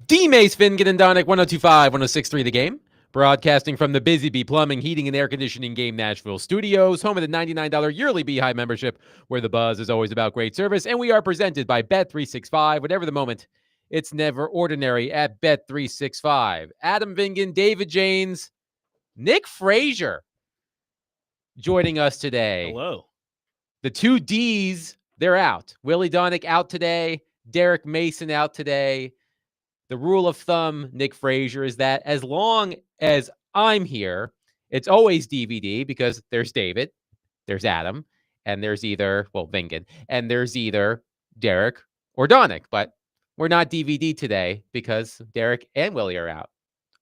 D-Mace, Finnegan, and Donick, 102.5, 106.3 The Game. Broadcasting from the Busy Bee Plumbing, Heating, and Air Conditioning Game Nashville Studios, home of the $99 yearly Beehive membership, where the buzz is always about great service. And we are presented by Bet365. Whatever the moment, it's never ordinary at Bet365. Adam Vingan, David Janes, Nick Frazier joining us today. Hello. The two Ds, they're out. Willie Donick out today. Derek Mason out today. The rule of thumb, Nick Frazier, is that as long as I'm here, it's always DVD because there's David, there's Adam, and there's either, Vingan, and there's either Derek or Donick. But we're not DVD today because Derek and Willie are out.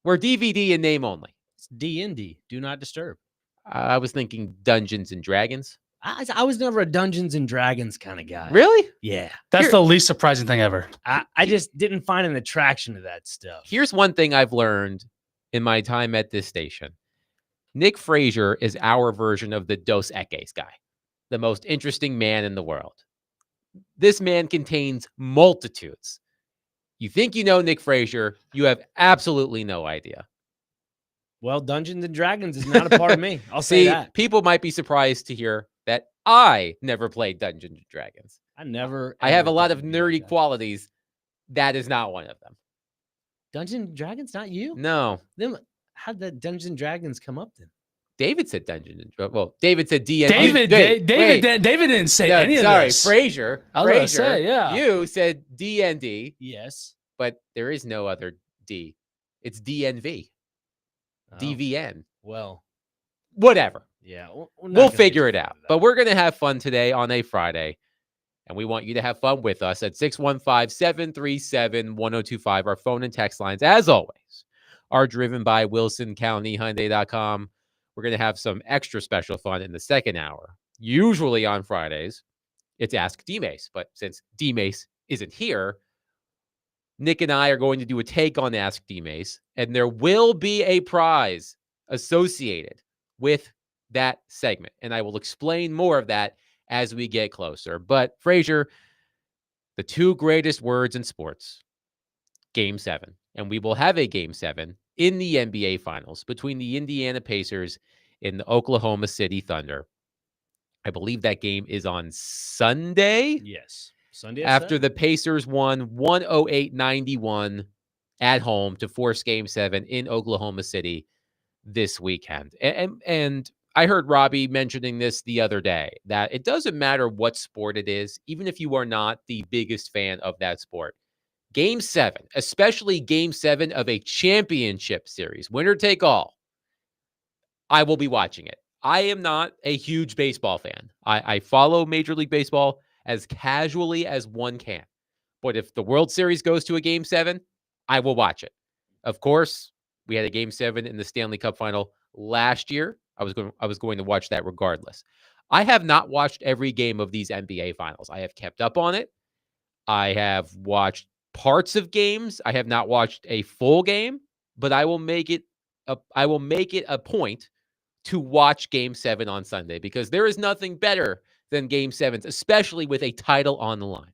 We're DVD in name only. It's D&D. Do not disturb. I was thinking Dungeons and Dragons. I was never a Dungeons and Dragons kind of guy. Really? Yeah. That's the least surprising thing ever. I just didn't find an attraction to that stuff. Here's one thing I've learned in my time at this station. Nick Frazier is our version of the Dos Equis guy, the most interesting man in the world. This man contains multitudes. You think you know Nick Frazier, you have absolutely no idea. Well, Dungeons and Dragons is not a part of me. I'll say that. People might be surprised to hear that I never played Dungeons and Dragons. I have a lot of nerdy qualities. That is not one of them. Dungeons and Dragons, not you? No. Then how'd the Dungeons and Dragons come up then? David said Dungeons and Dragons. Well, David said D&D. David didn't say any of this. Sorry, Frazier. I was going to say, yeah. You said D&D. Yes. But there is no other D. It's DNV. Oh. DVN. Well, whatever. Yeah. We'll figure it out. But we're going to have fun today on a Friday. And we want you to have fun with us at 615-737-1025. Our phone and text lines, as always, are driven by WilsonCountyHyundai.com. We're going to have some extra special fun in the second hour. Usually on Fridays, it's Ask D-Mace. But since D-Mace isn't here, Nick and I are going to do a take on Ask D-Mace. And there will be a prize associated with that segment. And I will explain more of that as we get closer. But Frazier, the two greatest words in sports, Game 7. And we will have a Game 7 in the NBA Finals between the Indiana Pacers and the Oklahoma City Thunder. I believe that game is on Sunday. Yes. Sunday after the Pacers won 108-91 at home to force Game 7 in Oklahoma City this weekend. And I heard Robbie mentioning this the other day, that it doesn't matter what sport it is, even if you are not the biggest fan of that sport. Game 7, especially Game 7 of a championship series, winner take all, I will be watching it. I am not a huge baseball fan. I follow Major League Baseball as casually as one can. But if the World Series goes to a Game 7, I will watch it. Of course, we had a Game 7 in the Stanley Cup Final last year. I was going to watch that regardless. I have not watched every game of these NBA Finals. I have kept up on it. I have watched parts of games. I have not watched a full game, but I will make it a point to watch Game 7 on Sunday, because there is nothing better than Game 7s, especially with a title on the line.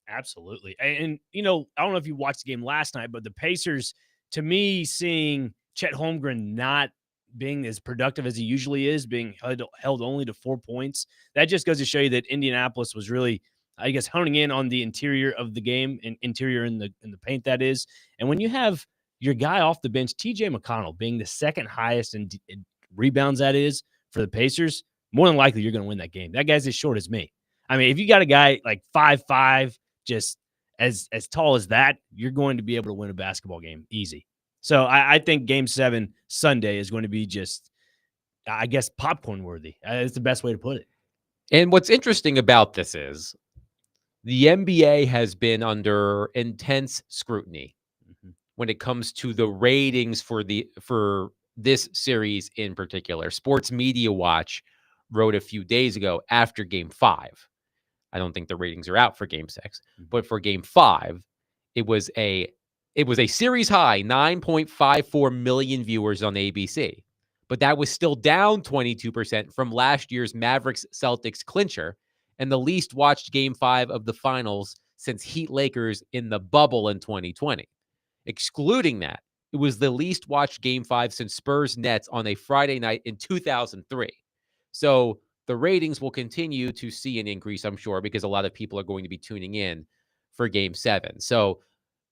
Absolutely. And I don't know if you watched the game last night, but the Pacers, to me, seeing Chet Holmgren not being as productive as he usually is, being held only to 4 points, that just goes to show you that Indianapolis was really, I guess, honing in on the interior of the game, and interior in the paint, that is. And when you have your guy off the bench, TJ McConnell, being the second highest in rebounds, that is, for the Pacers, more than likely you're going to win that game. That guy's as short as me. I mean, if you got a guy like 5'5", just as tall as that, you're going to be able to win a basketball game easy. So I think Game 7 Sunday is going to be just, I guess, popcorn worthy. It's the best way to put it. And what's interesting about this is the NBA has been under intense scrutiny when it comes to the ratings for this series in particular. Sports Media Watch wrote a few days ago after Game 5. I don't think the ratings are out for Game 6, but for Game 5, it was a series high 9.54 million viewers on ABC. But that was still down 22% from last year's Mavericks-Celtics clincher, and the least watched Game 5 of the finals since Heat Lakers in the bubble in 2020. Excluding that, it was the least watched Game 5 since Spurs Nets on a Friday night in 2003. So the ratings will continue to see an increase, I'm sure, because a lot of people are going to be tuning in for Game 7. So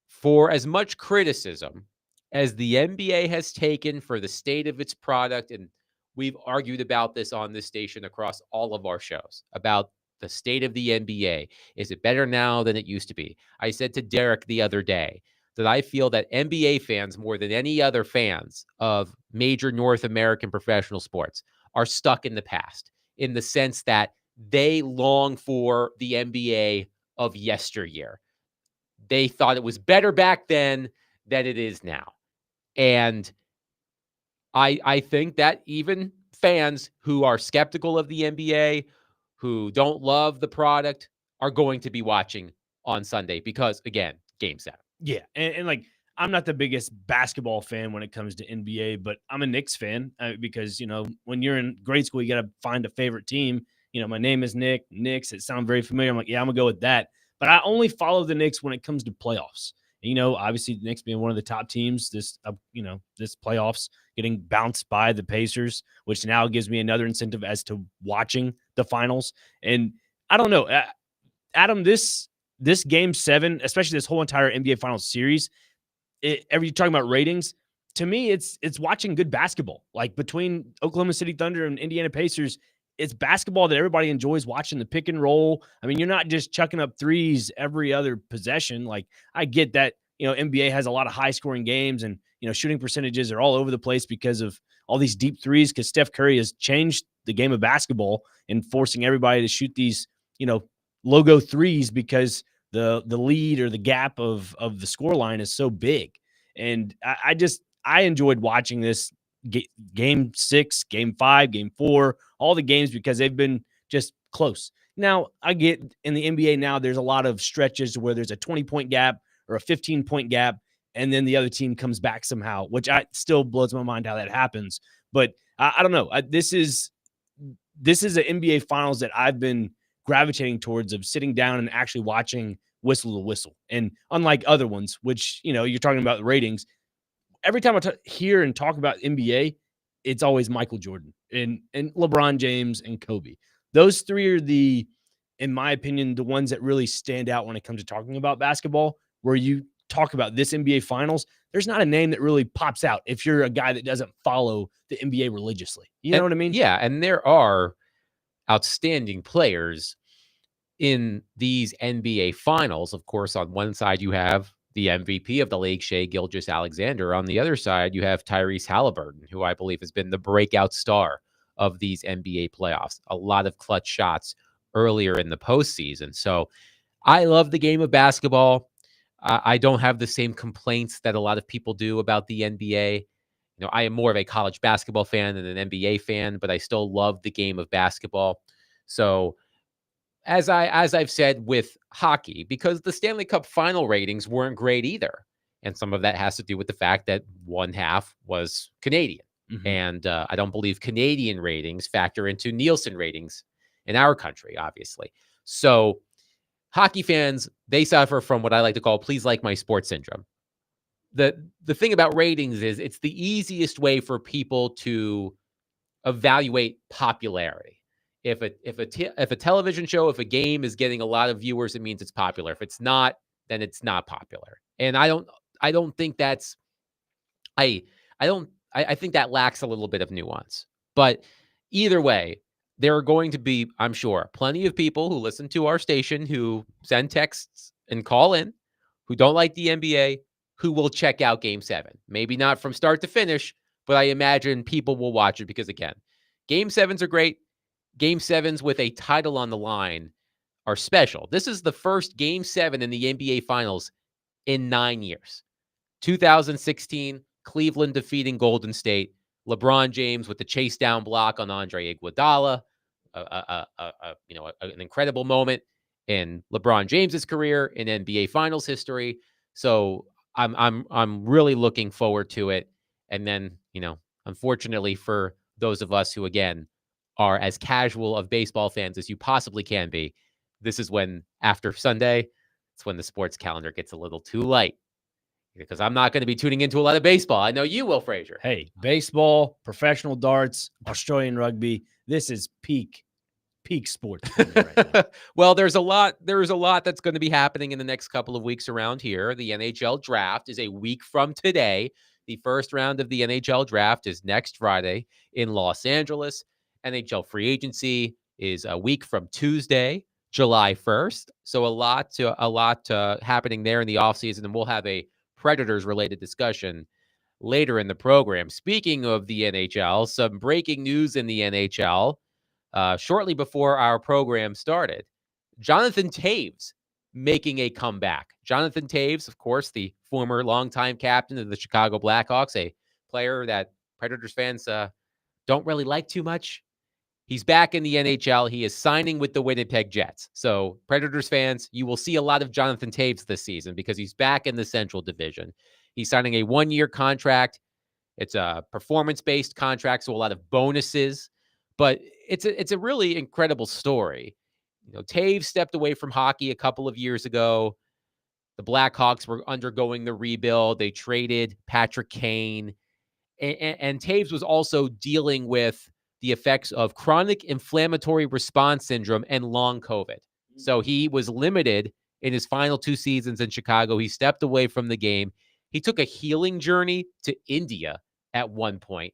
for as much criticism as the NBA has taken for the state of its product, and we've argued about this on this station across all of our shows about the state of the NBA. Is it better now than it used to be? I said to Derek the other day that I feel that NBA fans, more than any other fans of major North American professional sports, are stuck in the past in the sense that they long for the NBA of yesteryear. They thought it was better back then than it is now. And I think that even fans who are skeptical of the NBA, who don't love the product, are going to be watching on Sunday because, again, Game 7. Yeah, and like, I'm not the biggest basketball fan when it comes to NBA, but I'm a Knicks fan because, when you're in grade school, you got to find a favorite team. My name is Nick. Knicks, it sounds very familiar. I'm like, yeah, I'm going to go with that. But I only follow the Knicks when it comes to playoffs. Obviously, the Knicks being one of the top teams this playoffs, getting bounced by the Pacers, which now gives me another incentive as to watching the finals. And I don't know, Adam, this Game 7, especially this whole entire NBA Finals series, you're talking about ratings. To me, it's watching good basketball. Like between Oklahoma City Thunder and Indiana Pacers, it's basketball that everybody enjoys watching, the pick and roll. I mean, you're not just chucking up threes every other possession. Like, I get that, NBA has a lot of high scoring games and, shooting percentages are all over the place because of all these deep threes, because Steph Curry has changed the game of basketball and forcing everybody to shoot these, logo threes because the lead or the gap of the score line is so big. And I enjoyed watching this Game 6, Game 5, Game 4, all the games because they've been just close. Now, I get in the NBA now, there's a lot of stretches where there's a 20-point gap or a 15-point gap, and then the other team comes back somehow, which still blows my mind how that happens. But I don't know. This is an NBA Finals that I've been gravitating towards, of sitting down and actually watching whistle to whistle. And unlike other ones, which, you're talking about the ratings, every time I hear and talk about NBA, it's always Michael Jordan and LeBron James and Kobe. Those three are in my opinion, the ones that really stand out when it comes to talking about basketball. Where you talk about this NBA Finals, there's not a name that really pops out if you're a guy that doesn't follow the NBA religiously. You know what I mean? Yeah, and there are outstanding players in these NBA Finals. Of course, on one side, you have the MVP of the league, Shai Gilgeous-Alexander. On the other side, you have Tyrese Halliburton, who I believe has been the breakout star of these NBA playoffs. A lot of clutch shots earlier in the postseason. So I love the game of basketball. I don't have the same complaints that a lot of people do about the NBA. I am more of a college basketball fan than an NBA fan, but I still love the game of basketball. So as I've said with hockey, because the Stanley Cup final ratings weren't great either. And some of that has to do with the fact that one half was Canadian. Mm-hmm. And I don't believe Canadian ratings factor into Nielsen ratings in our country, obviously. So hockey fans, they suffer from what I like to call please like my sports syndrome. The thing about ratings is it's the easiest way for people to evaluate popularity. If a television show, if a game is getting a lot of viewers, it means it's popular. If it's not, then it's not popular. And I don't think that's I think that lacks a little bit of nuance. But either way, there are going to be, I'm sure, plenty of people who listen to our station who send texts and call in who don't like the NBA, who will check out Game 7. Maybe not from start to finish, but I imagine people will watch it because, again, Game 7s are great. Game 7s with a title on the line are special. This is the first Game 7 in the NBA Finals in 9 years. 2016, Cleveland defeating Golden State. LeBron James with the chase down block on Andre Iguodala. An incredible moment in LeBron James's career in NBA Finals history. So I'm really looking forward to it. And then, unfortunately for those of us who, again, are as casual of baseball fans as you possibly can be, this is when, after Sunday, it's when the sports calendar gets a little too light. because I'm not going to be tuning into a lot of baseball. I know you will, Frazier. Hey, baseball, professional darts, Australian rugby. This is peak sports for me right now. Well, there's a lot that's going to be happening in the next couple of weeks around here. The NHL draft is a week from today. The first round of the NHL draft is next Friday in Los Angeles. NHL free agency is a week from Tuesday, July 1st. So a lot happening there in the offseason, and we'll have a Predators related discussion later in the program. Speaking of the NHL, some breaking news in the NHL. Shortly before our program started, Jonathan Toews making a comeback. Jonathan Toews, of course, the former longtime captain of the Chicago Blackhawks, a player that Predators fans don't really like too much. He's back in the NHL. He is signing with the Winnipeg Jets. So, Predators fans, you will see a lot of Jonathan Toews this season because he's back in the Central Division. He's signing a one-year contract. It's a performance-based contract, so a lot of bonuses. But it's a really incredible story. You know, Toews stepped away from hockey a couple of years ago. The Blackhawks were undergoing the rebuild. They traded Patrick Kane. And Toews was also dealing with the effects of chronic inflammatory response syndrome and long COVID. So he was limited in his final 2 seasons in Chicago. He stepped away from the game. He took a healing journey to India at one point.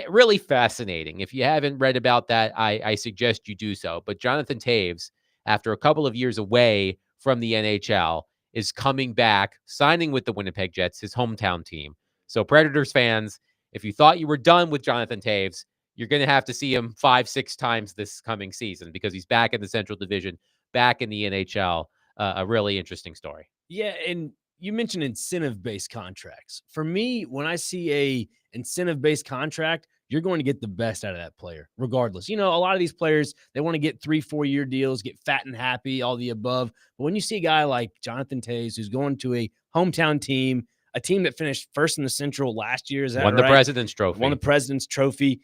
Really fascinating. If you haven't read about that, I suggest you do so. But Jonathan Toews, after a couple of years away from the NHL, is coming back, signing with the Winnipeg Jets, his hometown team. So Predators fans, if you thought you were done with Jonathan Toews, you're going to have to see him 5-6 times this coming season because he's back in the Central Division, back in the NHL. A really interesting story. Yeah, and you mentioned incentive-based contracts. For me, when I see a incentive-based contract, you're going to get the best out of that player, regardless. You know, a lot of these players, they want to get 3-4 year deals, get fat and happy, all the above. But when you see a guy like Jonathan Toews, who's going to a hometown team, a team that finished first in the Central last year, is that Won right? the President's Trophy. Won the President's Trophy.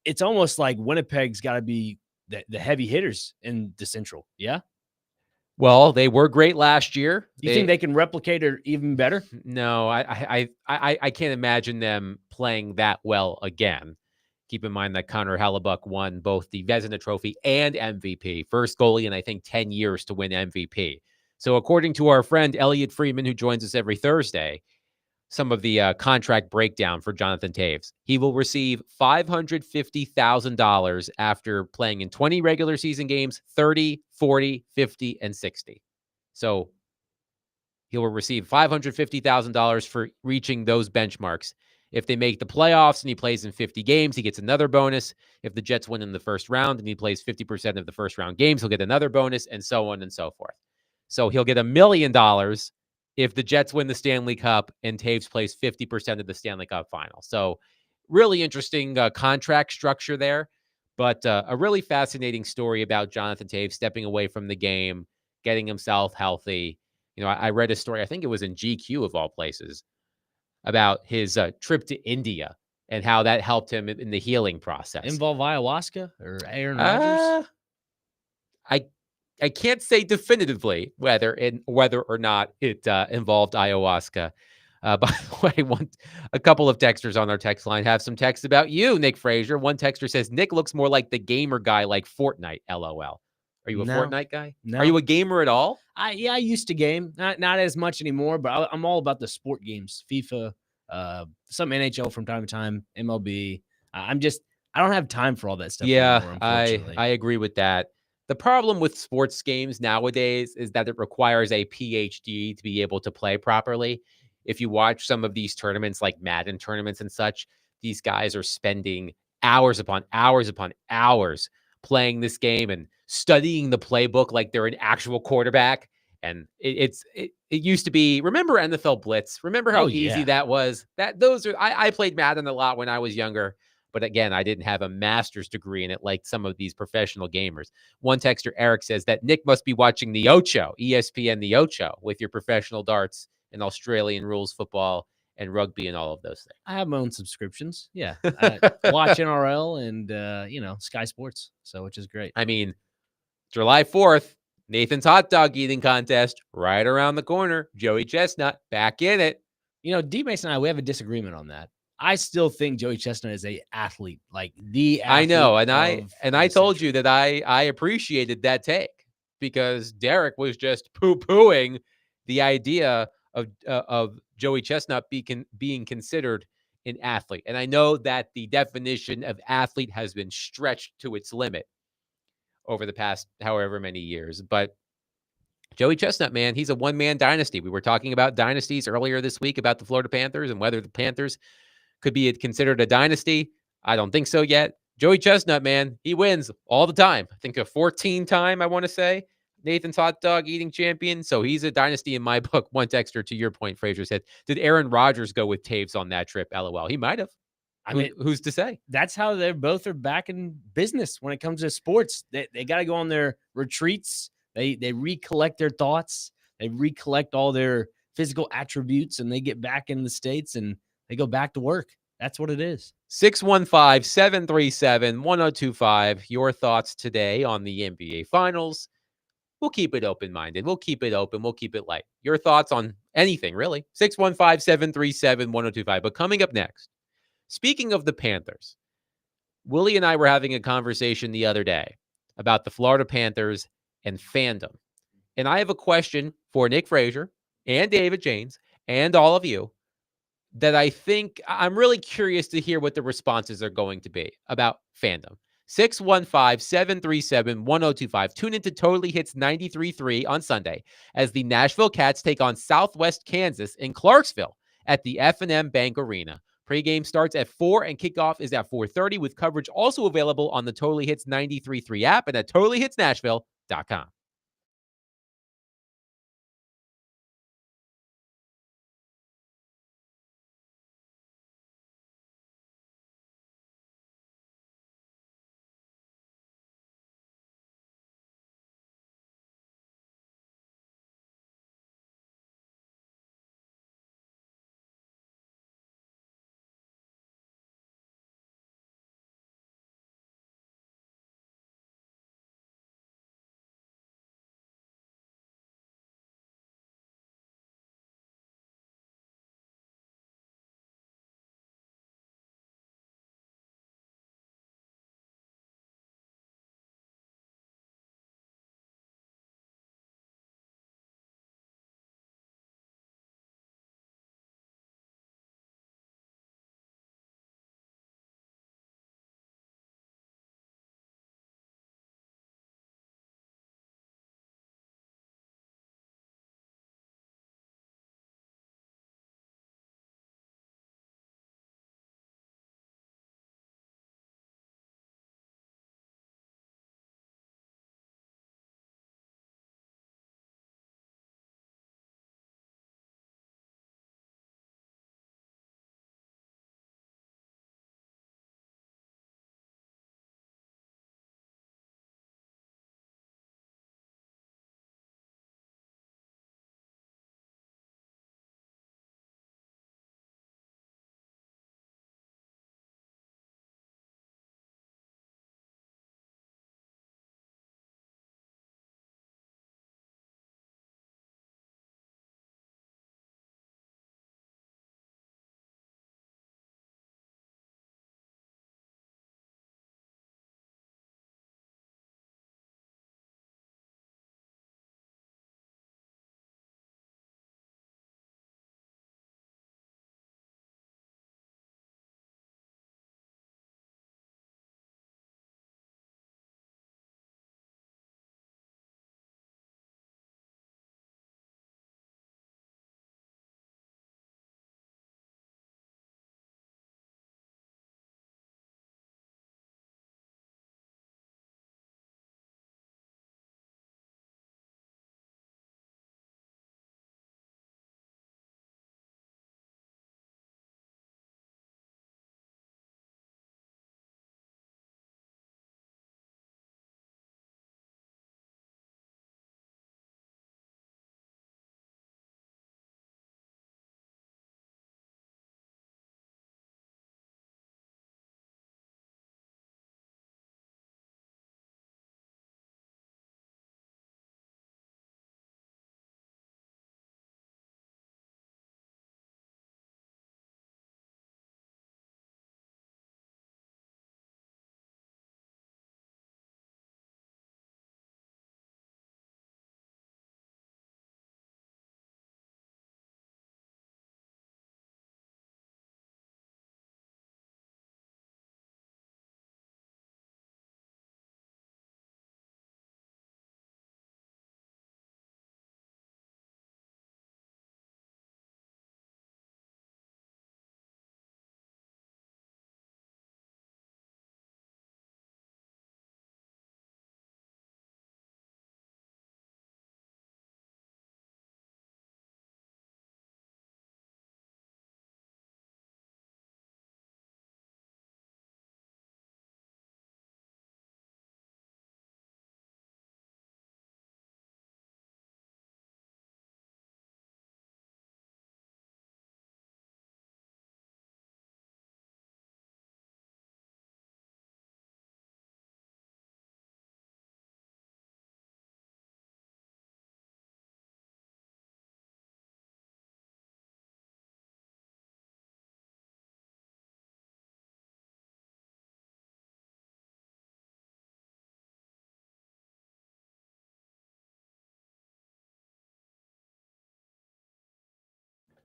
It's almost like Winnipeg's got to be the heavy hitters in the Central. Yeah. Well, they were great last year. Do you think they can replicate it even better? No, I can't imagine them playing that well again. Keep in mind that Connor Hellebuck won both the Vezina Trophy and MVP, first goalie in I think 10 years to win MVP. So according to our friend Elliot Freeman, who joins us every Thursday, some of the contract breakdown for Jonathan Toews. He will receive $550,000 after playing in 20 regular season games, 30, 40, 50, and 60. So he will receive $550,000 for reaching those benchmarks. If they make the playoffs and he plays in 50 games, he gets another bonus. If the Jets win in the first round and he plays 50% of the first round games, he'll get another bonus, and so on and so forth. So he'll get $1 million if the Jets win the Stanley Cup and Toews plays 50% of the Stanley Cup final. So really interesting contract structure there, but a really fascinating story about Jonathan Toews stepping away from the game, getting himself healthy. You know, I read a story, I think it was in GQ of all places, about his trip to India and how that helped him in the healing process. Involve ayahuasca or Aaron Rodgers? I can't say definitively whether or not it involved ayahuasca. By the way, a couple of texters on our text line have some texts about you, Nick Frazier. One texter says, Nick looks more like the gamer guy like Fortnite, LOL. Are you a Fortnite guy? No. Are you a gamer at all? I used to game, not as much anymore, but I'm all about the sport games, FIFA, some NHL from time to time, MLB. I don't have time for all that stuff anymore, unfortunately. I agree with that. The problem with sports games nowadays is that it requires a PhD to be able to play properly. If you watch some of these tournaments like Madden tournaments and such, these guys are spending hours upon hours upon hours playing this game and studying the playbook like they're an actual quarterback. And it used to be, remember NFL Blitz? Remember how easy that was? I played Madden a lot when I was younger. But again, I didn't have a master's degree in it like some of these professional gamers. One texter, Eric, says that Nick must be watching the Ocho, ESPN the Ocho, with your professional darts and Australian rules football and rugby and all of those things. I have my own subscriptions. Yeah. I watch NRL and, Sky Sports, which is great. I mean, July 4th, Nathan's hot dog eating contest right around the corner. Joey Chestnut back in it. D Mason and I, we have a disagreement on that. I still think Joey Chestnut is a athlete, like the athlete. I know, and I told century. you that I appreciated that take because Derek was just poo-pooing the idea of Joey Chestnut being considered an athlete. And I know that the definition of athlete has been stretched to its limit over the past however many years, but Joey Chestnut, man, he's a one-man dynasty. We were talking about dynasties earlier this week about the Florida Panthers and whether the Panthers could be considered a dynasty. I don't think so yet. Joey Chestnut, man, he wins all the time. I think a 14-time, I want to say, Nathan's hot dog eating champion. So he's a dynasty in my book. One texter to your point, Fraser said, did Aaron Rodgers go with Taves on that trip? LOL. He might have. I mean, who's to say? That's how they both are back in business when it comes to sports. They got to go on their retreats. They recollect their thoughts. They recollect all their physical attributes, and they get back in the States and they go back to work. That's what it is. 615-737-1025. Your thoughts today on the NBA Finals. We'll keep it open-minded. We'll keep it open. We'll keep it light. Your thoughts on anything, really. 615-737-1025. But coming up next, speaking of the Panthers, Willie and I were having a conversation the other day about the Florida Panthers and fandom. And I have a question for Nick Frazier and David James and all of you that I think I'm really curious to hear what the responses are going to be about fandom. 615-737-1025. Tune into Totally Hits 93.3 on Sunday as the Nashville Cats take on Southwest Kansas in Clarksville at the F&M Bank Arena. Pregame starts at 4 and kickoff is at 4:30 with coverage also available on the Totally Hits 93.3 app and at totallyhitsnashville.com.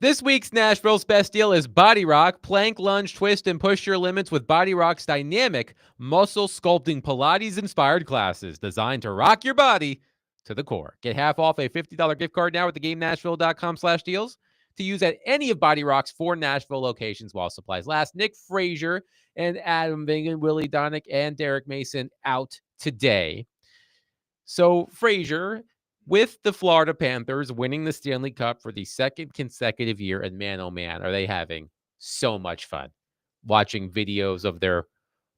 This week's Nashville's best deal is Body Rock. Plank, lunge, twist, and push your limits with Body Rock's dynamic muscle sculpting Pilates-inspired classes designed to rock your body to the core. Get half off a $50 gift card now at theGameNashville.com/deals to use at any of Body Rock's 4 Nashville locations while supplies last. Nick Frazier and Adam Vingan, Willie Donick, and Derek Mason out today. So Frazier, with the Florida Panthers winning the Stanley Cup for the second consecutive year, and man, oh man, are they having so much fun watching videos of their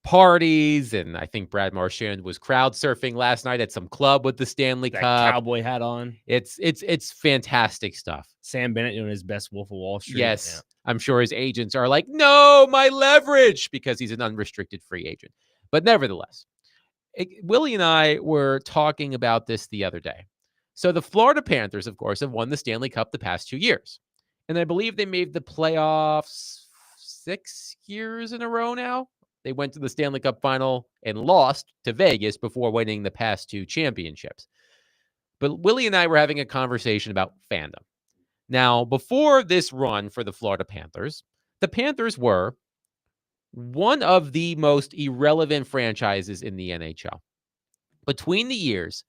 parties. And I think Brad Marchand was crowd surfing last night at some club with the Stanley That Cup. cowboy hat on. It's fantastic stuff. Sam Bennett doing his best Wolf of Wall Street. Yes. Yeah. I'm sure his agents are like, no, my leverage, because he's an unrestricted free agent. But nevertheless, Willie and I were talking about this the other day. So the Florida Panthers, of course, have won the Stanley Cup the past 2 years. And I believe they made the playoffs 6 years in a row now. They went to the Stanley Cup final and lost to Vegas before winning the past 2 championships. But Willie and I were having a conversation about fandom. Now, before this run for the Florida Panthers, the Panthers were one of the most irrelevant franchises in the NHL. Between the years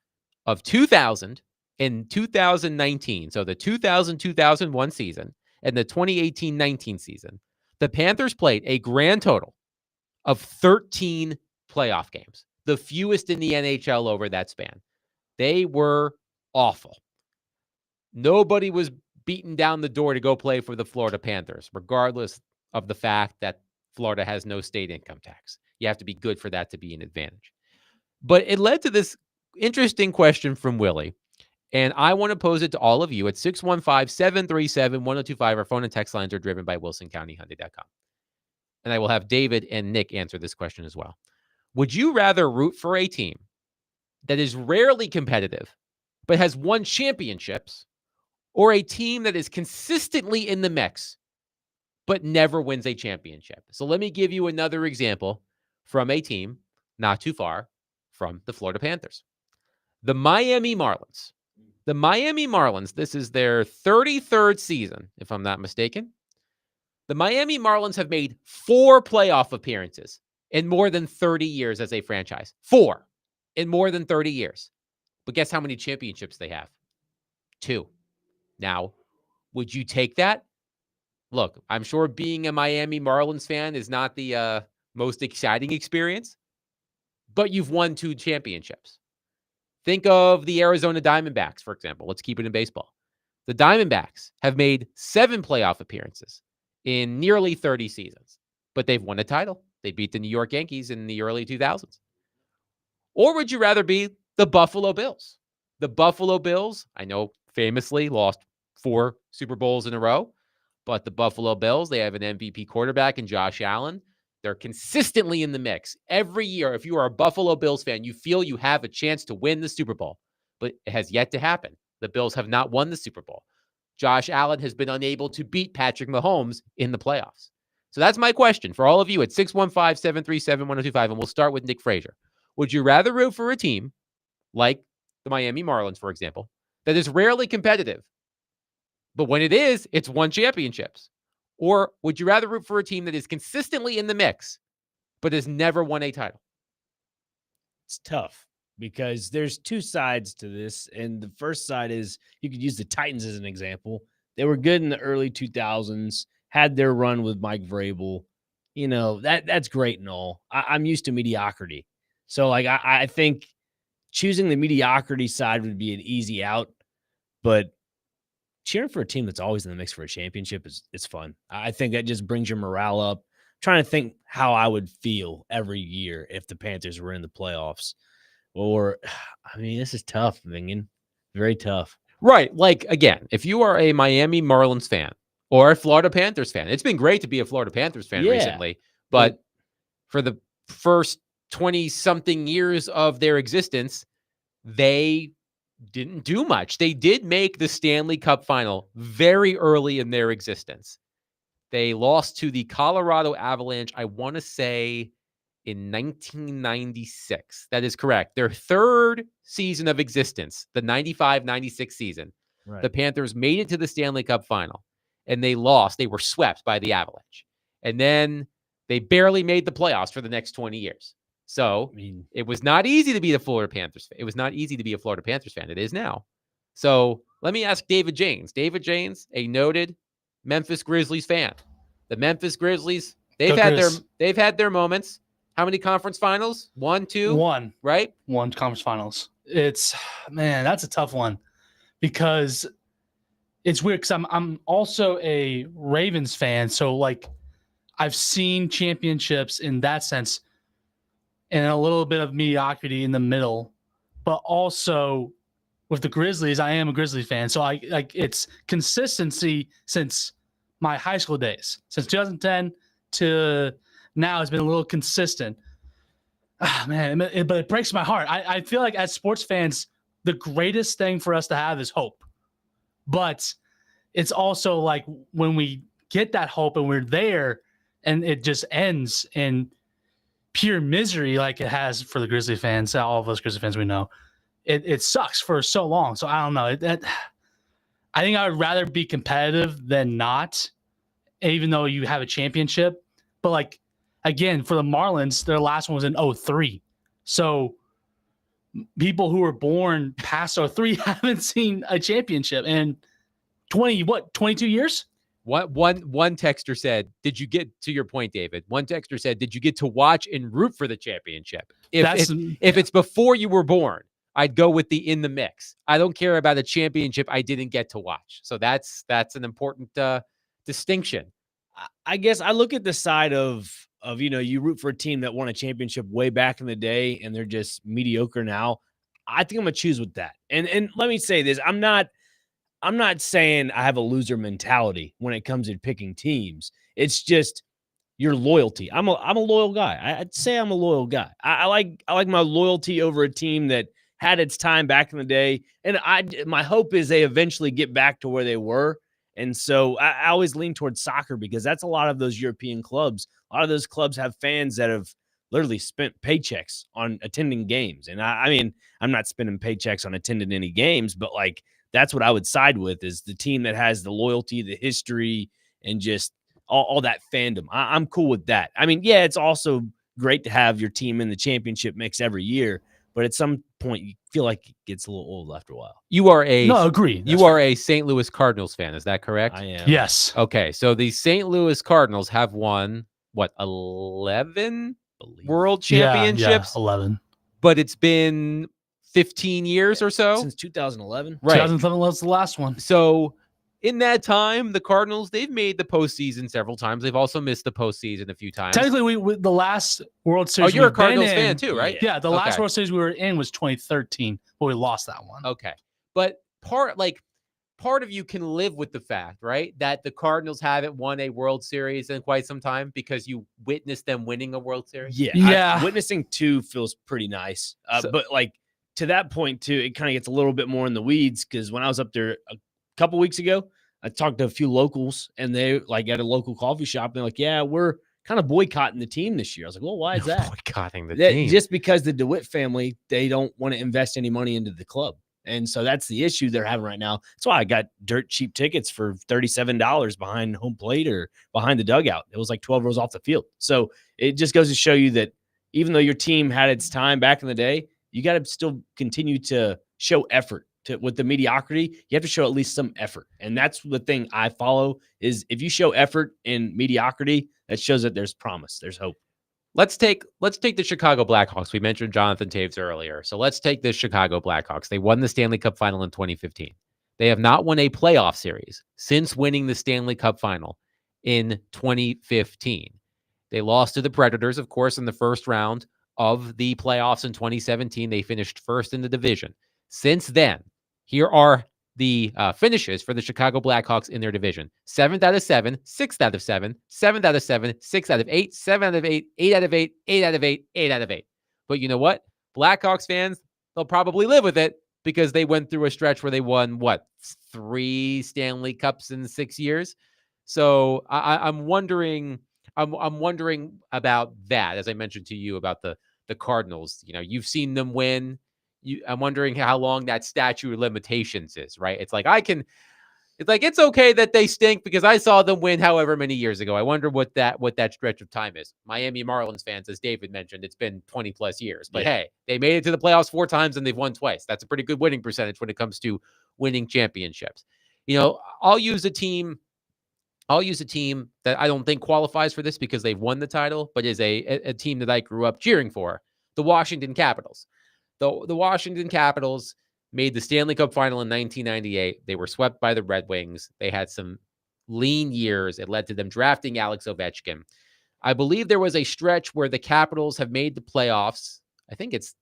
of 2000 and 2019, so the 2000-2001 season and the 2018-19 season, the Panthers played a grand total of 13 playoff games, the fewest in the NHL over that span. They were awful. Nobody was beaten down the door to go play for the Florida Panthers, regardless of the fact that Florida has no state income tax. You have to be good for that to be an advantage. But it led to this interesting question from Willie, and I want to pose it to all of you at 615-737-1025. Our phone and text lines are driven by WilsonCountyHyundai.com. And I will have David and Nick answer this question as well. Would you rather root for a team that is rarely competitive but has won championships, or a team that is consistently in the mix but never wins a championship? So let me give you another example from a team not too far from the Florida Panthers. The Miami Marlins. The Miami Marlins, this is their 33rd season, if I'm not mistaken. The Miami Marlins have made 4 playoff appearances in more than 30 years as a franchise. 4 in more than 30 years. But guess how many championships they have? 2. Now, would you take that? Look, I'm sure being a Miami Marlins fan is not the most exciting experience, but you've won 2 championships. Think of the Arizona Diamondbacks, for example. Let's keep it in baseball. The Diamondbacks have made 7 playoff appearances in nearly 30 seasons, but they've won a title. They beat the New York Yankees in the early 2000s. Or would you rather be the Buffalo Bills? The Buffalo Bills, I know, famously lost 4 Super Bowls in a row, but the Buffalo Bills, they have an MVP quarterback in Josh Allen. They're consistently in the mix. Every year, if you are a Buffalo Bills fan, you feel you have a chance to win the Super Bowl, but it has yet to happen. The Bills have not won the Super Bowl. Josh Allen has been unable to beat Patrick Mahomes in the playoffs. So that's my question for all of you at 615-737-1025, and we'll start with Nick Frazier. Would you rather root for a team like the Miami Marlins, for example, that is rarely competitive, but when it is, it's won championships? Or would you rather root for a team that is consistently in the mix, but has never won a title? It's tough because there's 2 sides to this. And the first side is you could use the Titans as an example. They were good in the early 2000s, had their run with Mike Vrabel. You know, that's great and all. I'm used to mediocrity. So, like, I think choosing the mediocrity side would be an easy out. But cheering for a team that's always in the mix for a championship is fun. I think that just brings your morale up. I'm trying to think how I would feel every year if the Panthers were in the playoffs. Or, I mean, this is tough, Vingan. Very tough. Right. Like, again, if you are a Miami Marlins fan or a Florida Panthers fan, it's been great to be a Florida Panthers fan recently. But for the first 20-something years of their existence, they didn't do much. They did make the Stanley Cup final very early in their existence. They lost to the Colorado Avalanche, I want to say, in 1996. That is correct. Their 3rd season of existence, the 95-96 season, Right. the Panthers made it to the Stanley Cup final. and they lost. They were swept by the Avalanche. And then they barely made the playoffs for the next 20 years. So it was not easy to be a Florida Panthers fan. It was not easy to be a Florida Panthers fan. It is now. So let me ask David Janes. David Janes, a noted Memphis Grizzlies fan. The Memphis Grizzlies, they've had their moments. How many conference finals? 1, 2? One. Right? 1 conference finals. That's a tough one because it's weird because I'm also a Ravens fan. So like I've seen championships in that sense and a little bit of mediocrity in the middle, but also with the Grizzlies, I am a Grizzlies fan. So it's consistency since my high school days. Since 2010 to now has been a little consistent. But it breaks my heart. I feel like as sports fans, the greatest thing for us to have is hope. But it's also like when we get that hope and we're there and it just ends in pure misery like it has for the Grizzly fans, all of us Grizzly fans we know, it sucks for so long. So I don't know. I think I would rather be competitive than not, even though you have a championship. But like, again, for the Marlins, their last one was in 2003. So people who were born past 2003 haven't seen a championship in 22 years? One texter said, did you get to your point, David? One texter said, did you get to watch and root for the championship? If it's before you were born, I'd go with the in the mix. I don't care about a championship I didn't get to watch. So that's an important distinction. I guess I look at the side of you root for a team that won a championship way back in the day and they're just mediocre now. I think I'm gonna choose with that. And let me say this: I'm not saying I have a loser mentality when it comes to picking teams. It's just your loyalty. I'm a loyal guy. I'd say I'm a loyal guy. I like my loyalty over a team that had its time back in the day. And my hope is they eventually get back to where they were. And so I always lean towards soccer because that's a lot of those European clubs. A lot of those clubs have fans that have literally spent paychecks on attending games. And I mean, I'm not spending paychecks on attending any games, but like, that's what I would side with is the team that has the loyalty, the history, and just all that fandom. I'm cool with that. I mean, yeah, it's also great to have your team in the championship mix every year, but at some point you feel like it gets a little old after a while. Agree. You are a St. Louis Cardinals fan. Is that correct? I am. Yes. Okay. So the St. Louis Cardinals have won 11 world championships? Yeah, 11. But it's been 15 years or so? Since 2011. Right. 2011 was the last one. So in that time, the Cardinals, they've made the postseason several times. They've also missed the postseason a few times. Technically, we the last World Series. Oh, you're a Cardinals fan too, right? Yeah, the last World Series we were in was 2013, but we lost that one. Okay. But part of you can live with the fact, right, that the Cardinals haven't won a World Series in quite some time because you witnessed them winning a World Series. Yeah. Witnessing two feels pretty nice. But like to that point too, it kind of gets a little bit more in the weeds because when I was up there a couple weeks ago, I talked to a few locals and they like at a local coffee shop. And they're like, yeah, we're kind of boicotting the team this year. I was like, well, why is that? Boycotting the team. Just because the DeWitt family, they don't want to invest any money into the club. And so that's the issue they're having right now. That's why I got dirt cheap tickets for $37 behind home plate or behind the dugout. It was like 12 rows off the field. So it just goes to show you that even though your team had its time back in the day, you got to still continue to show effort. With the mediocrity, you have to show at least some effort. And that's the thing I follow is if you show effort in mediocrity, that shows that there's promise, there's hope. Let's take the Chicago Blackhawks. We mentioned Jonathan Taves earlier. So let's take the Chicago Blackhawks. They won the Stanley Cup final in 2015. They have not won a playoff series since winning the Stanley Cup final in 2015. They lost to the Predators, of course, in the first round of the playoffs in 2017. They finished first in the division. Since then, here are the finishes for the Chicago Blackhawks in their division. 7th out of 7, 6th out of 7, 7th out of 7, 6th out of 8, 7 out of 8, 8 out of 8, 8 out of 8, 8 out of 8. But you know what? Blackhawks fans, they'll probably live with it because they went through a stretch where they won, 3 Stanley Cups in 6 years? So I'm wondering about that, as I mentioned to you about the Cardinals. You know, you've seen them win. I'm wondering how long that statute of limitations is, right? It's like I can It's like, it's okay that they stink because I saw them win however many years ago. I wonder what that stretch of time is. Miami Marlins fans, as David mentioned, it's been 20 plus years. But hey, they made it to the playoffs 4 times and they've won twice. That's a pretty good winning percentage when it comes to winning championships. I'll use a team that I don't think qualifies for this because they've won the title, but is a team that I grew up cheering for, the Washington Capitals. The Washington Capitals made the Stanley Cup final in 1998. They were swept by the Red Wings. They had some lean years. It led to them drafting Alex Ovechkin. I believe there was a stretch where the Capitals have made the playoffs. I think it's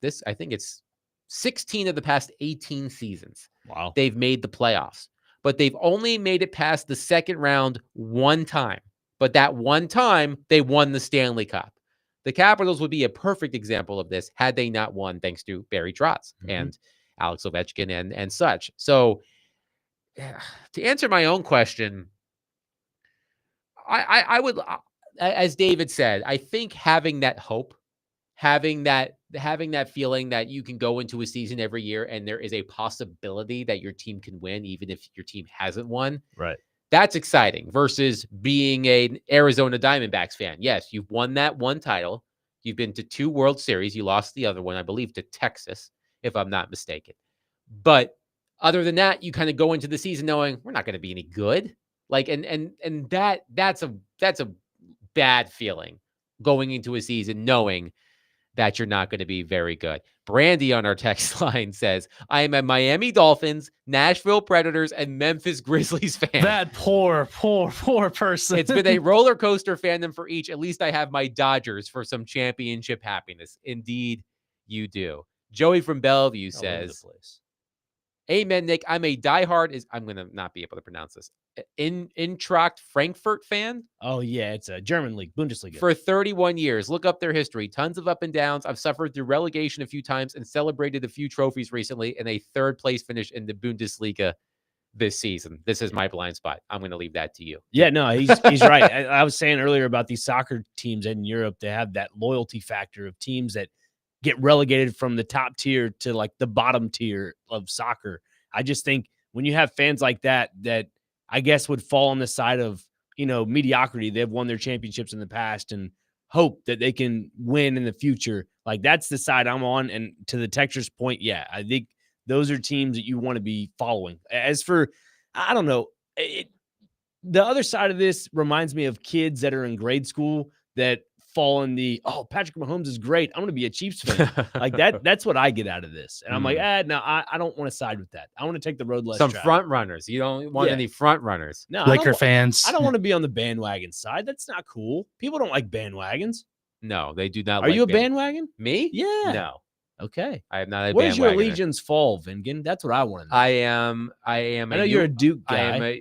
16 of the past 18 seasons. Wow. They've made the playoffs, but they've only made it past the second round one time. But that one time, they won the Stanley Cup. The Capitals would be a perfect example of this had they not won, thanks to Barry Trotz and Alex Ovechkin and such. So, to answer my own question, I would, as David said, I think having that hope, having that feeling that you can go into a season every year and there is a possibility that your team can win, even if your team hasn't won. Right. That's exciting versus being an Arizona Diamondbacks fan. Yes, you've won that one title. You've been to 2 World Series. You lost the other one, I believe, to Texas, if I'm not mistaken. But other than that, you kind of go into the season knowing we're not going to be any good. Like, and that's a bad feeling going into a season knowing that you're not going to be very good. Brandy on our text line says, I am a Miami Dolphins, Nashville Predators, and Memphis Grizzlies fan. That poor person. It's been a roller coaster fandom for each. At least I have my Dodgers for some championship happiness. Indeed, you do. Joey from Bellevue says, amen, Nick. I'm a diehard, I'm going to not be able to pronounce this, Eintracht Frankfurt fan. Oh, yeah. It's a German league, Bundesliga. For 31 years. Look up their history. Tons of up and downs. I've suffered through relegation a few times and celebrated a few trophies recently and a 3rd place finish in the Bundesliga this season. This is my blind spot. I'm going to leave that to you. Yeah, no, he's right. I was saying earlier about these soccer teams in Europe, they have that loyalty factor of teams that get relegated from the top tier to like the bottom tier of soccer. I just think when you have fans like that I guess would fall on the side of, mediocrity. They've won their championships in the past and hope that they can win in the future. Like that's the side I'm on. And to the texture's point, yeah, I think those are teams that you want to be following. As for, I don't know, the other side of this reminds me of kids that are in grade school that fall in the, Patrick Mahomes is great, I'm going to be a Chiefs fan. Like that's what I get out of this. And I'm like, no, I don't want to side with that. I want to take the road less Some traveled. front runners. You don't want any front runners. No, Laker fans. I don't want to be on the bandwagon side. That's not cool. People don't like bandwagons. No, they do not. Are you a bandwagon? Me? Yeah. No. Okay. I am not a bandwagoner. Where does your allegiance fall, Vingan? That's what I want to know. I am. I know you're a Duke guy. I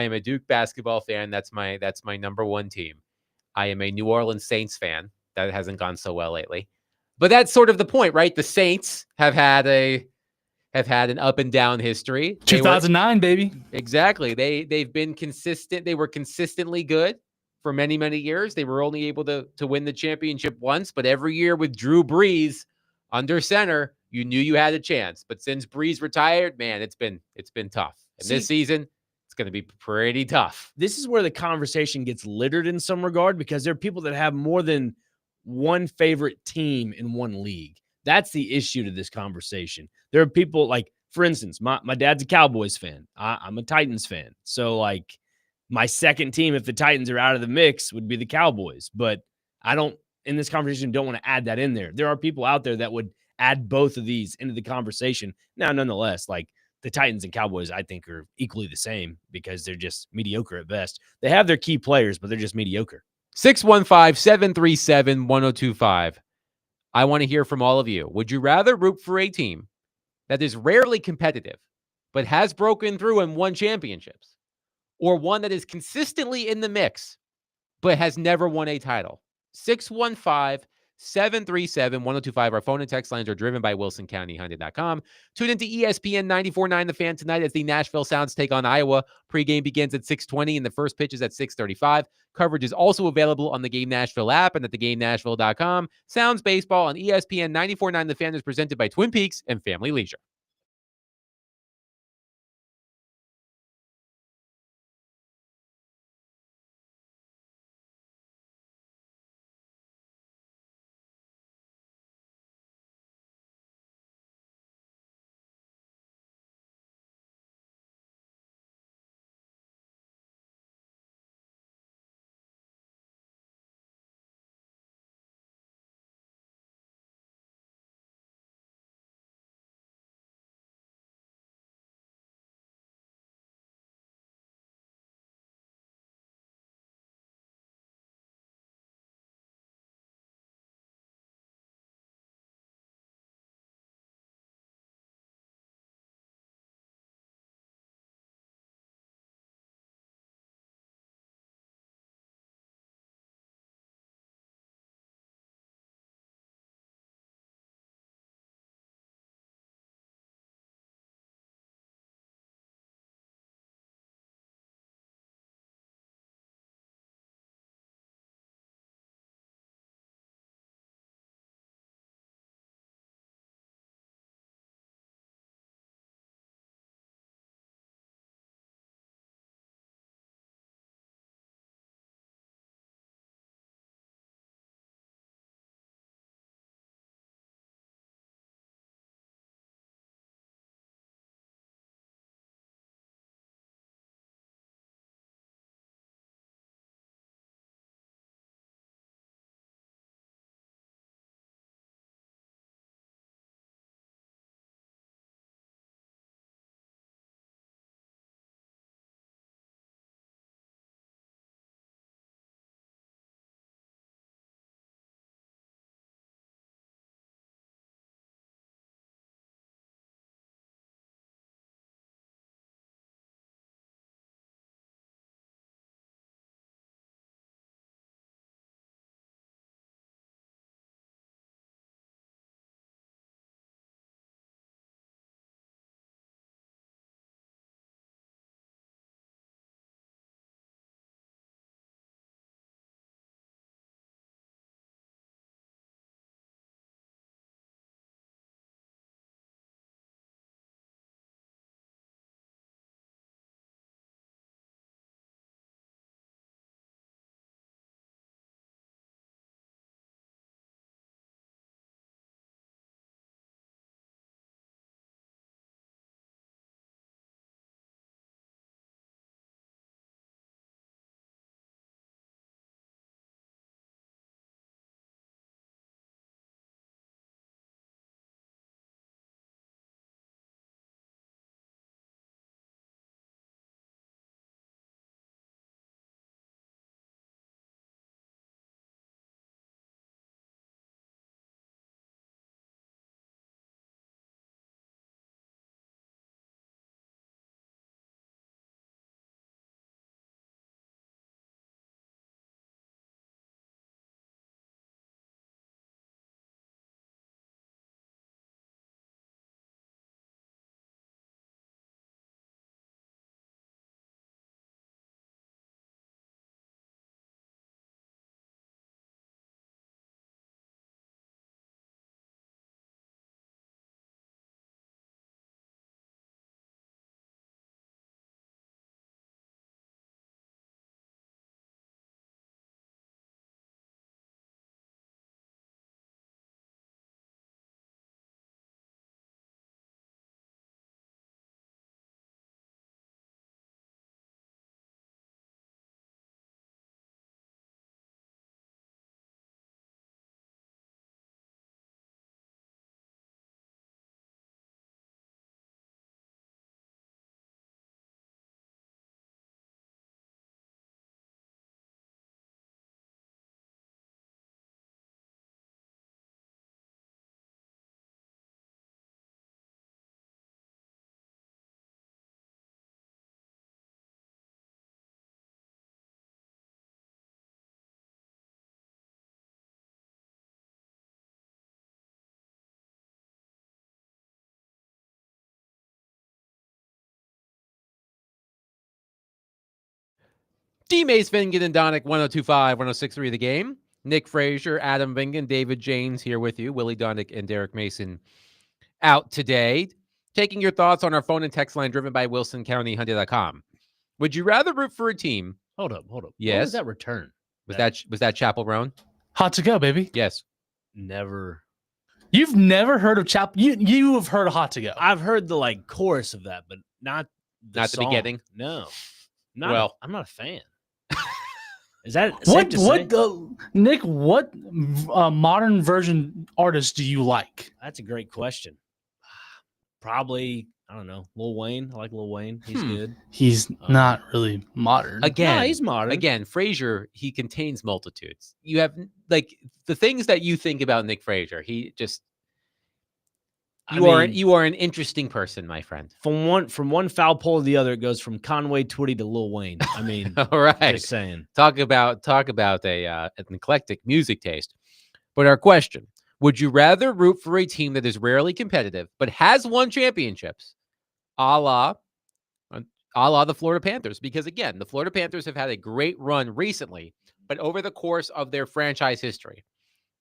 am a Duke basketball fan. That's my number one team. I am a New Orleans Saints fan. That hasn't gone so well lately, but that's sort of the point, right? The Saints have had an up and down history. 2009, baby. Exactly. They've been consistent. They were consistently good for many, many years. They were only able to win the championship once, but every year with Drew Brees under center, you knew you had a chance. But since Brees retired, man, it's been tough. And this season, it's going to be pretty tough. This is where the conversation gets littered in some regard because there are people that have more than one favorite team in one league. That's the issue to this conversation. There are people like, for instance, my dad's a Cowboys fan. I'm a Titans fan. So like my second team, if the Titans are out of the mix, would be the Cowboys. But I don't, in this conversation, don't want to add that in there. There are people out there that would add both of these into the conversation. Now, nonetheless, like the Titans and Cowboys, I think are equally the same because they're just mediocre at best. They have their key players, but they're just mediocre. 615-737-1025. I want to hear from all of you. Would you rather root for a team that is rarely competitive, but has broken through and won championships, or one that is consistently in the mix, but has never won a title? 615-737-1025. Our phone and text lines are driven by WilsonCountyHyundai.com. Tune into ESPN 94.9 The Fan tonight as the Nashville Sounds take on Iowa. Pregame begins at 6:20 and the first pitch is at 6:35. Coverage is also available on the Game Nashville app and at theGameNashville.com. Sounds baseball on ESPN 94.9 The Fan is presented by Twin Peaks and Family Leisure. D. Mace, Vingan, and Donick, 102.5, 106.3 The Game. Nick Frazier, Adam Vingan, David James here with you. Willie Donick and Derek Mason out today. Taking your thoughts on our phone and text line driven by WilsonCountyHunter.com. Would you rather root for a team? Hold up. Yes. What was that return? Was that Chapel Roan? Hot to go, baby. Yes. Never. You've never heard of Chapel? You have heard of Hot to Go. I've heard the chorus of that, but not the song. beginning. No. I'm not a fan. Is that safe to say? Nick? What modern version artist do you like? That's a great question. Probably, I don't know, Lil Wayne. I like Lil Wayne. He's good. He's not really modern. Again, No, he's modern. Again, Frazier, he contains multitudes. You have the things that you think about Nick Frazier. He just you are an interesting person, my friend. From one foul pole to the other, it goes from Conway Twitty to Lil Wayne. I mean, all right. Just saying. Talk about an eclectic music taste. But our question: would you rather root for a team that is rarely competitive but has won championships, a la the Florida Panthers? Because again, the Florida Panthers have had a great run recently, but over the course of their franchise history,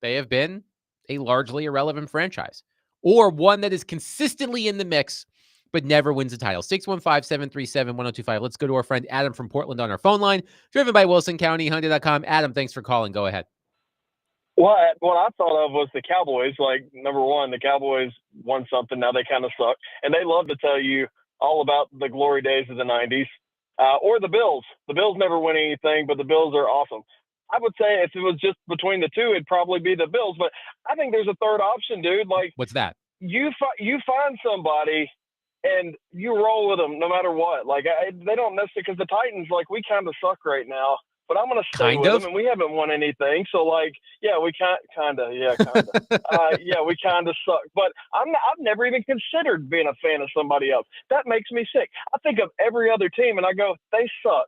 they have been a largely irrelevant franchise, or one that is consistently in the mix but never wins a title. 615-737-1025. Let's go to our friend Adam from Portland on our phone line, driven by WilsonCountyHunter.com. Adam, thanks for calling. Go ahead. Well, what I thought of was the Cowboys. Number one, the Cowboys won something. Now they kind of suck. And they love to tell you all about the glory days of the 90s. Or the Bills. The Bills never win anything, but the Bills are awesome. I would say if it was just between the two, it'd probably be the Bills. But I think there's a third option, dude. What's that? You find somebody and you roll with them no matter what. They don't necessarily, because the Titans, we kind of suck right now. But I'm going to stay with them, and we haven't won anything. So, yeah, we kind of. Yeah, we kind of suck. But I've never even considered being a fan of somebody else. That makes me sick. I think of every other team, and I go, they suck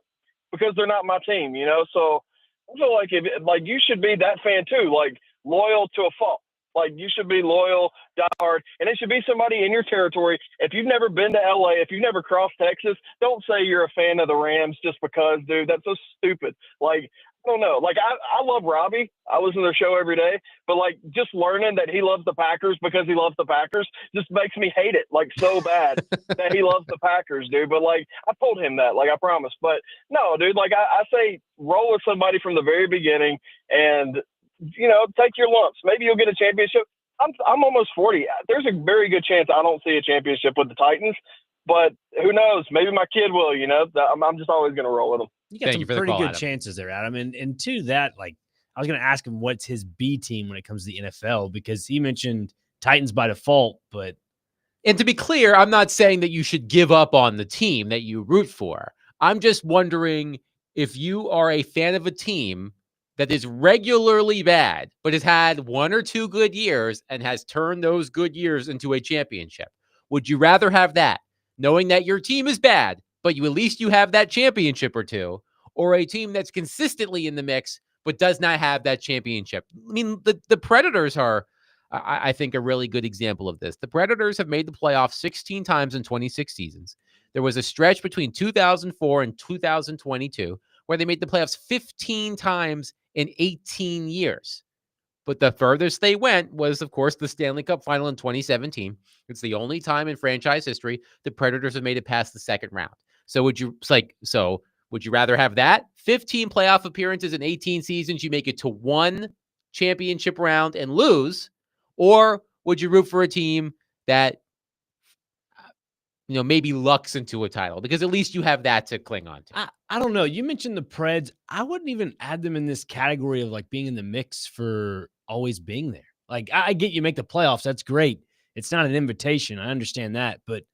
because they're not my team, So I feel like you should be that fan too, loyal to a fault. You should be loyal, diehard, and it should be somebody in your territory. If you've never been to LA, if you've never crossed Texas, don't say you're a fan of the Rams just because, dude. That's so stupid. I don't know. I love Robbie. I listen to their show every day, but just learning that he loves the Packers because he loves the Packers just makes me hate it so bad that he loves the Packers, dude. But I told him that, I promise. But no, dude. I say roll with somebody from the very beginning and. Take your lumps. Maybe you'll get a championship. I'm almost 40. There's a very good chance I don't see a championship with the Titans, but who knows? Maybe my kid will. I'm just always going to roll with them. You got some pretty good chances there, Adam. And to that, I was going to ask him what's his B team when it comes to the NFL, because he mentioned Titans by default. And to be clear, I'm not saying that you should give up on the team that you root for. I'm just wondering if you are a fan of a team that is regularly bad, but has had one or two good years and has turned those good years into a championship. Would you rather have that, knowing that your team is bad, but at least you have that championship or two, or a team that's consistently in the mix, but does not have that championship? I mean, the Predators are, I think, a really good example of this. The Predators have made the playoffs 16 times in 26 seasons. There was a stretch between 2004 and 2022 where they made the playoffs 15 times in 18 years. But the furthest they went was, of course, the Stanley Cup final in 2017. It's the only time in franchise history the Predators have made it past the second round. So would you rather have that? 15 playoff appearances in 18 seasons, you make it to one championship round and lose? Or would you root for a team that maybe lucks into a title, because at least you have that to cling on to? I don't know. You mentioned the Preds. I wouldn't even add them in this category of being in the mix for always being there. I get you make the playoffs. That's great. It's not an invitation. I understand that, but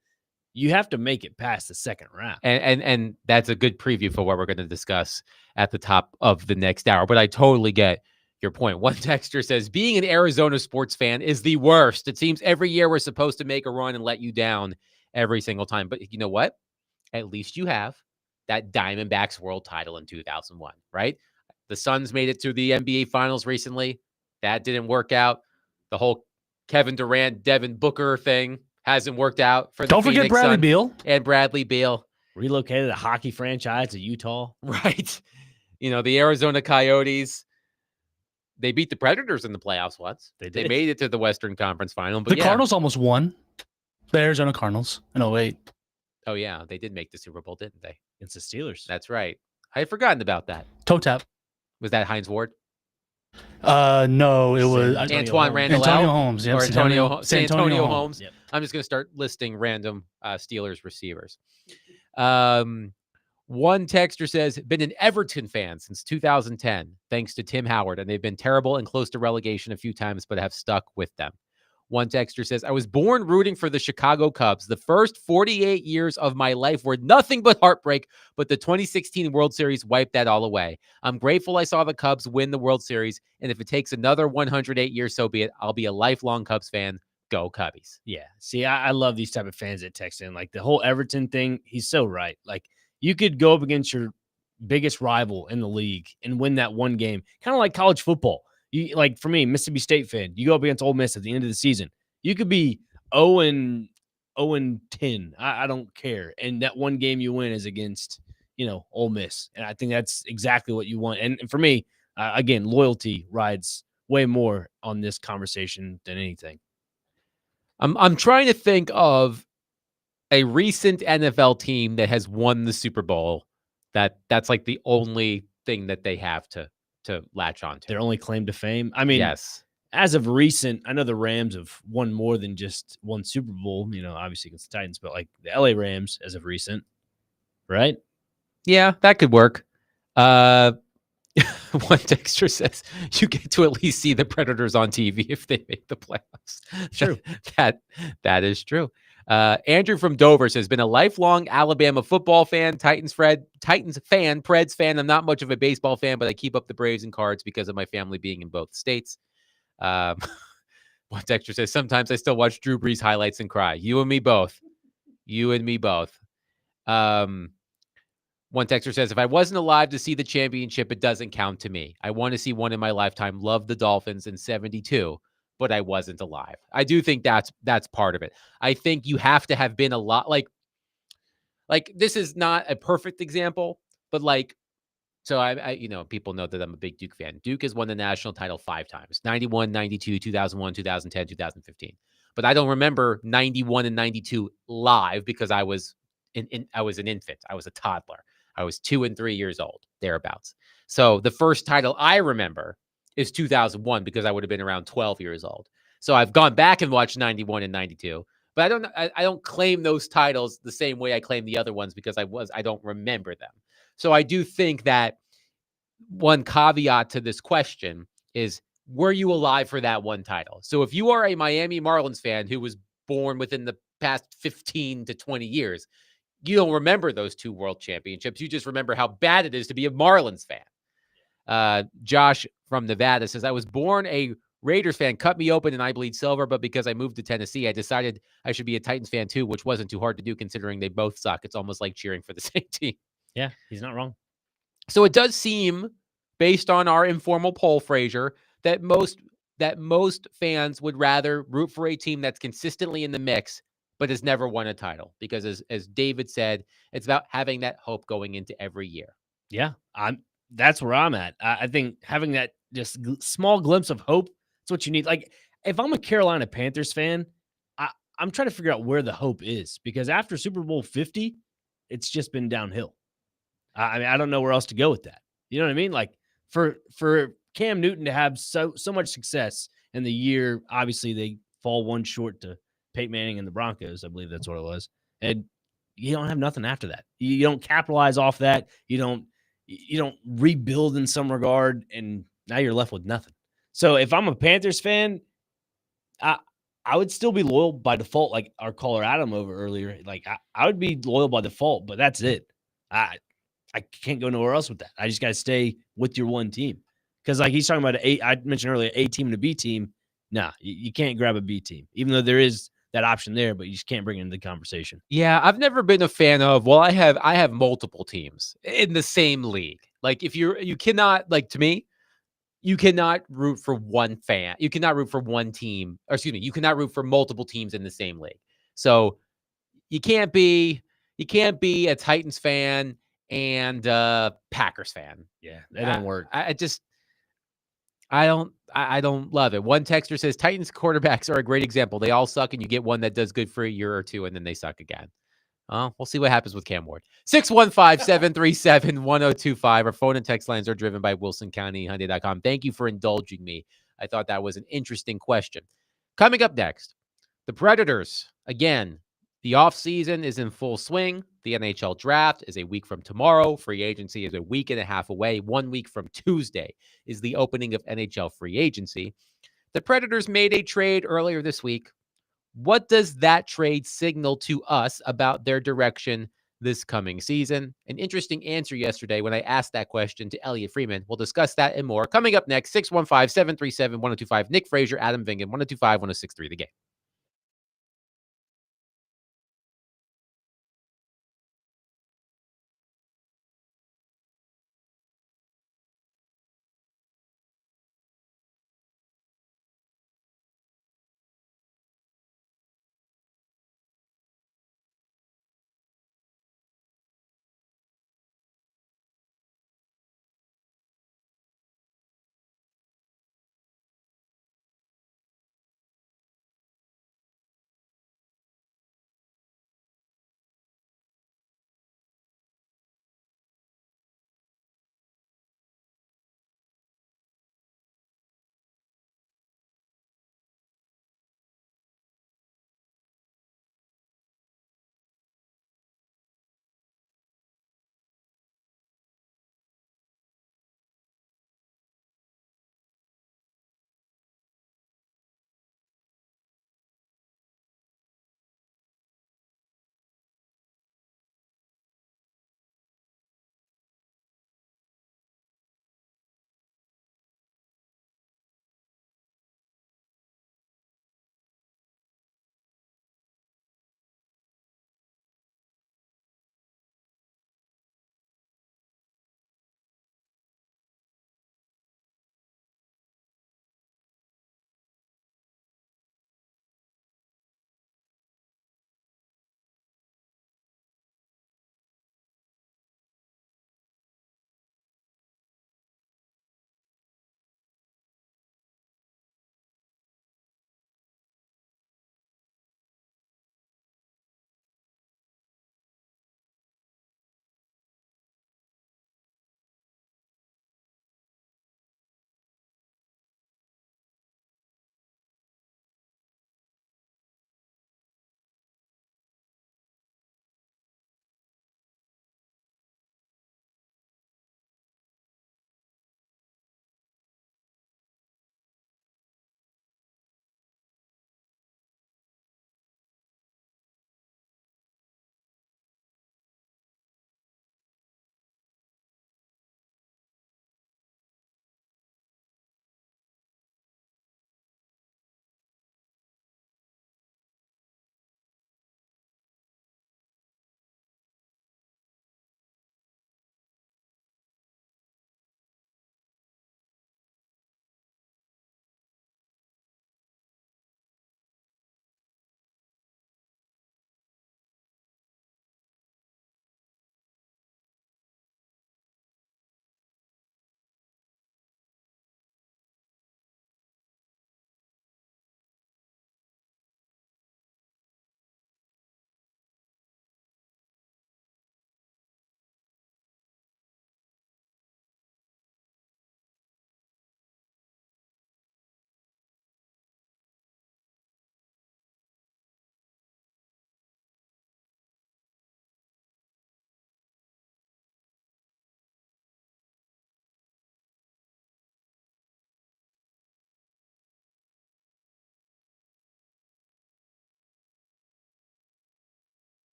you have to make it past the second round. And that's a good preview for what we're going to discuss at the top of the next hour. But I totally get your point. One texter says, being an Arizona sports fan is the worst. It seems every year we're supposed to make a run and let you down every single time. But you know what? At least you have that Diamondbacks world title in 2001, right? The Suns made it to the NBA Finals recently. That didn't work out. The whole Kevin Durant, Devin Booker thing hasn't worked out for the Don't forget Phoenix Bradley Suns Beal. and Bradley Beal. Relocated a hockey franchise to Utah. Right. The Arizona Coyotes, they beat the Predators in the playoffs once. They They did. made it to the Western Conference Final. But The Cardinals almost won. The Arizona Cardinals in 08. Oh, yeah. They did make the Super Bowl, didn't they? Against the Steelers. That's right. I had forgotten about that. Toe tap. Was that Heinz Ward? No, it was Antoine Randall. Antonio Holmes. Yep, Or Antonio Santonio Holmes. Yep. I'm just going to start listing random Steelers receivers. One texter says, been an Everton fan since 2010, thanks to Tim Howard, and they've been terrible and close to relegation a few times, but have stuck with them. One texter says, I was born rooting for the Chicago Cubs. The first 48 years of my life were nothing but heartbreak, but the 2016 World Series wiped that all away. I'm grateful I saw the Cubs win the World Series, and if it takes another 108 years, so be it. I'll be a lifelong Cubs fan. Go Cubbies. Yeah. See, I love these type of fans that text in. Like the whole Everton thing, he's so right. Like you could go up against your biggest rival in the league and win that one game, kind of like college football. You like for me, Mississippi State fan, you go up against Ole Miss at the end of the season. You could be 0-10. I don't care. And that one game you win is against, Ole Miss. And I think that's exactly what you want. And for me, again, loyalty rides way more on this conversation than anything. I'm trying to think of a recent NFL team that has won the Super Bowl. That's like the only thing that they have to latch on to. Their only claim to fame. I mean, yes. As of recent, I know the Rams have won more than just one Super Bowl, obviously against the Titans, but like the LA Rams as of recent, right? Yeah, that could work. One texter says you get to at least see the Predators on TV if they make the playoffs. True. That is true. Andrew from Dover says, been a lifelong Alabama football fan, Titans fan, Preds fan. I'm not much of a baseball fan, but I keep up the Braves and Cards because of my family being in both states. One texter says, sometimes I still watch Drew Brees highlights and cry. You and me both. One texter says, if I wasn't alive to see the championship, it doesn't count to me. I want to see one in my lifetime. Love the Dolphins in 72, but I wasn't alive. I do think that's part of it. I think you have to have been a lot like this is not a perfect example, but so I people know that I'm a big Duke fan. Duke has won the national title 5 times, 91, 92, 2001, 2010, 2015. But I don't remember 91 and 92 live because I was an infant. I was a toddler. I was 2 and 3 years old, thereabouts. So the first title I remember is 2001 because I would have been around 12 years old. So I've gone back and watched 91 and 92, but I don't claim those titles the same way I claim the other ones because I don't remember them. So I do think that one caveat to this question is, were you alive for that one title? So if you are a Miami Marlins fan who was born within the past 15 to 20 years, you don't remember those 2 world championships. You just remember how bad it is to be a Marlins fan. Josh from Nevada says, I was born a Raiders fan, cut me open and I bleed silver, but because I moved to Tennessee, I decided I should be a Titans fan too, which wasn't too hard to do considering they both suck. It's almost like cheering for the same team. Yeah, he's not wrong. So it does seem, based on our informal poll, Frazier, that most fans would rather root for a team that's consistently in the mix, but has never won a title. Because as David said, it's about having that hope going into every year. Yeah, that's where I'm at. I think having that just small glimpse of hope, that's what you need. Like, if I'm a Carolina Panthers fan, I'm trying to figure out where the hope is. Because after Super Bowl 50, it's just been downhill. I mean, I don't know where else to go with that. You know what I mean? Like for Cam Newton to have so much success in the year, obviously they fall one short to Peyton Manning and the Broncos. I believe that's what it was. And you don't have nothing after that. You don't capitalize off that. You don't rebuild in some regard, and now you're left with nothing. So if I'm a Panthers fan, I would still be loyal by default, like our caller Adam over earlier. Like I would be loyal by default, but that's it. I can't go nowhere else with that. I just got to stay with your one team. Because like he's talking about I mentioned earlier, A team and a B team. Nah, you can't grab a B team, even though there is that option there, but you just can't bring it into the conversation. Yeah, I've never been a fan of, I have multiple teams in the same league. Like if you cannot, like to me, you cannot root for one fan. You cannot root for one team, or excuse me, you cannot root for multiple teams in the same league. So you can't be You can't be a Titans fan and Packers fan. Yeah, that don't work. I don't love it. One texter says Titans quarterbacks are a great example. They all suck, and you get one that does good for a year or two, and then they suck again. We'll see what happens with Cam Ward. 615-737-1025. Our phone and text lines are driven by WilsonCountyHyundai.com. Thank you for indulging me. I thought that was an interesting question. Coming up next, the Predators. Again, the offseason is in full swing. The NHL draft is a week from tomorrow. Free agency is a week and a half away. 1 week from Tuesday is the opening of NHL free agency. The Predators made a trade earlier this week. What does that trade signal to us about their direction this coming season? An interesting answer yesterday when I asked that question to Elliot Freeman. We'll discuss that and more. Coming up next, 615-737-1025. Nick Frazier, Adam Vingan, 1025-1063 The Game.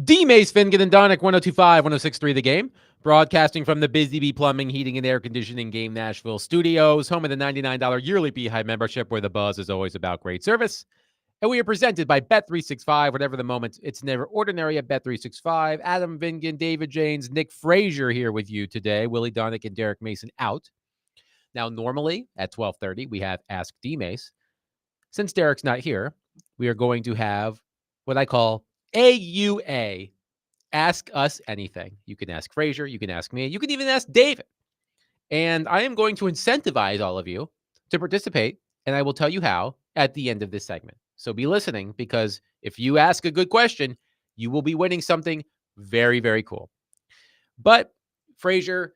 D-Mace, Fingan, and Donick, 102.5, 106.3 The Game. Broadcasting from the Busy Bee Plumbing, Heating, and Air Conditioning Game Nashville studios, home of the $99 yearly Beehive membership, where the buzz is always about great service. And we are presented by Bet365. Whatever the moment, it's never ordinary at Bet365. Adam Vingan, David Janes, Nick Frazier here with you today. Willie Donick and Derek Mason out. Now, normally at 12:30, we have Ask D-Mace. Since Derek's not here, we are going to have what I call AUA. Ask us anything. You can ask Frazier. You can ask me. You can even ask David. And I am going to incentivize all of you to participate. And I will tell you how at the end of this segment. So be listening, because if you ask a good question, you will be winning something very, very cool. But Frazier,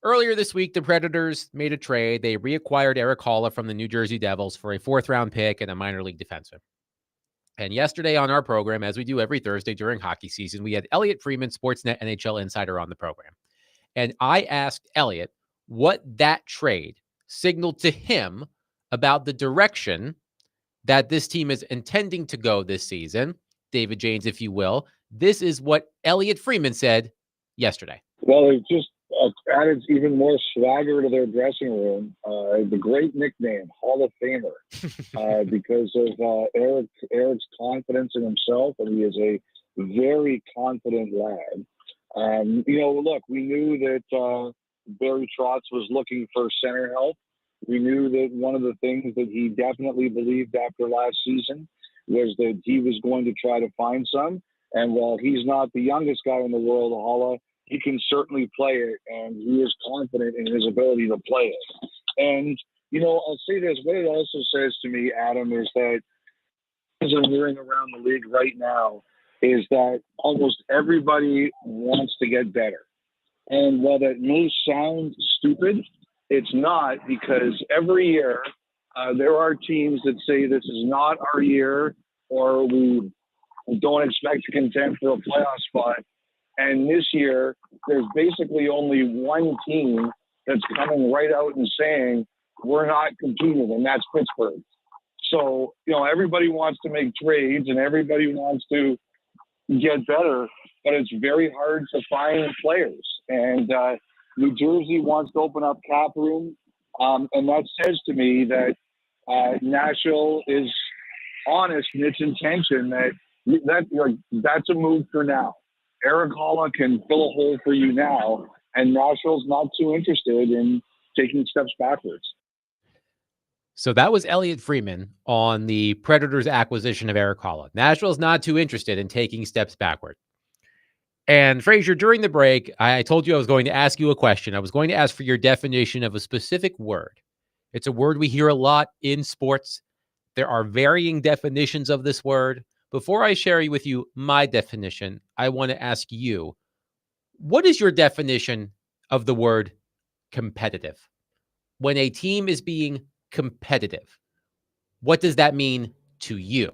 earlier this week, the Predators made a trade. They reacquired Erik Haula from the New Jersey Devils for a 4th-round pick and a minor league defenseman. And yesterday on our program, as we do every Thursday during hockey season, we had Elliotte Friedman, Sportsnet NHL insider, on the program. And I asked Elliotte what that trade signaled to him about the direction that this team is intending to go this season. David Janes, if you will. This is what Elliotte Friedman said yesterday. Well, it just added even more swagger to their dressing room. The great nickname, Hall of Famer, because of Erik's confidence in himself, and he is a very confident lad. Look, we knew that Barry Trotz was looking for center help. We knew that one of the things that he definitely believed after last season was that he was going to try to find some. And while he's not the youngest guy in the world, Haula, he can certainly play it, and he is confident in his ability to play it. And, I'll say this, what it also says to me, Adam, is that as I'm hearing around the league right now, is that almost everybody wants to get better. And while that may sound stupid, it's not, because every year there are teams that say this is not our year, or we don't expect to contend for a playoff spot. And this year, there's basically only one team that's coming right out and saying, we're not competing, and that's Pittsburgh. So, everybody wants to make trades and everybody wants to get better, but it's very hard to find players. And New Jersey wants to open up cap room. And that says to me that Nashville is honest in its intention that's a move for now. Erik Haula can fill a hole for you now, and Nashville's not too interested in taking steps backwards. So that was Elliotte Friedman on the Predators' acquisition of Erik Haula. Nashville's not too interested in taking steps backward. And Frazier, during the break, I told you I was going to ask you a question. I was going to ask for your definition of a specific word. It's a word we hear a lot in sports. There are varying definitions of this word. Before I share with you my definition, I want to ask you, what is your definition of the word competitive? When a team is being competitive, what does that mean to you?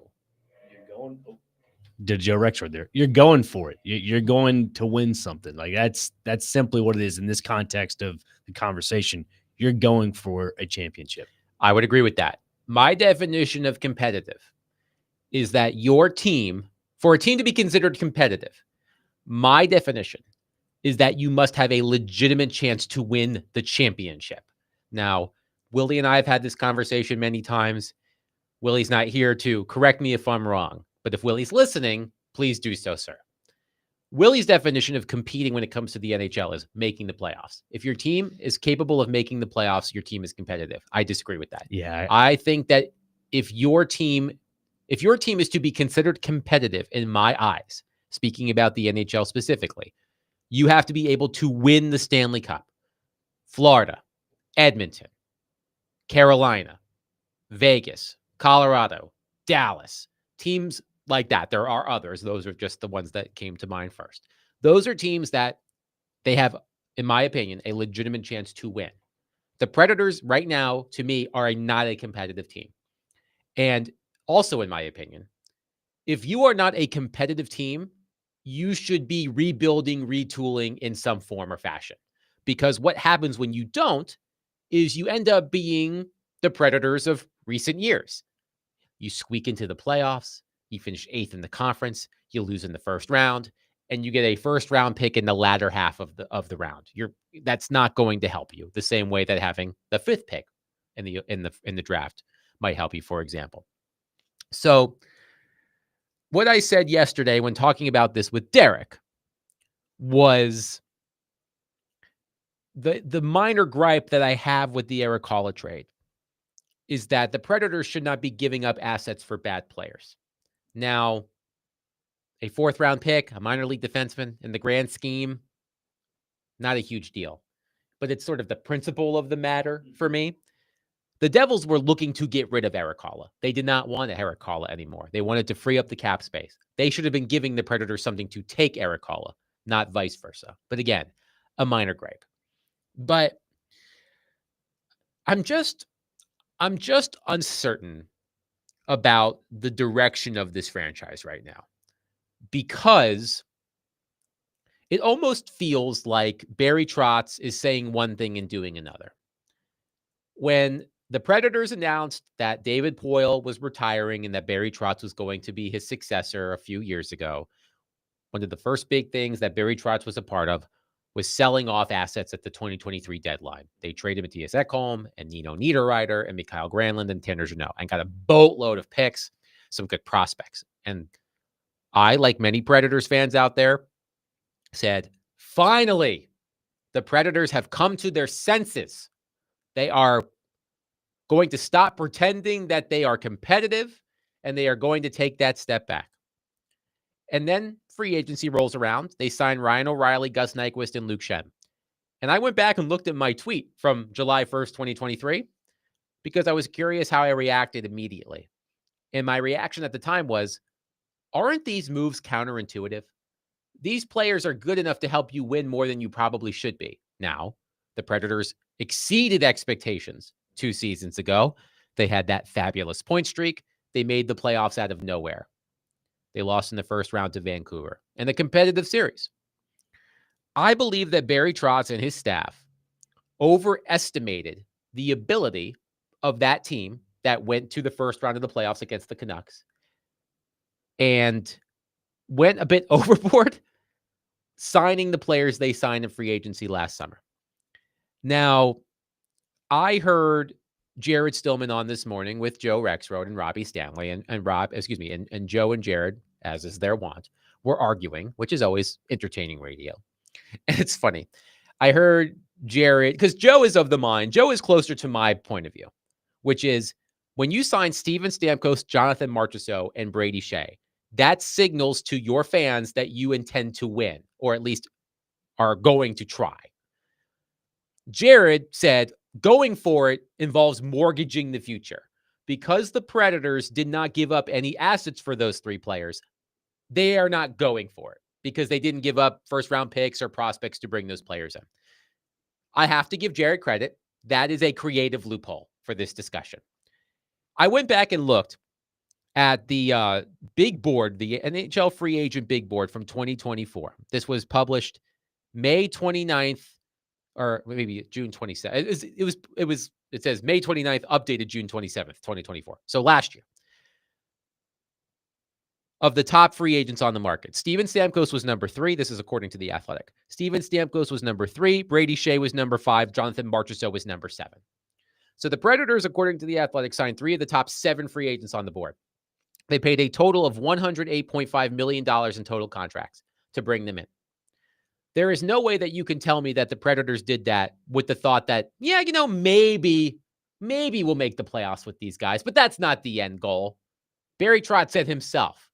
Did Joe Rex right there? You're going for it. You're going to win something. Like that's simply what it is in this context of the conversation. You're going for a championship. I would agree with that. My definition of competitive is that your team, for a team to be considered competitive, my definition is that you must have a legitimate chance to win the championship. Now, Willie and I have had this conversation many times. Willie's not here to correct me if I'm wrong, but if Willie's listening, please do so, sir. Willie's definition of competing when it comes to the NHL is making the playoffs. If your team is capable of making the playoffs, your team is competitive. I disagree with that. Yeah. I think that if your team is to be considered competitive, in my eyes, speaking about the NHL specifically, you have to be able to win the Stanley Cup. Florida, Edmonton, Carolina, Vegas, Colorado, Dallas, teams like that. There are others. Those are just the ones that came to mind first. Those are teams that they have, in my opinion, a legitimate chance to win. The Predators right now, to me, are not a competitive team. And also, in my opinion, if you are not a competitive team, you should be rebuilding, retooling in some form or fashion. Because what happens when you don't is you end up being the Predators of recent years. You squeak into the playoffs. You finish 8th in the conference. You lose in the first round. and you get a first round pick in the latter half of the round. That's not going to help you the same way that having the 5th pick in the draft might help you, for example. So what I said yesterday when talking about this with Derek was the minor gripe that I have with the Erik Haula trade is that the Predators should not be giving up assets for bad players. Now, a 4th round pick, a minor league defenseman, in the grand scheme, not a huge deal. But it's sort of the principle of the matter for me. The Devils were looking to get rid of Erik Haula. They did not want Erik Haula anymore. They wanted to free up the cap space. They should have been giving the Predators something to take Erik Haula, not vice versa. But again, a minor gripe. But I'm just uncertain about the direction of this franchise right now, because it almost feels like Barry Trotz is saying one thing and doing another. When the Predators announced that David Poile was retiring and that Barry Trotz was going to be his successor a few years ago, one of the first big things that Barry Trotz was a part of was selling off assets at the 2023 deadline. They traded Mattias Ekholm and Nino Niederreiter and Mikael Granlund and Tanner Jeannot and got a boatload of picks, some good prospects. And I, like many Predators fans out there, said, finally, the Predators have come to their senses. They are going to stop pretending that they are competitive, and they are going to take that step back. And then free agency rolls around. They sign Ryan O'Reilly, Gus Nyquist, and Luke Schenn. And I went back and looked at my tweet from July 1st, 2023, because I was curious how I reacted immediately. And my reaction at the time was, aren't these moves counterintuitive? These players are good enough to help you win more than you probably should be. Now, the Predators exceeded expectations 2 seasons ago. They had that fabulous point streak. They made the playoffs out of nowhere. They lost in the first round to Vancouver in a competitive series. I believe that Barry Trotz and his staff overestimated the ability of that team that went to the first round of the playoffs against the Canucks and went a bit overboard signing the players they signed in free agency last summer. Now, I heard Jared Stillman on this morning with Joe Rexroad and Robbie Stanley and Joe and Jared, as is their wont, were arguing, which is always entertaining radio. And it's funny. I heard Jared, because Joe is of the mind, Joe is closer to my point of view, which is when you sign Steven Stamkos, Jonathan Marchessault, and Brady Shea, that signals to your fans that you intend to win, or at least are going to try. Jared said, going for it involves mortgaging the future. Because the Predators did not give up any assets for those 3 players, they are not going for it because they didn't give up first-round picks or prospects to bring those players in. I have to give Jared credit. That is a creative loophole for this discussion. I went back and looked at the big board, the NHL free agent big board from 2024. This was published May 29th, or maybe June 27th. It says May 29th, updated June 27th, 2024. So last year. Of the top free agents on the market, Steven Stamkos was number 3. This is according to The Athletic. Steven Stamkos was number 3. Brady Shea was number 5. Jonathan Marchessault was number 7. So the Predators, according to The Athletic, signed 3 of the top 7 free agents on the board. They paid a total of $108.5 million in total contracts to bring them in. There is no way that you can tell me that the Predators did that with the thought that, maybe we'll make the playoffs with these guys, but that's not the end goal. Barry Trotz said himself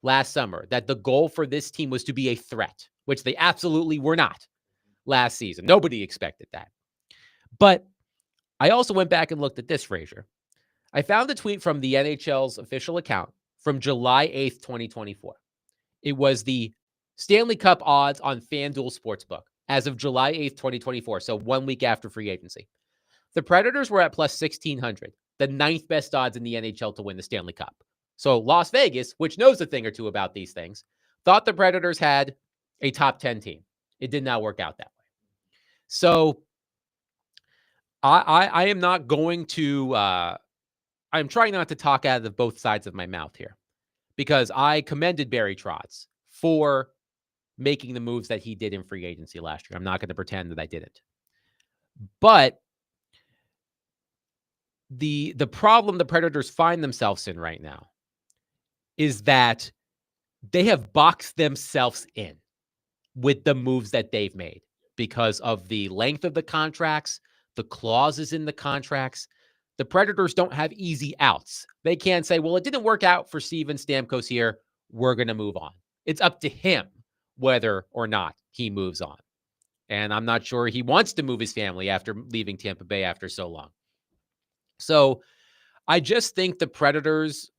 last summer that the goal for this team was to be a threat, which they absolutely were not last season. Nobody expected that. But I also went back and looked at this, Frazier. I found a tweet from the NHL's official account from July 8th, 2024. It was the Stanley Cup odds on FanDuel Sportsbook as of July 8th, 2024, so 1 week after free agency. The Predators were at plus 1,600, the 9th best odds in the NHL to win the Stanley Cup. So Las Vegas, which knows a thing or two about these things, thought the Predators had a top 10 team. It did not work out that way. So I am not going to, I'm trying not to talk out of both sides of my mouth here, because I commended Barry Trotz for making the moves that he did in free agency last year. I'm not going to pretend that I didn't. But the problem the Predators find themselves in right now is that they have boxed themselves in with the moves that they've made because of the length of the contracts, the clauses in the contracts. The Predators don't have easy outs. They can't say, well, it didn't work out for Steven Stamkos here. We're going to move on. It's up to him whether or not he moves on. And I'm not sure he wants to move his family after leaving Tampa Bay after so long. So I just think the Predators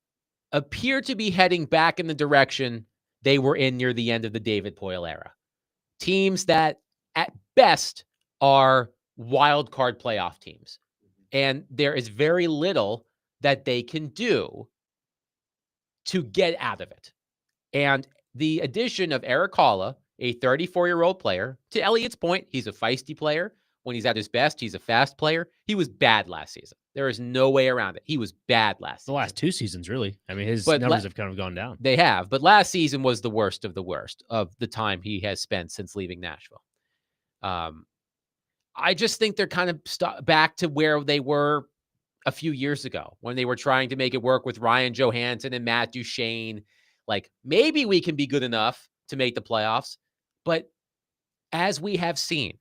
appear to be heading back in the direction they were in near the end of the David Poile era. Teams that at best are wild card playoff teams. And there is very little that they can do to get out of it. And the addition of Erik Haula, a 34-year-old player, to Elliott's point, he's a feisty player. When he's at his best, he's a fast player. He was bad last season. There is no way around it. He was bad last season. The last 2 seasons, really. I mean, his numbers have kind of gone down. They have. But last season was the worst of the time he has spent since leaving Nashville. I just think they're kind of back to where they were a few years ago when they were trying to make it work with Ryan Johansson and Matt Duchene. Like, maybe we can be good enough to make the playoffs. But as we have seen,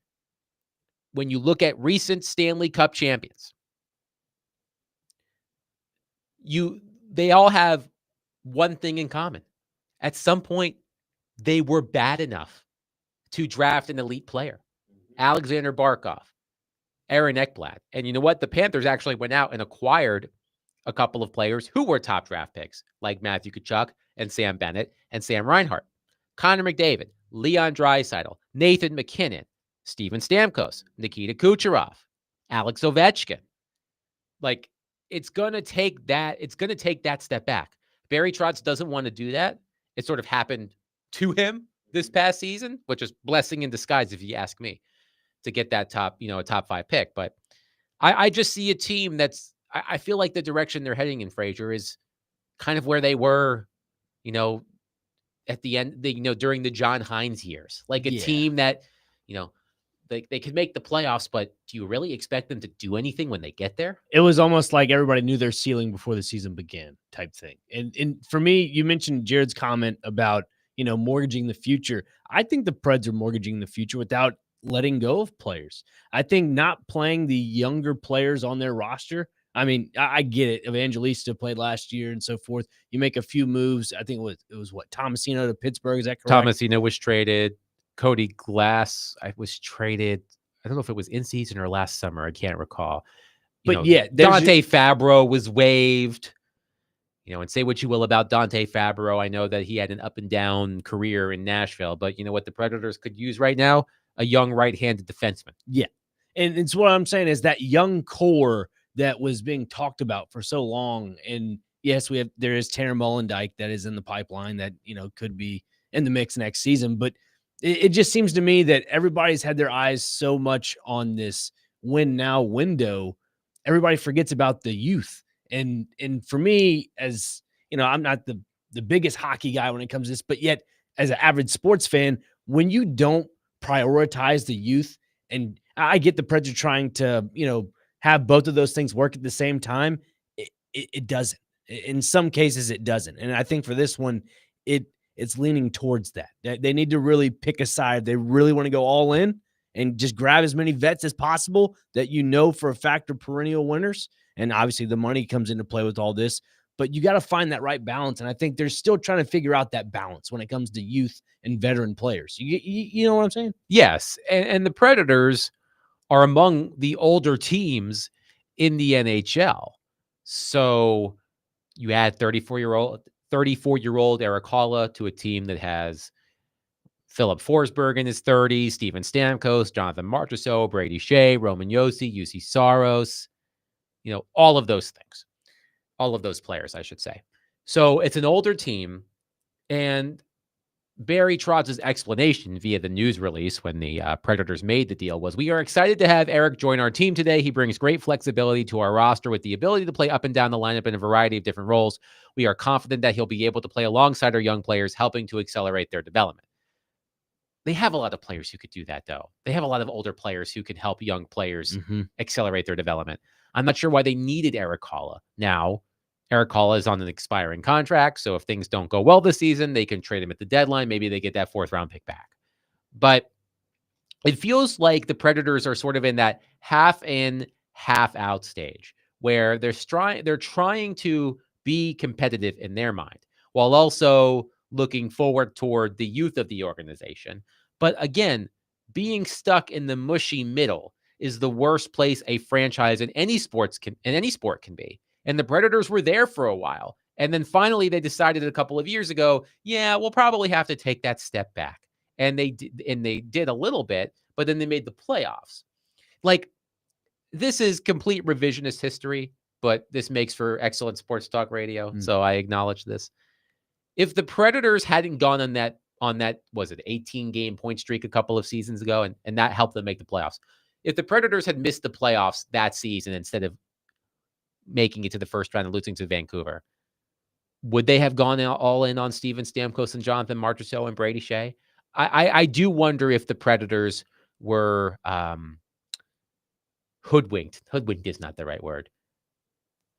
when you look at recent Stanley Cup champions, they all have one thing in common. At some point, they were bad enough to draft an elite player. Alexander Barkov, Aaron Ekblad. And you know what? The Panthers actually went out and acquired a couple of players who were top draft picks, like Matthew Tkachuk and Sam Bennett and Sam Reinhart. Connor McDavid, Leon Draisaitl, Nathan McKinnon, Steven Stamkos, Nikita Kucherov, Alex Ovechkin. Like, it's going to take that step back. Barry Trotz doesn't want to do that. It sort of happened to him this past season, which is blessing in disguise, if you ask me, to get that a top 5 pick. But I just see a team I feel like the direction they're heading in, Frazier, is kind of where they were, at the end, during the John Hines years. Like a team that, they could make the playoffs, but do you really expect them to do anything when they get there? It was almost like everybody knew their ceiling before the season began, type thing. And for me, you mentioned Jared's comment about, mortgaging the future. I think the Preds are mortgaging the future without letting go of players. I think not playing the younger players on their roster. I mean, I get it. Evangelista played last year and so forth. You make a few moves. I think it was what, Tomasino to Pittsburgh. Is that correct? Tomasino was traded. Cody Glass was traded. I don't know if it was in season or last summer. I can't recall. Dante Fabro was waived. And say what you will about Dante Fabro. I know that he had an up and down career in Nashville, but you know what the Predators could use right now? A young right-handed defenseman. Yeah. And it's what I'm saying is that young core that was being talked about for so long. And yes, there is Tanner Molendyke that is in the pipeline that, could be in the mix next season. But it just seems to me that everybody's had their eyes so much on this win now window. Everybody forgets about the youth. And for me, as I'm not the biggest hockey guy when it comes to this, but yet as an average sports fan, when you don't prioritize the youth, and I get the Preds are trying to, have both of those things work at the same time, it doesn't. In some cases, it doesn't. And I think for this one, it's leaning towards that. They need to really pick a side. They really want to go all in and just grab as many vets as possible that for a fact are perennial winners. And obviously the money comes into play with all this, but you got to find that right balance. And I think they're still trying to figure out that balance when it comes to youth and veteran players. You know what I'm saying? Yes. And the Predators are among the older teams in the NHL. So you add 34-year-old Erik Haula to a team that has Philip Forsberg in his 30s, Steven Stamkos, Jonathan Marchessault, Brady Shea, Roman Josi, UC Saros, all of those things, all of those players, I should say. So it's an older team, and Barry Trotz's explanation via the news release when the Predators made the deal was, "We are excited to have Erik join our team today. He brings great flexibility to our roster with the ability to play up and down the lineup in a variety of different roles. We are confident that he'll be able to play alongside our young players, helping to accelerate their development." They have a lot of players who could do that, though. They have a lot of older players who can help young players accelerate their development. I'm not sure why they needed Erik Haula. Now, Erik Haula is on an expiring contract, so if things don't go well this season, they can trade him at the deadline. Maybe they get that 4th round pick back. But it feels like the Predators are sort of in that half in, half out stage where they're trying to be competitive in their mind while also looking forward toward the youth of the organization. But again, being stuck in the mushy middle is the worst place a franchise in any sport can be. And the Predators were there for a while. And then finally they decided a couple of years ago, yeah, we'll probably have to take that step back. And they did a little bit, but then they made the playoffs. Like, this is complete revisionist history, but this makes for excellent sports talk radio. So I acknowledge this. If the Predators hadn't gone on that was it 18-game point streak a couple of seasons ago, and that helped them make the playoffs. If the Predators had missed the playoffs that season instead of making it to the first round and losing to Vancouver, would they have gone all in on Steven Stamkos and Jonathan Marchessault and Brady Shea? I do wonder if the Predators were hoodwinked. Hoodwinked is not the right word.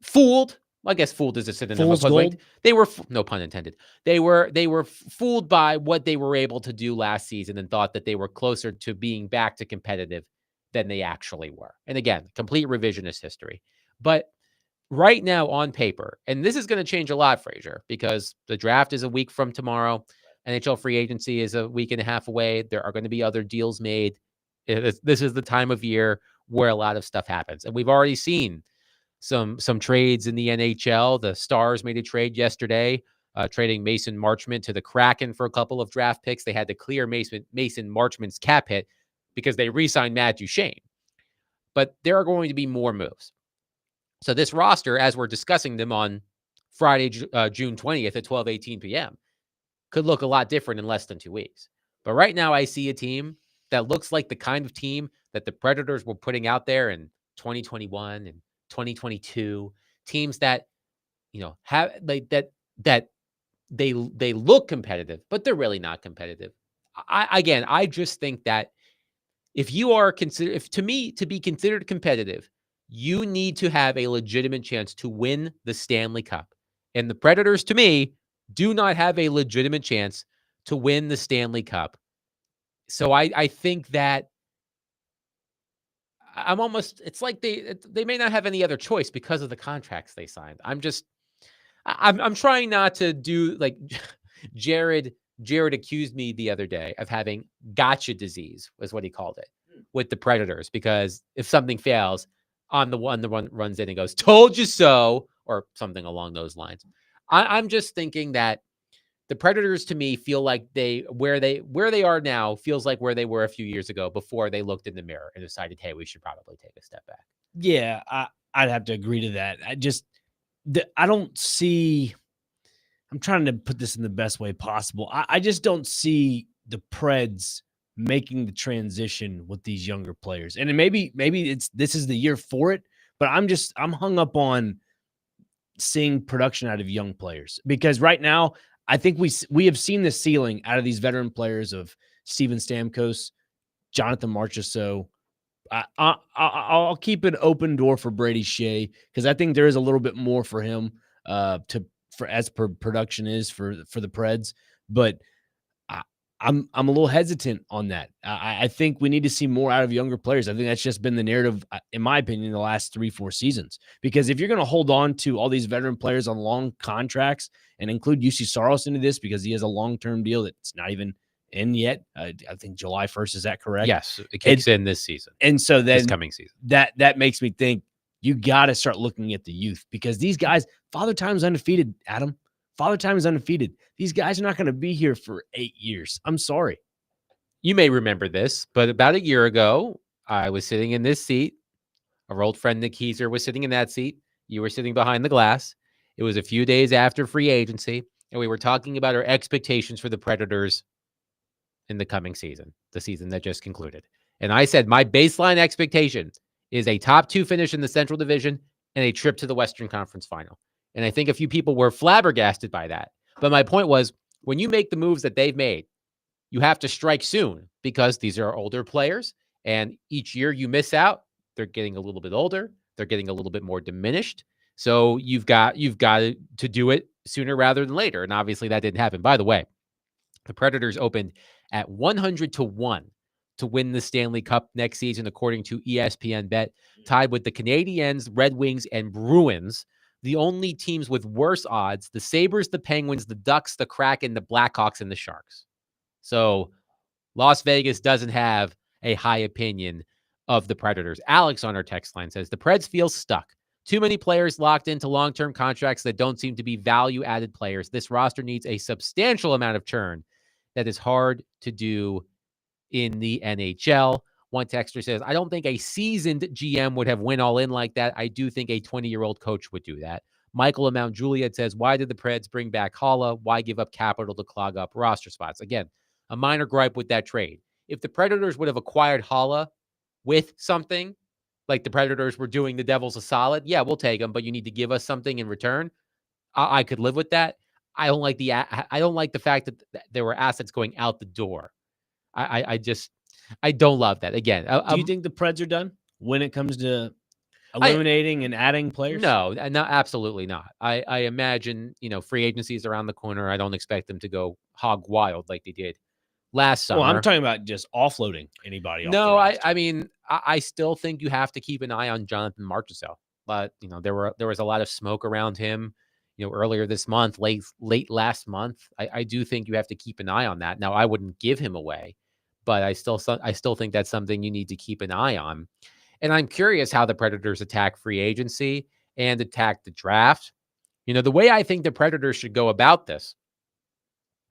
Fooled. I guess fooled is a synonym of hoodwinked. They were, no pun intended. They were fooled by what they were able to do last season and thought that they were closer to being back to competitive than they actually were. And again, complete revisionist history. But right now on paper, and this is going to change a lot, Frazier, because the draft is a week from tomorrow. NHL free agency is a week and a half away. There are going to be other deals made. This is the time of year where a lot of stuff happens. And we've already seen some trades in the NHL. The Stars made a trade yesterday, trading Mason Marchment to the Kraken for a couple of draft picks. They had to clear Mason Marchment's cap hit because they re-signed Matt Duchene. But there are going to be more moves. So this roster, as we're discussing them on Friday, June 20th at 12:18 p.m., could look a lot different in less than 2 weeks. But right now I see a team that looks like the kind of team that the Predators were putting out there in 2021 and 2022. Teams that, have that they look competitive, but they're really not competitive. I just think that if to be considered competitive, you need to have a legitimate chance to win the Stanley Cup. And the Predators, to me, do not have a legitimate chance to win the Stanley Cup. So I think that it's like they may not have any other choice because of the contracts they signed. I'm trying not to do like Jared accused me the other day of having gotcha disease, was what he called it, with the Predators, because if something fails, I'm the one runs in and goes, "Told you so," or something along those lines. I'm just thinking that the Predators, to me, feel like where they are now feels like where they were a few years ago before they looked in the mirror and decided, hey, we should probably take a step back. Yeah, I'd have to agree to that. I don't see. I'm trying to put this in the best way possible. I just don't see the Preds making the transition with these younger players. And maybe this is the year for it, but I'm hung up on seeing production out of young players, because right now I think we have seen the ceiling out of these veteran players of Steven Stamkos, Jonathan Marchessault. I'll keep an open door for Brady Shea, because I think there is a little bit more for him as per production is for the Preds, but I'm a little hesitant on that. I think we need to see more out of younger players. I think that's just been the narrative, in my opinion, in the last 3-4 seasons. Because if you're going to hold on to all these veteran players on long contracts and include UC Saros into this because he has a long-term deal that's not even in yet, I think July 1st, is that correct? Yes, it kicks in this season. And so then this coming season, that makes me think you got to start looking at the youth, because these guys, Father Time's undefeated, Adam. Father Time is undefeated. These guys are not going to be here for 8 years. I'm sorry. You may remember this, but about a year ago, I was sitting in this seat. Our old friend Nick Heiser was sitting in that seat. You were sitting behind the glass. It was a few days after free agency, and we were talking about our expectations for the Predators in the coming season, the season that just concluded. And I said my baseline expectation is a top 2 finish in the Central Division and a trip to the Western Conference Final. And I think a few people were flabbergasted by that. But my point was, when you make the moves that they've made, you have to strike soon because these are older players. And each year you miss out, they're getting a little bit older. They're getting a little bit more diminished. So you've got to do it sooner rather than later. And obviously that didn't happen. By the way, the Predators opened at 100-1 to win the Stanley Cup next season, according to ESPN Bet, tied with the Canadiens, Red Wings, and Bruins. The only teams with worse odds, the Sabres, the Penguins, the Ducks, the Kraken, the Blackhawks, and the Sharks. So Las Vegas doesn't have a high opinion of the Predators. Alex on our text line says, the Preds feel stuck. Too many players locked into long-term contracts that don't seem to be value-added players. This roster needs a substantial amount of churn that is hard to do in the NHL. One texter says, I don't think a seasoned GM would have went all in like that. I do think a 20-year-old coach would do that. Michael Amount Juliet says, why did the Preds bring back Haula? Why give up capital to clog up roster spots? Again, a minor gripe with that trade. If the Predators would have acquired Haula with something, like the Predators were doing the Devils a solid, yeah, we'll take them, but you need to give us something in return. I could live with that. I don't like the fact that there were assets going out the door. I don't love that. Again, do you think the Preds are done when it comes to eliminating and adding players? No, absolutely not. I imagine, free agency is around the corner. I don't expect them to go hog wild like they did last summer. Well, I'm talking about just offloading anybody. No, I mean, I still think you have to keep an eye on Jonathan Marchessault. But, there was a lot of smoke around him, earlier this month, late last month. I do think you have to keep an eye on that. Now, I wouldn't give him away, but I still think that's something you need to keep an eye on. And I'm curious how the Predators attack free agency and attack the draft. The way I think the Predators should go about this,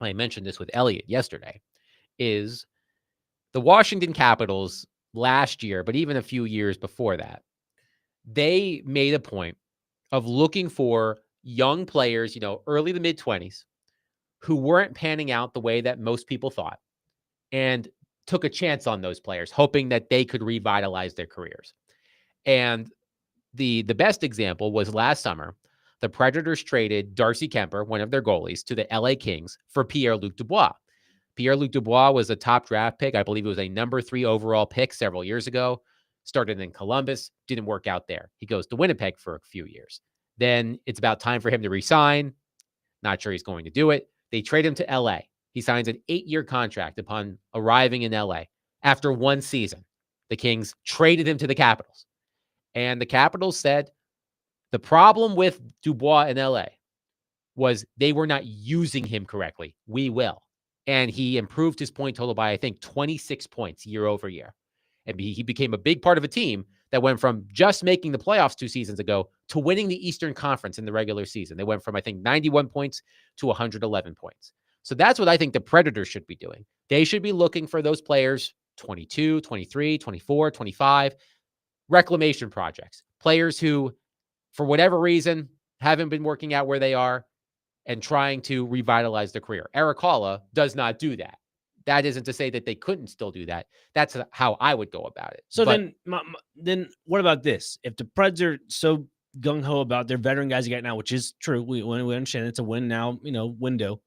I mentioned this with Elliot yesterday, is the Washington Capitals last year, but even a few years before that, they made a point of looking for young players, early to mid-20s, who weren't panning out the way that most people thought, and took a chance on those players, hoping that they could revitalize their careers. And the best example was last summer. The Predators traded Darcy Kemper, one of their goalies, to the LA Kings for Pierre-Luc Dubois. Pierre-Luc Dubois was a top draft pick. I believe it was a number 3 overall pick several years ago. Started in Columbus, didn't work out there. He goes to Winnipeg for a few years. Then it's about time for him to resign. Not sure he's going to do it. They trade him to LA. He signs an 8-year contract upon arriving in LA. After one season, the Kings traded him to the Capitals. And the Capitals said the problem with Dubois in LA was they were not using him correctly. We will. And he improved his point total by, I think, 26 points year over year. And he became a big part of a team that went from just making the playoffs 2 seasons ago to winning the Eastern Conference in the regular season. They went from, I think, 91 points to 111 points. So that's what I think the Predators should be doing. They should be looking for those players, 22, 23, 24, 25, reclamation projects, players who, for whatever reason, haven't been working out where they are and trying to revitalize their career. Erik Haula does not do that. That isn't to say that they couldn't still do that. That's how I would go about it. So then what about this? If the Preds are so gung-ho about their veteran guys you got now, which is true, we understand it's a win now, window.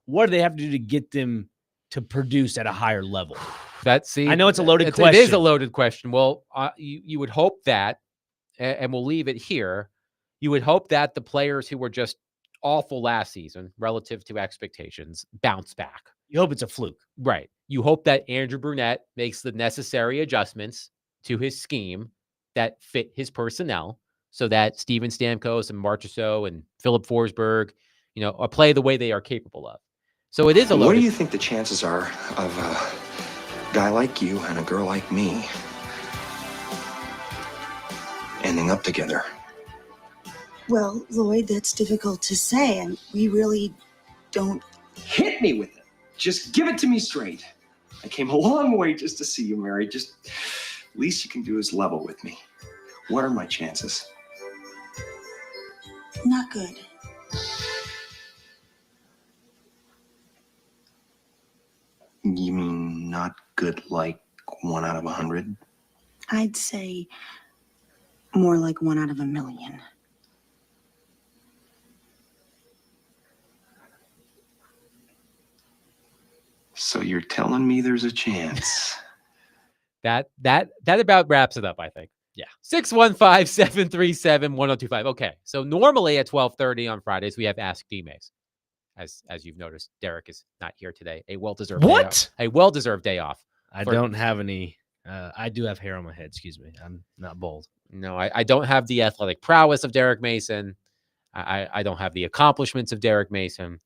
What do they have to do to get them to produce at a higher level? I know it's a loaded question. It is a loaded question. Well, you would hope that, and we'll leave it here, you would hope that the players who were just awful last season relative to expectations bounce back. You hope it's a fluke. Right. You hope that Andrew Brunette makes the necessary adjustments to his scheme that fit his personnel so that Steven Stamkos and Marchessault and Philip Forsberg, play the way they are capable of. So it is a loaded. What do you think the chances are of a guy like you and a girl like me ending up together? Well, Lloyd, that's difficult to say, and we really don't. Hit me with it. Just give it to me straight. I came a long way just to see you married. Just least you can do is level with me. What are my chances? Not good. You mean not good like 1 out of 100? I'd say more like 1 out of 1,000,000. So you're telling me there's a chance? That about wraps it up, I think. Yeah. 615-737-1025. Okay. So normally at 12:30 on Fridays, we have Ask D-Maze. As you've noticed, Derek is not here today. A well-deserved day off. A well-deserved day off. I don't have any. I do have hair on my head. Excuse me. I'm not bald. No, I don't have the athletic prowess of Derek Mason. I don't have the accomplishments of Derek Mason.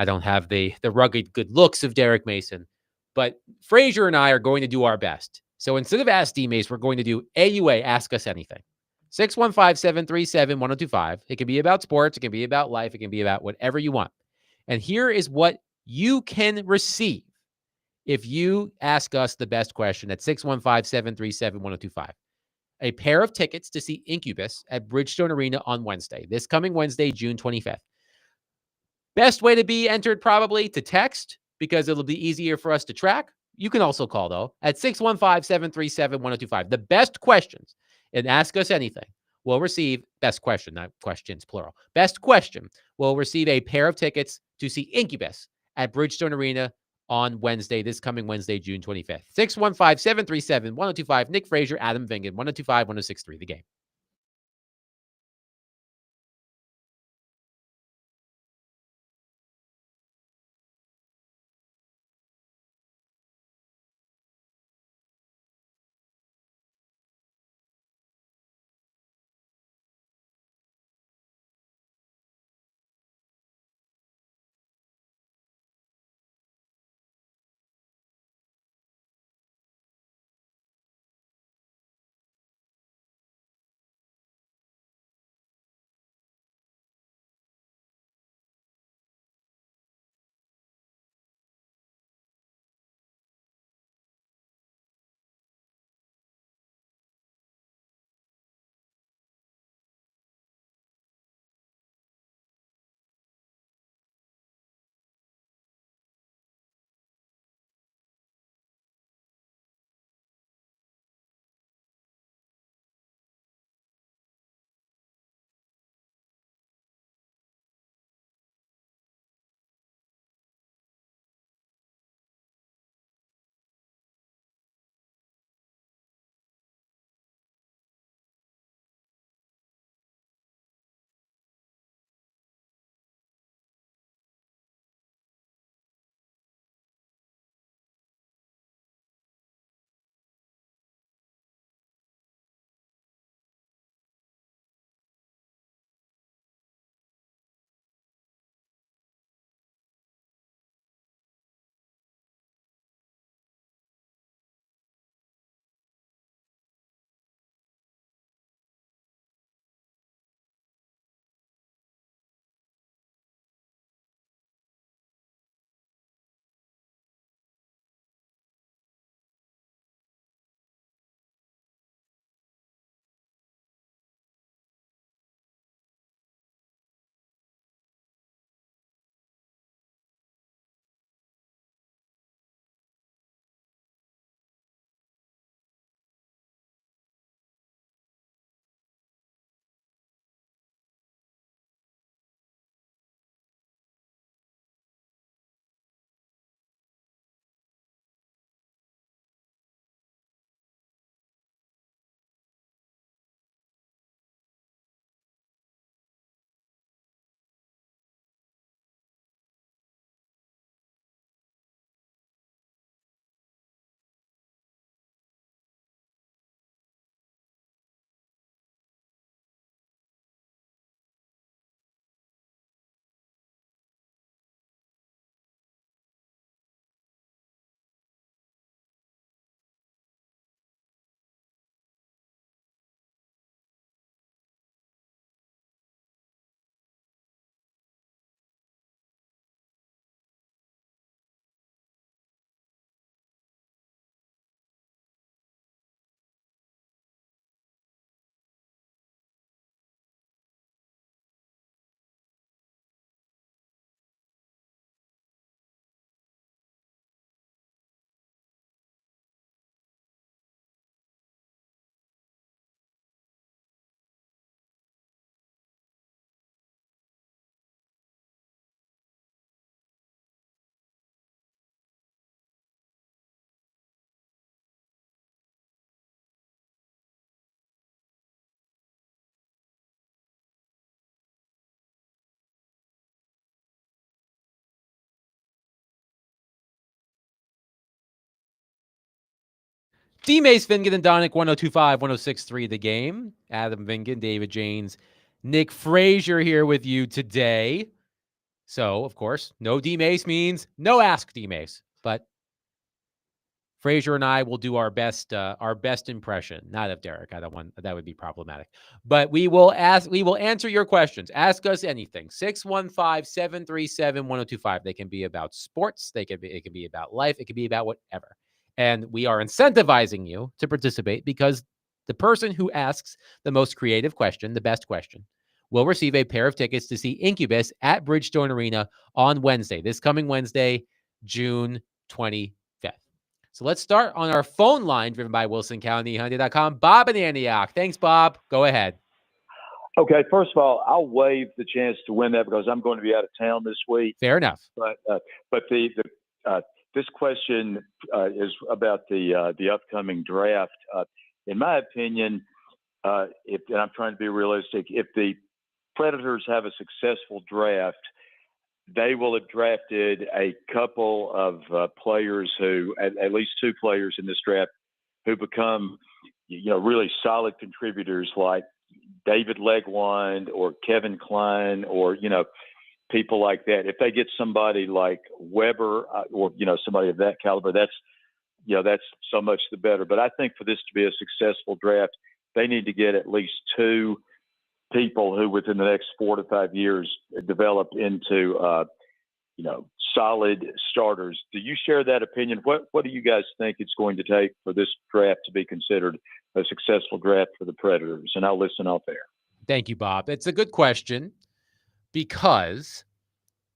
I don't have the rugged good looks of Derek Mason. But Frazier and I are going to do our best. So instead of Ask D-Mace, we're going to do AUA, Ask Us Anything. 615-737-1025. It can be about sports. It can be about life. It can be about whatever you want. And here is what you can receive if you ask us the best question at 615-737-1025. A pair of tickets to see Incubus at Bridgestone Arena on Wednesday, this coming Wednesday, June 25th. Best way to be entered probably to text because it'll be easier for us to track. You can also call, though, at 615-737-1025. The best questions and Ask Us Anything will receive, best question, not questions, plural. Best question will receive a pair of tickets to see Incubus at Bridgestone Arena on Wednesday, this coming Wednesday, June 25th. 615-737-1025. Nick Frazier, Adam Vingan, 1025-1063, The Game. D-Mace, Vingan, and Donick, 102.5, 106.3 The Game. Adam Vingan, David Janes, Nick Frazier here with you today. So, of course, no D-Mace means no Ask D-Mace. But Frazier and I will do our best impression. Not of Derek. I don't want that would be problematic. But we will answer your questions. Ask us anything. 615-737-1025. They can be about sports. It can be about life. It can be about whatever. And we are incentivizing you to participate because the person who asks the most creative question, the best question, will receive a pair of tickets to see Incubus at Bridgestone Arena on Wednesday. This coming Wednesday, June 25th. So let's start on our phone line driven by WilsonCountyHyundai.com. Bob in Antioch. Thanks, Bob. Go ahead. Okay, first of all, I'll waive the chance to win that because I'm going to be out of town this week. Fair enough. But this question is about the upcoming draft. In my opinion, and I'm trying to be realistic, if the Predators have a successful draft, they will have drafted a couple of players who, at least two players in this draft, who become, really solid contributors like David Legwand or Kevin Klein or, people like that. If they get somebody like Weber or, somebody of that caliber, that's so much the better. But I think for this to be a successful draft, they need to get at least two people who within the next 4 to 5 years develop into, solid starters. Do you share that opinion? What do you guys think it's going to take for this draft to be considered a successful draft for the Predators? And I'll listen off air. Thank you, Bob. It's a good question because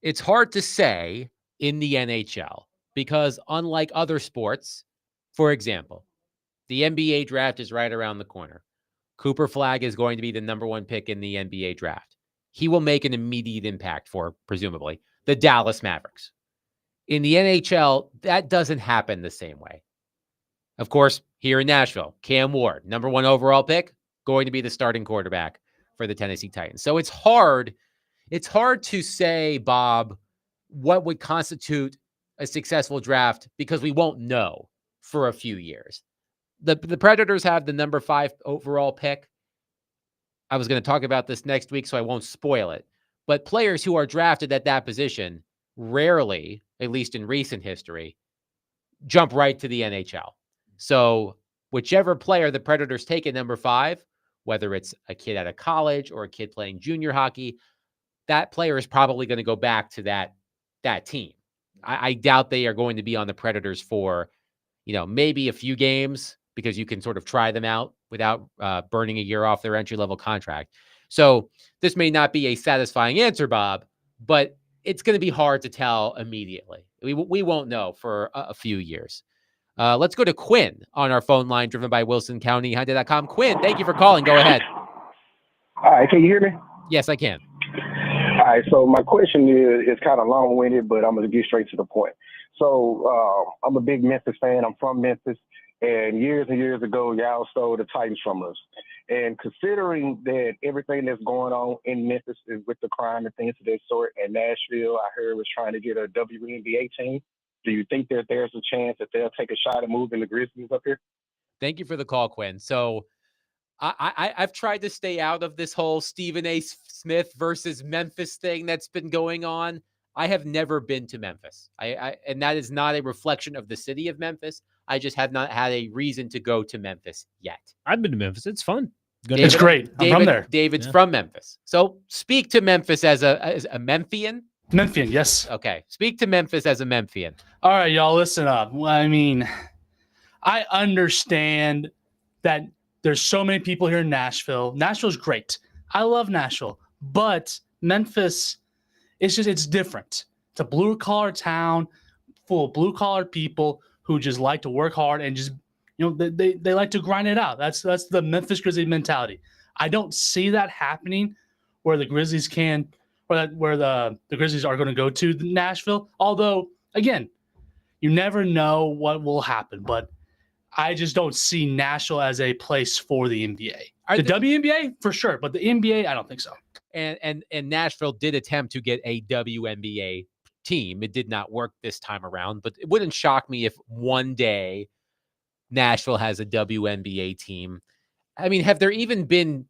it's hard to say in the NHL because unlike other sports, for example, the NBA draft is right around the corner. Cooper Flagg is going to be the number 1 pick in the NBA draft. He will make an immediate impact for, presumably, the Dallas Mavericks. In the NHL, that doesn't happen the same way. Of course, here in Nashville, Cam Ward, number 1 overall pick, going to be the starting quarterback for the Tennessee Titans. So it's hard to say, Bob, what would constitute a successful draft because we won't know for a few years. The Predators have the number 5 overall pick. I was going to talk about this next week, so I won't spoil it. But players who are drafted at that position rarely, at least in recent history, jump right to the NHL. So whichever player the Predators take at number 5, whether it's a kid out of college or a kid playing junior hockey, that player is probably going to go back to that team. I doubt they are going to be on the Predators for, maybe a few games, because you can sort of try them out without burning a year off their entry-level contract. So this may not be a satisfying answer, Bob, but it's going to be hard to tell immediately. We won't know for a few years. Let's go to Quinn on our phone line, driven by WilsonCountyHyundai.com. Quinn, thank you for calling. Go ahead. All right, can you hear me? Yes, I can. All right, so my question is kind of long-winded, but I'm going to get straight to the point. So I'm a big Memphis fan. I'm from Memphis. And years ago, y'all stole the Titans from us. And considering that everything that's going on in Memphis is with the crime and things of that sort, and Nashville, I heard, was trying to get a WNBA team, do you think that there's a chance that they'll take a shot at moving the Grizzlies up here? Thank you for the call, Quinn. So I've tried to stay out of this whole Stephen A. Smith versus Memphis thing that's been going on. I have never been to Memphis. And that is not a reflection of the city of Memphis. I just have not had a reason to go to Memphis yet. I've been to Memphis. It's fun. It's great. I'm from there. David's from Memphis. So speak to Memphis as a Memphian. Memphian, yes. Okay. Speak to Memphis as a Memphian. All right, y'all, listen up. I mean, I understand that there's so many people here in Nashville. Nashville's great. I love Nashville. But Memphis, it's different. It's a blue-collar town full of blue-collar people who just like to work hard and just, they like to grind it out. That's the Memphis Grizzlies mentality. I don't see that happening where the Grizzlies where the Grizzlies are going to go to Nashville. Although, again, you never know what will happen. But I just don't see Nashville as a place for the NBA. WNBA, for sure. But the NBA, I don't think so. And Nashville did attempt to get a WNBA team. It did not work this time around, but it wouldn't shock me if one day Nashville has a WNBA team. I mean, have there even been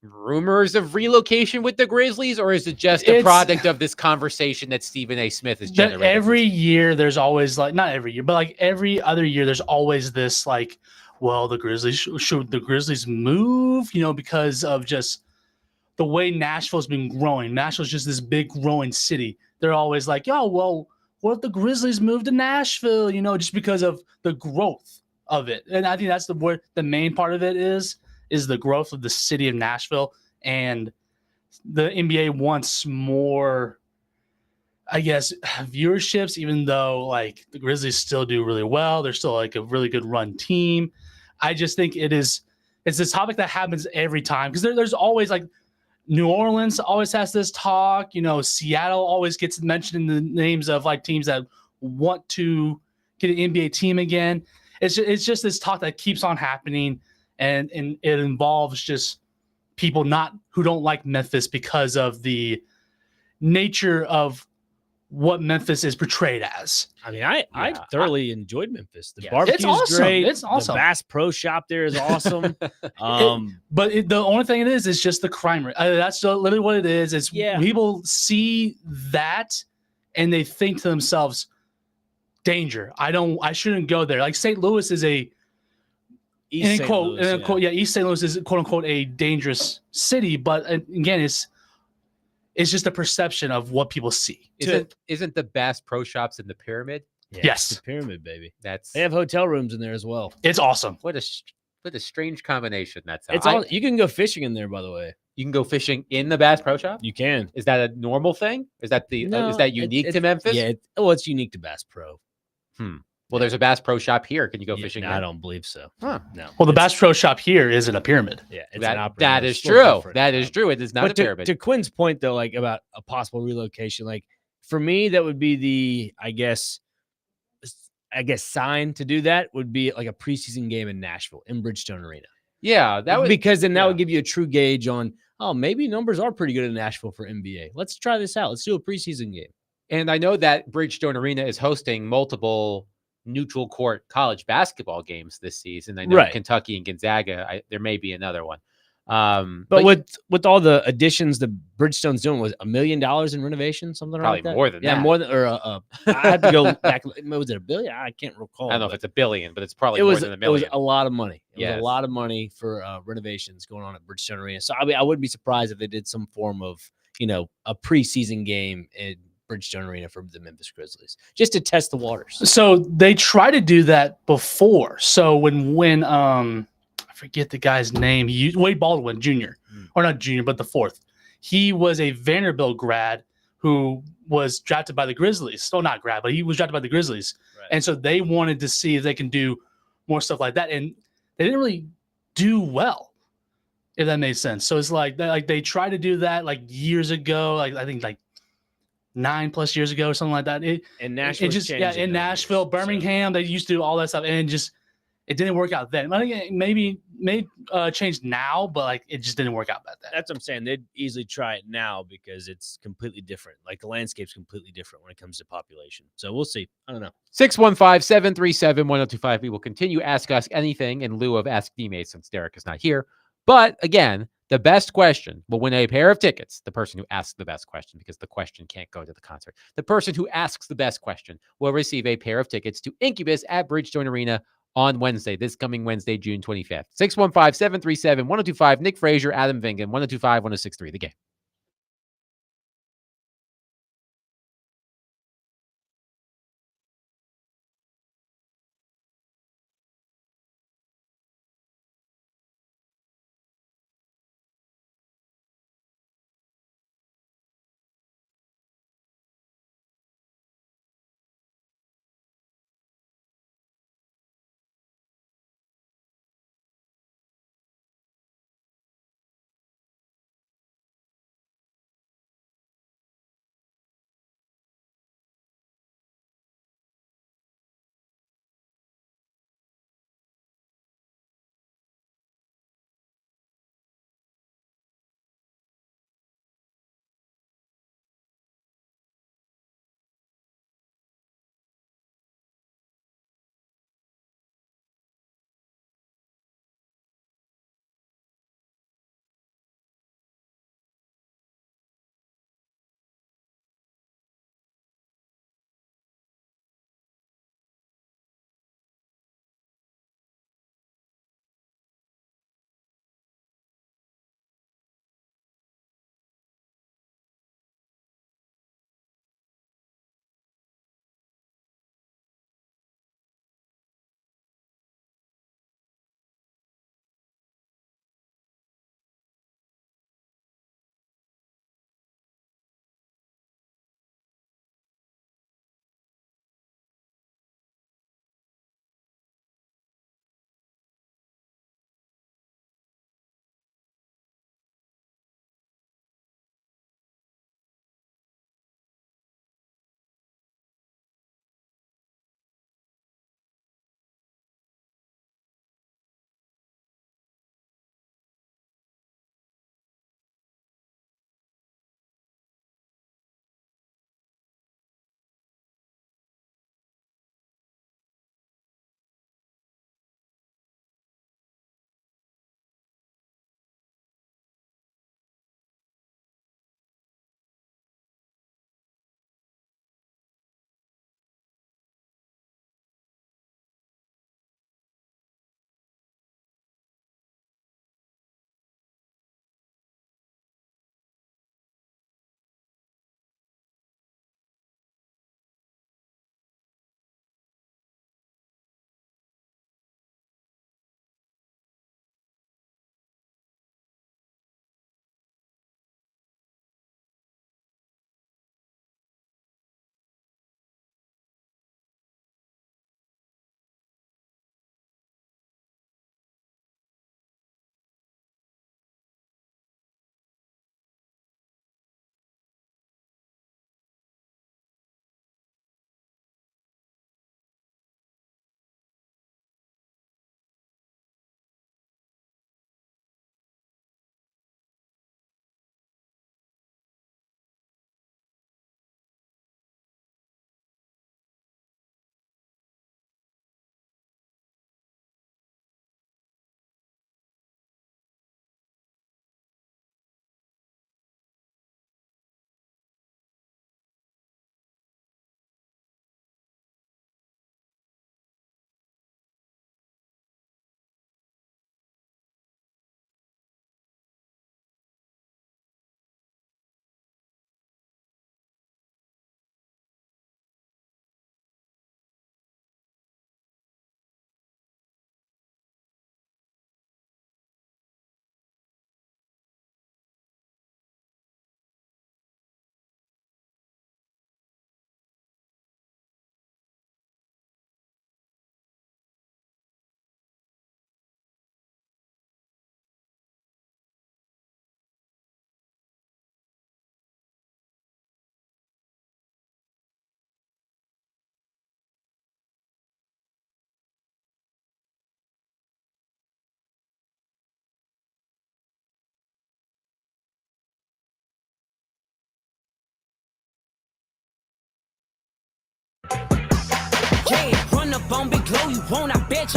rumors of relocation with the Grizzlies, or is it just a product of this conversation that Stephen A. Smith has generated? Every year, there's always like, not every year, but like every other year, there's always this like, well, the Grizzlies should the Grizzlies move, because of just the way Nashville's been growing. Nashville's just this big growing city. They're always like, oh, well, what if the Grizzlies move to Nashville? Just because of the growth of it. And I think that's the main part of it is the growth of the city of Nashville. And the NBA wants more, I guess, viewerships, even though like the Grizzlies still do really well. They're still like a really good run team. I just think it's this topic that happens every time because there's always like New Orleans always has this talk. Seattle always gets mentioned in the names of like teams that want to get an NBA team again. It's just this talk that keeps on happening, and it involves just people who don't like Memphis because of the nature of what Memphis is portrayed as. I mean, I thoroughly enjoyed Memphis. The barbecue's it's awesome. great. It's awesome. The Bass Pro Shop there is awesome. But the only thing it is just the crime rate. That's literally what it is. It's people see that and they think to themselves, danger. I shouldn't go there. Like St. Louis is East St. Louis is quote unquote a dangerous city, but again, it's just a perception of what people see. Isn't the Bass Pro Shops in the Pyramid? Yeah, yes, the Pyramid, baby. They have hotel rooms in there as well. It's awesome. What a strange combination that's. You can go fishing in there, by the way. You can go fishing in the Bass Pro Shop. You can. Is that a normal thing? Is that is that unique to Memphis? Yeah. It's unique to Bass Pro. Well, there's a Bass Pro Shop here. Can you go fishing? No, I don't believe so. Huh. No. Well, the Bass Pro Shop here isn't a pyramid. Yeah, that is true. That is true. It is not a pyramid. To Quinn's point, though, like about a possible relocation, like for me, that would be the I guess sign to do that would be like a preseason game in Nashville in Bridgestone Arena. Yeah, that would because then that would give you a true gauge on maybe numbers are pretty good in Nashville for NBA. Let's try this out. Let's do a preseason game. And I know that Bridgestone Arena is hosting multiple neutral court college basketball games this season. I know Kentucky and Gonzaga. There may be another one. But with all the additions the Bridgestone's doing, was $1 million in renovation, something probably like that? More than that. Yeah, more than I had to go back. Was it $1 billion? I can't recall. I don't know if it's $1 billion, but it's probably more than $1 million. It was a lot of money. It was a lot of money for renovations going on at Bridgestone Arena. So I wouldn't be surprised if they did some form of a preseason game in Bridgestone Arena for the Memphis Grizzlies, just to test the waters. So they tried to do that before. So when I forget the guy's name, Wade Baldwin Jr. Or not junior, but the fourth. He was a Vanderbilt grad who was drafted by the Grizzlies. Well, not grad, but he was drafted by the Grizzlies. Right. And so they wanted to see if they can do more stuff like that. And they didn't really do well, if that makes sense. So it's like they tried to do that like years ago. Like I think like 9+ years ago or something like that. In Nashville, in Nashville, Birmingham, they used to do all that stuff, and it didn't work out then. I think maybe change now, but like it just didn't work out back then. That's what I'm saying. They'd easily try it now because it's completely different. Like the landscape's completely different when it comes to population. So we'll see. I don't know. 615-737-1025. We will continue Ask Us Anything in lieu of Ask D-Mates since Derek is not here. But again, the best question will win a pair of tickets. The person who asks the best question, because the question can't go to the concert. The person who asks the best question will receive a pair of tickets to Incubus at Bridgestone Arena on Wednesday, this coming Wednesday, June 25th. 615-737-1025. Nick Frazier, Adam Vingan, 1025-1063. The Game.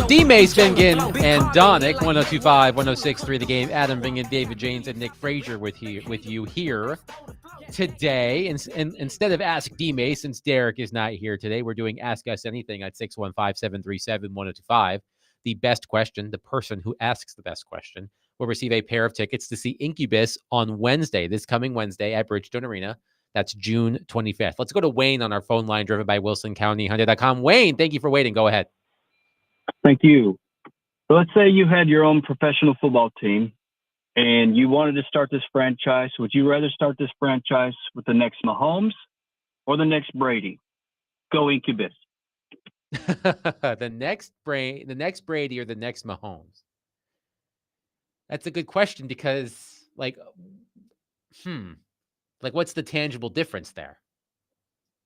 D-Mace, Fingan, and Donick, 102.5, 106.3 The Game. Adam Vingan, David James, and Nick Frazier with you here today. And instead of Ask D-Mace, since Derek is not here today, we're doing Ask Us Anything at 615-737-1025. The best question, the person who asks the best question, will receive a pair of tickets to see Incubus on Wednesday, this coming Wednesday at Bridgestone Arena. That's June 25th. Let's go to Wayne on our phone line, driven by WilsonCountyHyundai.com. Wayne, thank you for waiting. Go ahead. Thank you. So let's say you had your own professional football team and you wanted to start this franchise. Would you rather start this franchise with the next Mahomes or the next Brady? Go Incubus. the next Brady or the next Mahomes? That's a good question because, what's the tangible difference there?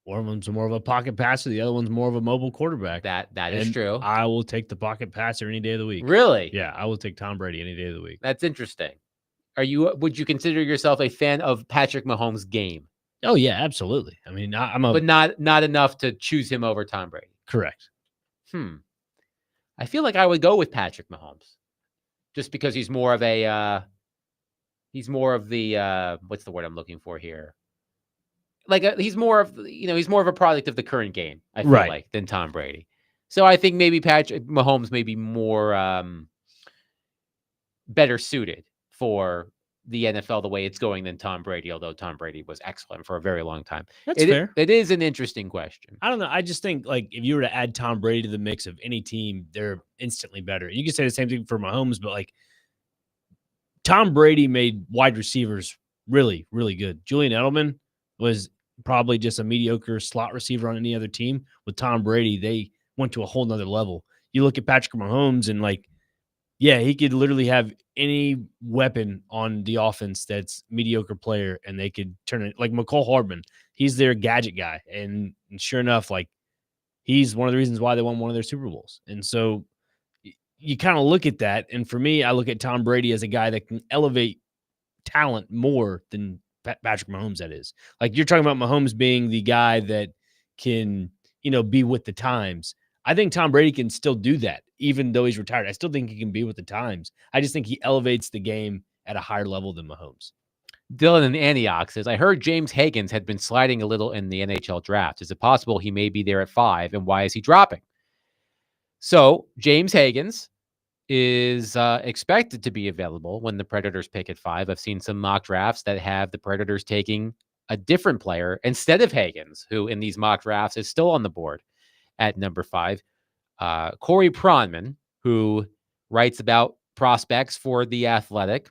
One of them's more of a pocket passer. The other one's more of a mobile quarterback. That is true. I will take the pocket passer any day of the week. Really? Yeah, I will take Tom Brady any day of the week. That's interesting. Would you consider yourself a fan of Patrick Mahomes' game? Oh yeah, absolutely. I mean, but not enough to choose him over Tom Brady. Correct. I feel like I would go with Patrick Mahomes, just because he's more of the what's the word I'm looking for here? He's more of a product of the current game, I feel like, than Tom Brady. So I think maybe Patrick Mahomes may be more better suited for the NFL the way it's going than Tom Brady, although Tom Brady was excellent for a very long time. That's fair. It is an interesting question. I don't know. I just think, if you were to add Tom Brady to the mix of any team, they're instantly better. You can say the same thing for Mahomes, but Tom Brady made wide receivers really, really good. Julian Edelman was probably just a mediocre slot receiver on any other team. With Tom Brady, they went to a whole nother level. You look at Patrick Mahomes and he could literally have any weapon on the offense that's mediocre player, and they could turn it like McCole Hardman. He's their gadget guy. And sure enough, he's one of the reasons why they won one of their Super Bowls. And so you kind of look at that. And for me, I look at Tom Brady as a guy that can elevate talent more than Patrick Mahomes, that is. You're talking about Mahomes being the guy that can, be with the times. I think Tom Brady can still do that, even though he's retired. I still think he can be with the times. I just think he elevates the game at a higher level than Mahomes. Dylan in Antioch says, I heard James Higgins had been sliding a little in the NHL draft. Is it possible he may be there at 5, and why is he dropping? So James Higgins is expected to be available when the Predators pick at 5. I've seen some mock drafts that have the Predators taking a different player instead of Higgins, who in these mock drafts is still on the board at number 5. Corey Pronman, who writes about prospects for The Athletic,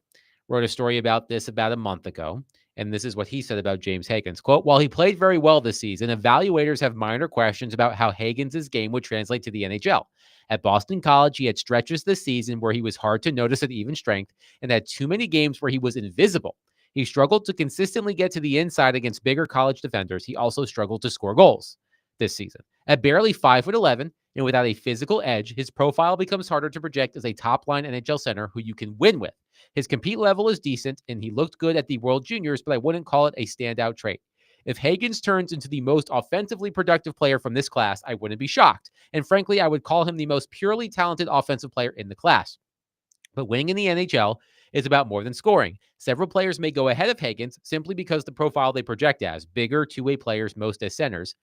wrote a story about this about a month ago. And this is what he said about James Higgins. Quote, while he played very well this season, evaluators have minor questions about how Higgins' game would translate to the NHL. At Boston College, he had stretches this season where he was hard to notice at even strength and had too many games where he was invisible. He struggled to consistently get to the inside against bigger college defenders. He also struggled to score goals this season. At barely 5'11" and without a physical edge, his profile becomes harder to project as a top-line NHL center who you can win with. His compete level is decent, and he looked good at the World Juniors, but I wouldn't call it a standout trait. If Higgins turns into the most offensively productive player from this class, I wouldn't be shocked. And frankly, I would call him the most purely talented offensive player in the class. But winning in the NHL is about more than scoring. Several players may go ahead of Higgins simply because the profile they project as, bigger two-way players, most as centers,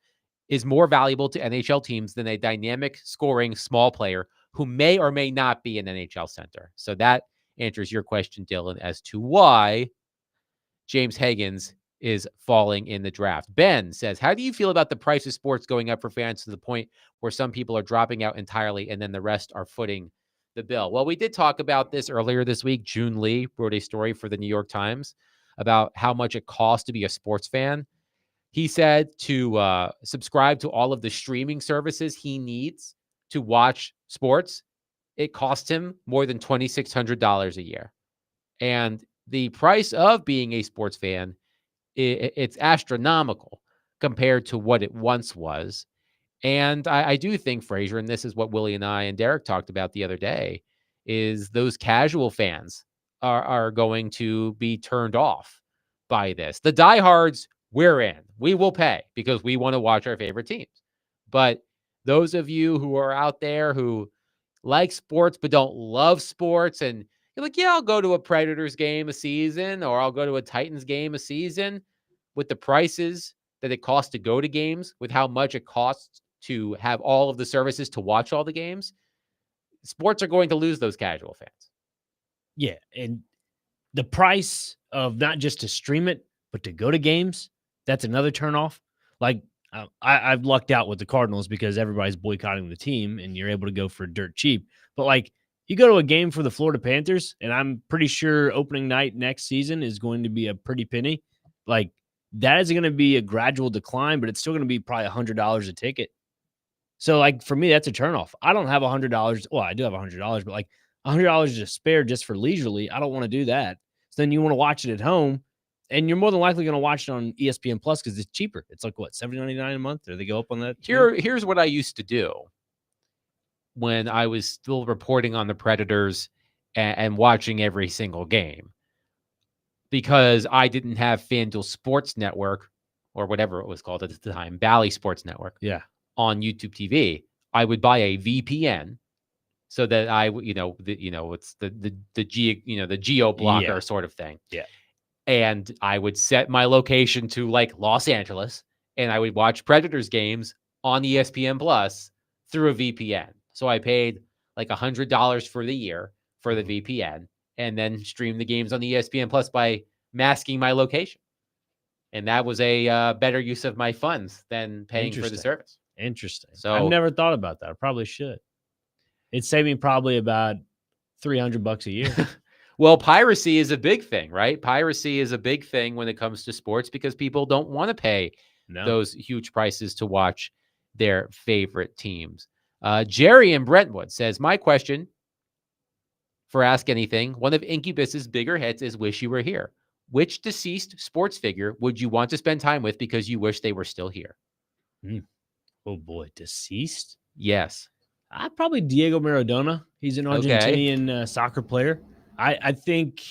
is more valuable to NHL teams than a dynamic scoring small player who may or may not be an NHL center. So that answers your question, Dylan, as to why James Higgins is falling in the draft. Ben says, how do you feel about the price of sports going up for fans to the point where some people are dropping out entirely and then the rest are footing the bill? Well, we did talk about this earlier this week. June Lee wrote a story for the New York Times about how much it costs to be a sports fan. He said to subscribe to all of the streaming services he needs to watch sports, it cost him more than $2,600 a year. And the price of being a sports fan, it's astronomical compared to what it once was. And I do think, Frazier, and this is what Willie and I and Derek talked about the other day, is those casual fans are going to be turned off by this. The diehards, we're in. We will pay because we want to watch our favorite teams. But those of you who are out there who like sports but don't love sports, and you're like, yeah, I'll go to a Predators game a season, or I'll go to a Titans game a season, with the prices that it costs to go to games, with how much it costs to have all of the services to watch all the games, sports are going to lose those casual fans. Yeah, and the price of not just to stream it, but to go to games, that's another turnoff. Like, I've lucked out with the Cardinals because everybody's boycotting the team and you're able to go for dirt cheap. But, like, you go to a game for the Florida Panthers, and I'm pretty sure opening night next season is going to be a pretty penny. Like, that is going to be a gradual decline, but it's still going to be probably $100 a ticket. So, like, for me, that's a turnoff. I don't have $100. Well, I do have $100, but, like, $100 to spare just for leisurely. I don't want to do that. So then you want to watch it at home, and you're more than likely going to watch it on ESPN Plus because it's cheaper. It's like, what, $7.99 a month? Or they go up on that? Here's what I used to do when I was still reporting on the Predators and watching every single game, because I didn't have FanDuel Sports Network, or whatever it was called at the time, Bally Sports Network. Yeah. On YouTube TV, I would buy a VPN so that it's the geo blocker sort of thing. Yeah. And I would set my location to like Los Angeles, and I would watch Predators games on ESPN Plus through a VPN. So I paid like $100 for the year for the VPN, and then stream the games on ESPN Plus by masking my location. And that was a better use of my funds than paying for the service. Interesting. So I've never thought about that. I probably should. It's saving probably about $300 a year. Well, piracy is a big thing, right? Piracy is a big thing when it comes to sports because people don't want to pay those huge prices to watch their favorite teams. Jerry in Brentwood says, my question for Ask Anything, one of Incubus's bigger hits is Wish You Were Here. Which deceased sports figure would you want to spend time with because you wish they were still here? Oh, boy. Deceased? Yes. Probably Diego Maradona. He's an Argentinian soccer player. I think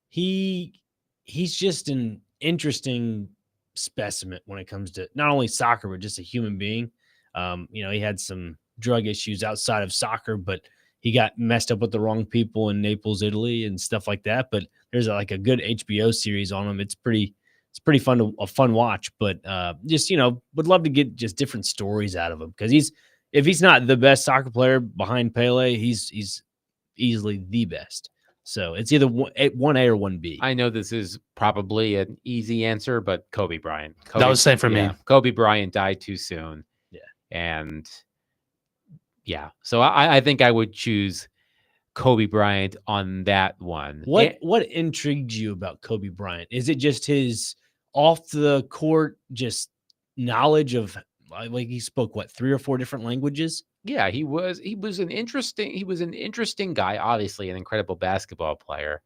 he's just an interesting specimen when it comes to not only soccer, but just a human being. He had some drug issues outside of soccer, but he got messed up with the wrong people in Naples, Italy, and stuff like that. But there's a good HBO series on him. It's pretty a fun watch, but would love to get just different stories out of him because if he's not the best soccer player behind Pele, he's easily the best. So it's either 1A or 1B. I know this is probably an easy answer, but Kobe Bryant. That was the same for me. Kobe Bryant died too soon. Yeah. And yeah, so I think I would choose Kobe Bryant on that one. What intrigued you about Kobe Bryant? Is it just his off the court just knowledge of, like, he spoke 3 or 4 different languages? Yeah, he was an interesting guy, obviously an incredible basketball player.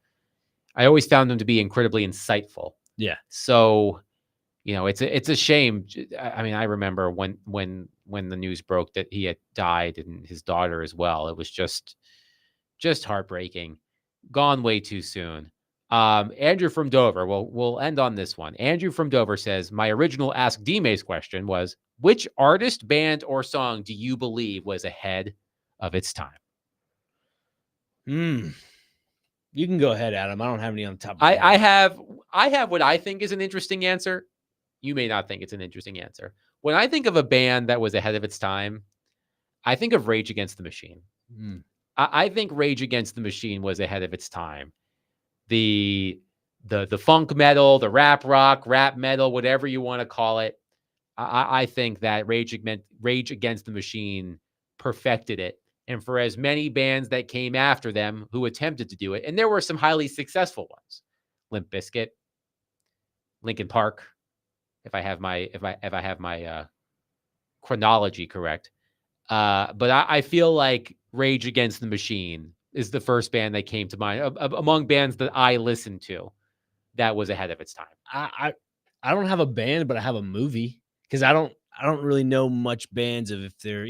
I always found him to be incredibly insightful. Yeah. So, it's a shame. I mean, I remember when the news broke that he had died and his daughter as well. It was just heartbreaking. Gone way too soon. Andrew from Dover. We'll end on this one. Andrew from Dover says, my original Ask D-Maze question was, which artist, band, or song do you believe was ahead of its time? You can go ahead, Adam. I don't have any on top of my head. I have what I think is an interesting answer. You may not think it's an interesting answer. When I think of a band that was ahead of its time, I think of Rage Against the Machine. I think Rage Against the Machine was ahead of its time. The funk metal, the rap rock, rap metal, whatever you want to call it. I think that Rage Against the Machine perfected it. And for as many bands that came after them who attempted to do it, and there were some highly successful ones, Limp Bizkit, Linkin Park, if I have my chronology correct. But I feel like Rage Against the Machine is the first band that came to mind among bands that I listened to that was ahead of its time. I don't have a band, but I have a movie because I don't really know much bands of if they're,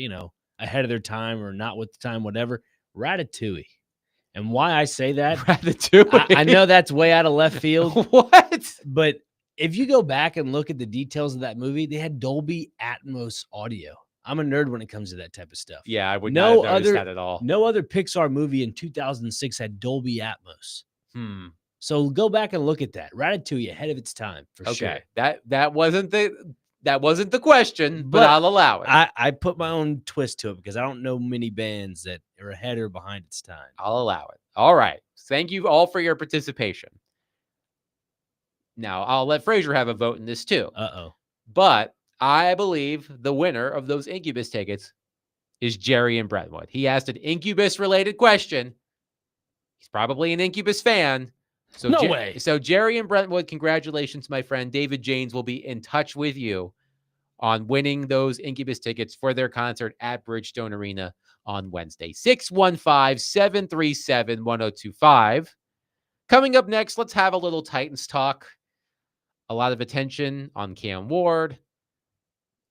ahead of their time or not with the time, whatever. Ratatouille. And why I say that, Ratatouille. I know that's way out of left field. What? But if you go back and look at the details of that movie, they had Dolby Atmos audio. I'm a nerd when it comes to that type of stuff. Yeah, I would not have noticed that at all. No other Pixar movie in 2006 had Dolby Atmos. So go back and look at that. Ratatouille ahead of its time for sure. Okay, that wasn't the question, but I'll allow it. I put my own twist to it because I don't know many bands that are ahead or behind its time. I'll allow it. All right. Thank you all for your participation. Now, I'll let Frazier have a vote in this too. Uh-oh. But I believe the winner of those Incubus tickets is Jerry in Brentwood. He asked an Incubus-related question. He's probably an Incubus fan. So no way. So Jerry in Brentwood, congratulations, my friend. David Janes will be in touch with you on winning those Incubus tickets for their concert at Bridgestone Arena on Wednesday. 615-737-1025. Coming up next, let's have a little Titans talk. A lot of attention on Cam Ward.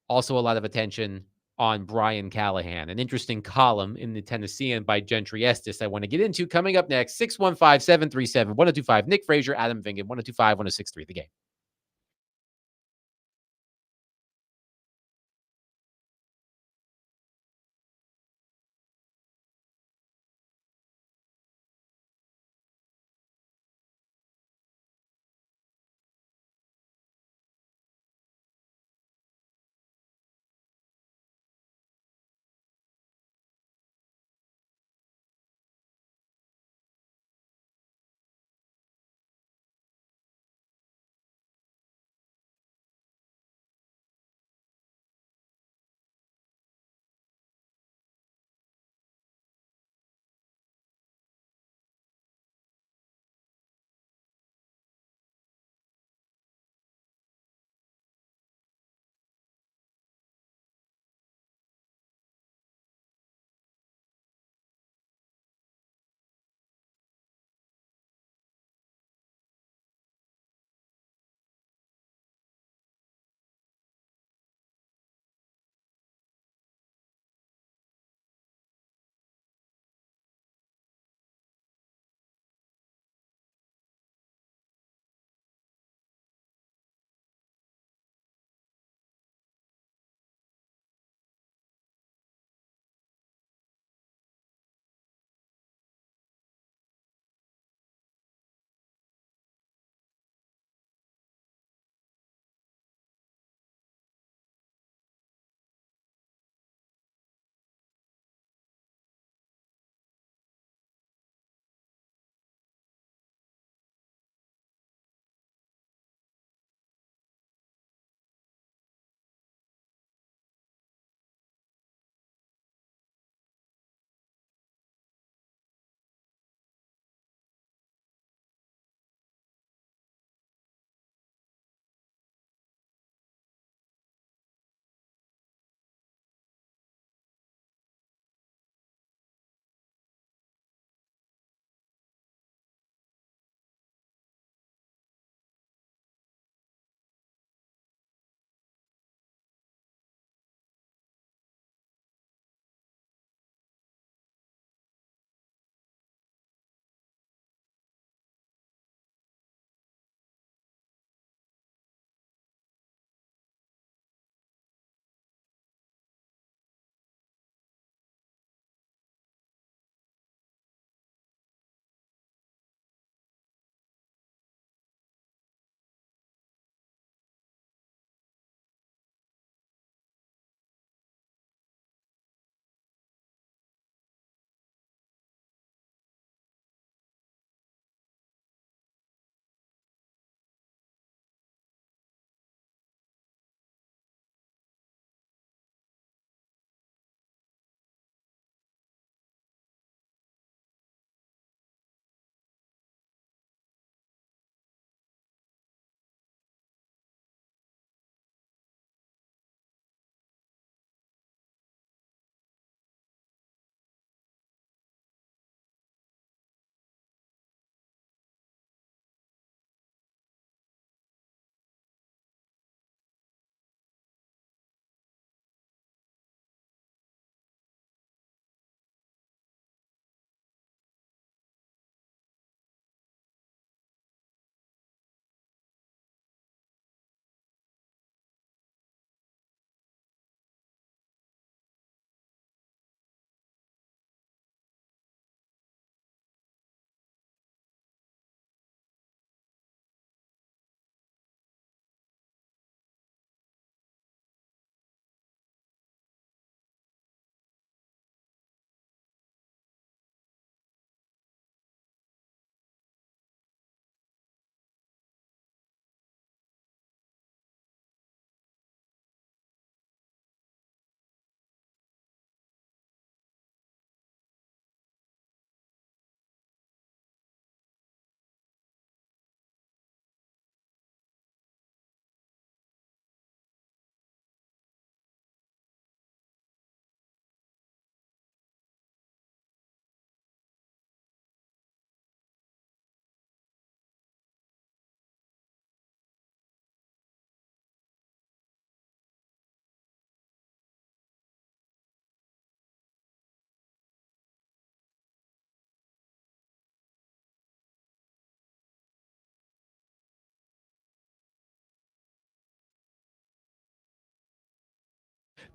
Also a lot of attention on Brian Callahan. An interesting column in the Tennessean by Gentry Estes I want to get into. Coming up next, 615-737-1025. Nick Frazier, Adam Vingan, 1025-1063 The Game.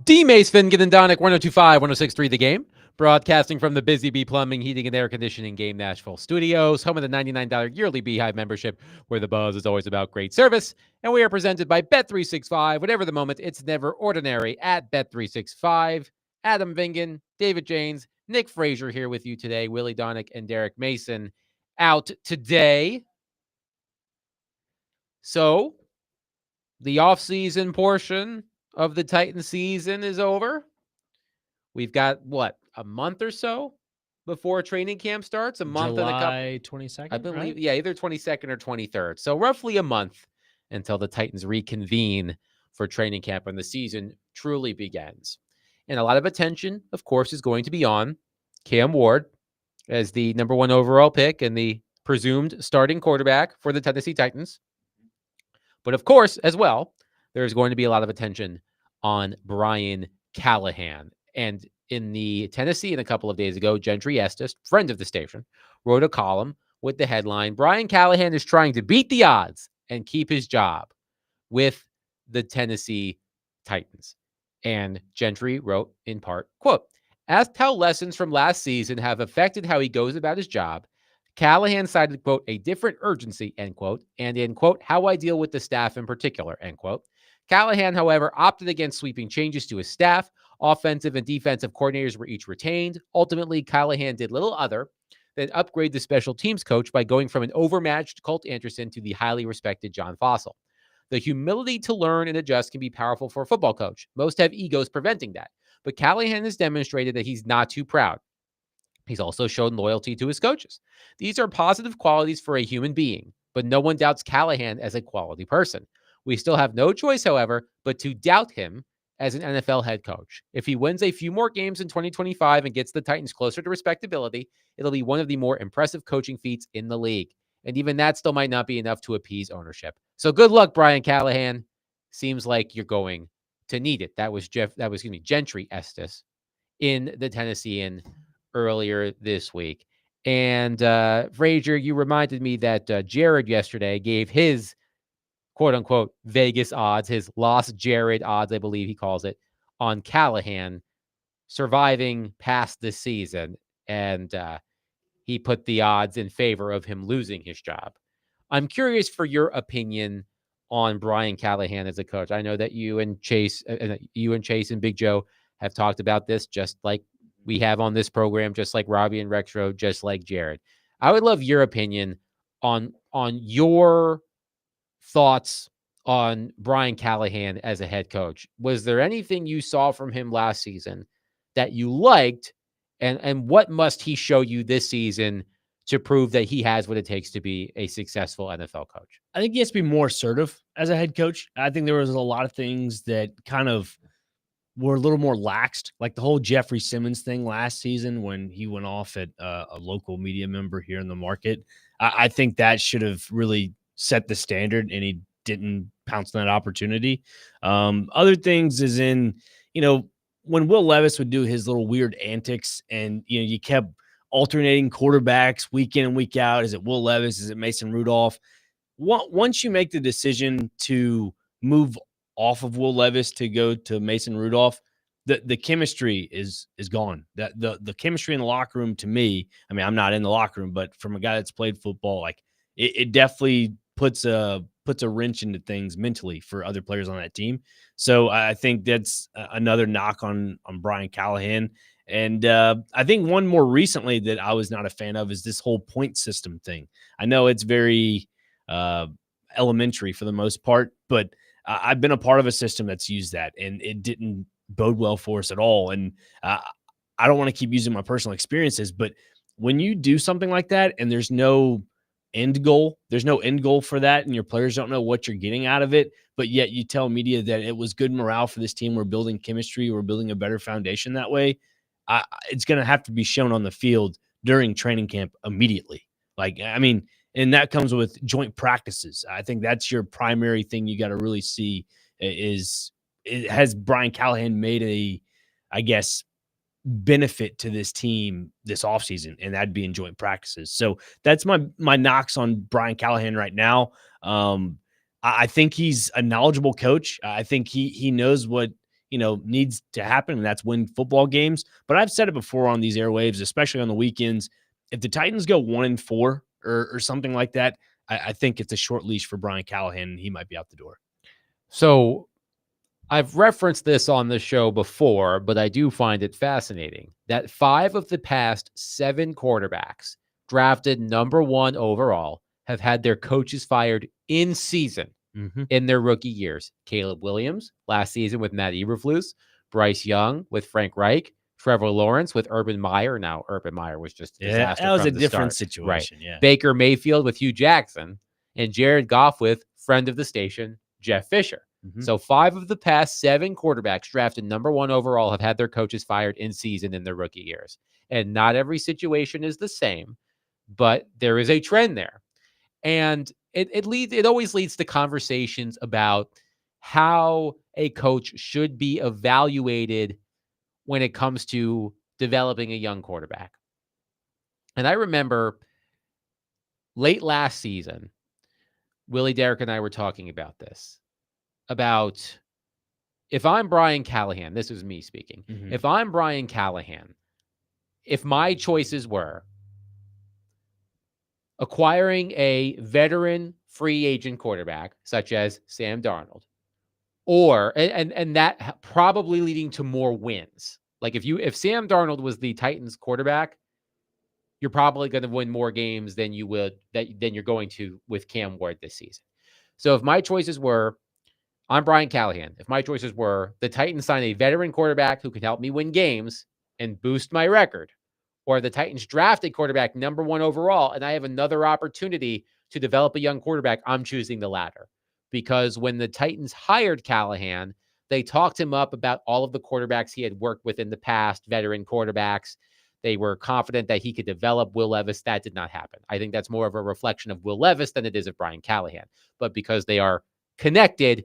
D. Mace Fingen and Donick, 102.5, 106.3 The Game. Broadcasting from the Busy Bee Plumbing, Heating, and Air Conditioning Game Nashville Studios, home of the $99 yearly Beehive membership, where the buzz is always about great service. And we are presented by Bet365. Whatever the moment, it's never ordinary at Bet365. Adam Vingan, David Janes, Nick Frazier here with you today. Willie Donick and Derek Mason out today. So, the offseason portion of the Titan season is over. We've got, what, a month or so before training camp starts? A month and a couple. July 22nd, I believe, right? yeah, either 22nd or 23rd. So roughly a month until the Titans reconvene for training camp and the season truly begins. And a lot of attention, of course, is going to be on Cam Ward as the number 1 overall pick and the presumed starting quarterback for the Tennessee Titans. But of course, as well, there's going to be a lot of attention on Brian Callahan. And in the Tennessee, a couple of days ago, Gentry Estes, friend of the station, wrote a column with the headline, Brian Callahan is trying to beat the odds and keep his job with the Tennessee Titans. And Gentry wrote in part, quote, asked how lessons from last season have affected how he goes about his job, Callahan cited, quote, a different urgency, end quote, and in, quote, how I deal with the staff in particular, end quote. Callahan, however, opted against sweeping changes to his staff. Offensive and defensive coordinators were each retained. Ultimately, Callahan did little other than upgrade the special teams coach by going from an overmatched Colt Anderson to the highly respected John Fossil. The humility to learn and adjust can be powerful for a football coach. Most have egos preventing that, but Callahan has demonstrated that he's not too proud. He's also shown loyalty to his coaches. These are positive qualities for a human being, but no one doubts Callahan as a quality person. We still have no choice, however, but to doubt him as an NFL head coach. If he wins a few more games in 2025 and gets the Titans closer to respectability, it'll be one of the more impressive coaching feats in the league. And even that still might not be enough to appease ownership. So good luck, Brian Callahan. Seems like you're going to need it. That was Gentry Estes in the Tennessean earlier this week. And Frazier, you reminded me that Jared yesterday gave his quote unquote Vegas odds, his Lost Jared odds, I believe he calls it, on Callahan surviving past this season. And he put the odds in favor of him losing his job. I'm curious for your opinion on Brian Callahan as a coach. I know that you and Chase and Big Joe have talked about this, just like we have on this program, just like Robbie and Rexro, just like Jared. I would love your opinion on your thoughts on Brian Callahan as a head coach. Was there anything you saw from him last season that you liked, and what must he show you this season to prove that he has what it takes to be a successful NFL coach? I think he has to be more assertive as a head coach. I think there was a lot of things that kind of were a little more laxed, like the whole Jeffrey Simmons thing last season when he went off at a local media member here in the market. I think that should have really set the standard, and he didn't pounce on that opportunity. Other things is in, when Will Levis would do his little weird antics and, you kept alternating quarterbacks week in and week out. Is it Will Levis? Is it Mason Rudolph? Once you make the decision to move off of Will Levis to go to Mason Rudolph, the chemistry is gone. That the chemistry in the locker room, to me, I mean, I'm not in the locker room, but from a guy that's played football, like it definitely puts a wrench into things mentally for other players on that team. So I think that's another knock on Brian Callahan. And I think one more recently that I was not a fan of is this whole point system thing. I know it's very elementary for the most part, but I've been a part of a system that's used that, and it didn't bode well for us at all. And I don't want to keep using my personal experiences, but when you do something like that and there's no end goal for that, and your players don't know what you're getting out of it, but yet you tell media that it was good morale for this team, we're building chemistry, we're building a better foundation that way, it's going to have to be shown on the field during training camp immediately. And that comes with joint practices. I think that's your primary thing you got to really see is, has Brian Callahan made benefit to this team this offseason, and that'd be in joint practices. So that's my knocks on Brian Callahan right now. I think he's a knowledgeable coach. I think he knows what needs to happen, and that's win football games. But I've said it before on these airwaves, especially on the weekends. If the Titans go 1-4 or something like that, I think it's a short leash for Brian Callahan, and he might be out the door. So I've referenced this on the show before, but I do find it fascinating that 5 of the past 7 quarterbacks drafted number 1 overall have had their coaches fired in season in their rookie years. Caleb Williams last season with Matt Eberflus, Bryce Young with Frank Reich, Trevor Lawrence with Urban Meyer. Now, Urban Meyer was just a disaster. That was from a the different start. situation. Right. Yeah. Baker Mayfield with Hugh Jackson, and Jared Goff with friend of the station, Jeff Fisher. So 5 of the past 7 quarterbacks drafted number 1 overall have had their coaches fired in season in their rookie years. And not every situation is the same, but there is a trend there. And it always leads to conversations about how a coach should be evaluated when it comes to developing a young quarterback. And I remember late last season, Willie, Derek, and I were talking about this, about if I'm Brian Callahan, this is me speaking. If I'm Brian Callahan, if my choices were acquiring a veteran free agent quarterback, such as Sam Darnold, or and that probably leading to more wins. Like if Sam Darnold was the Titans quarterback, you're probably going to win more games than you're going to with Cam Ward this season. So if my choices were, I'm Brian Callahan. If my choices were the Titans sign a veteran quarterback who can help me win games and boost my record, or the Titans draft a quarterback number 1 overall, and I have another opportunity to develop a young quarterback, I'm choosing the latter. Because when the Titans hired Callahan, they talked him up about all of the quarterbacks he had worked with in the past, veteran quarterbacks. They were confident that he could develop Will Levis. That did not happen. I think that's more of a reflection of Will Levis than it is of Brian Callahan. But because they are connected,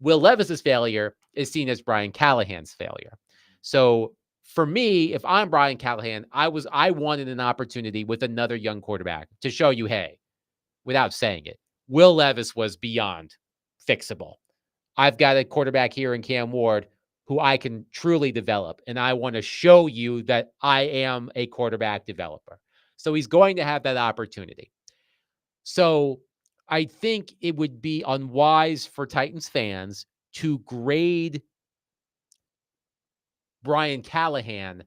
Will Levis's failure is seen as Brian Callahan's failure. So for me, if I'm Brian Callahan, I wanted an opportunity with another young quarterback to show you, hey, without saying it, Will Levis was beyond fixable. I've got a quarterback here in Cam Ward who I can truly develop, and I want to show you that I am a quarterback developer. So he's going to have that opportunity. So I think it would be unwise for Titans fans to grade Brian Callahan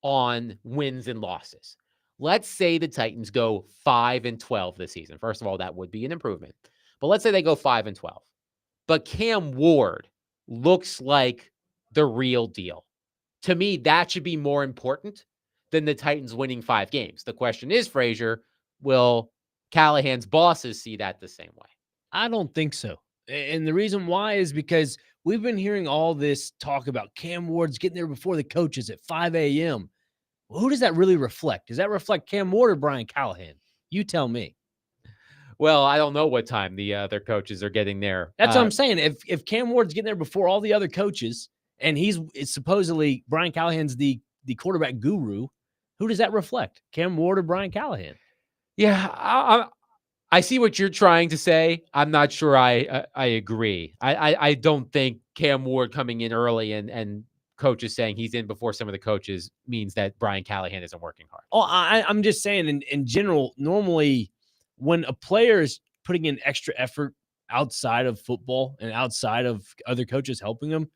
on wins and losses. Let's say the Titans go 5-12 this season. First of all, that would be an improvement. But let's say they go 5-12. But Cam Ward looks like the real deal. To me, that should be more important than the Titans winning 5 games. The question is, Frazier, will Callahan's bosses see that the same way? I don't think so. And the reason why is because we've been hearing all this talk about Cam Ward's getting there before the coaches at 5 a.m. Well, who does that really reflect? Does that reflect Cam Ward or Brian Callahan? You tell me. Well, I don't know what time the other coaches are getting there. That's what I'm saying. If Cam Ward's getting there before all the other coaches, and it's supposedly Brian Callahan's the quarterback guru, who does that reflect? Cam Ward or Brian Callahan? Yeah, I see what you're trying to say. I'm not sure I agree. I don't think Cam Ward coming in early and coaches saying he's in before some of the coaches means that Brian Callahan isn't working hard. Oh, I'm just saying in general, normally when a player is putting in extra effort outside of football and outside of other coaches helping them,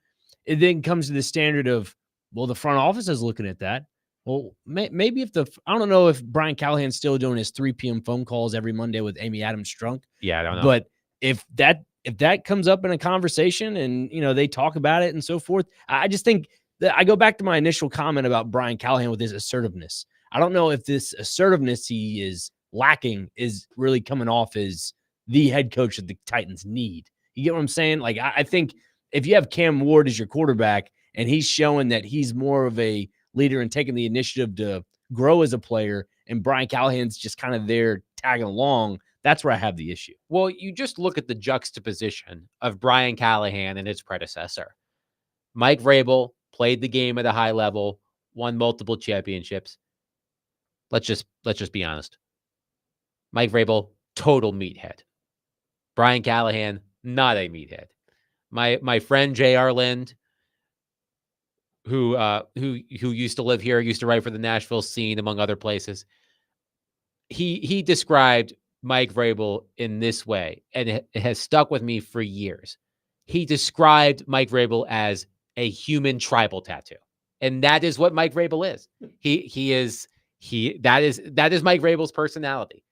it then comes to the standard of, well, the front office is looking at that. Well, maybe I don't know if Brian Callahan's still doing his 3 p.m. phone calls every Monday with Amy Adams Strunk. Yeah, I don't know. But if that comes up in a conversation and, they talk about it and so forth, I just think that I go back to my initial comment about Brian Callahan with his assertiveness. I don't know if this assertiveness he is lacking is really coming off as the head coach that the Titans need. You get what I'm saying? Like, I think if you have Cam Ward as your quarterback and he's showing that he's more of a leader and taking the initiative to grow as a player, and Brian Callahan's just kind of there tagging along, that's where I have the issue. Well, you just look at the juxtaposition of Brian Callahan and his predecessor. Mike Vrabel played the game at a high level, won multiple championships. Let's just be honest. Mike Vrabel, total meathead. Brian Callahan, not a meathead. My friend J.R. Lind, who used to live here, used to write for the Nashville Scene, among other places. He described Mike Vrabel in this way, and it has stuck with me for years. He described Mike Vrabel as a human tribal tattoo, and that is what Mike Vrabel is. That is Mike Vrabel's personality.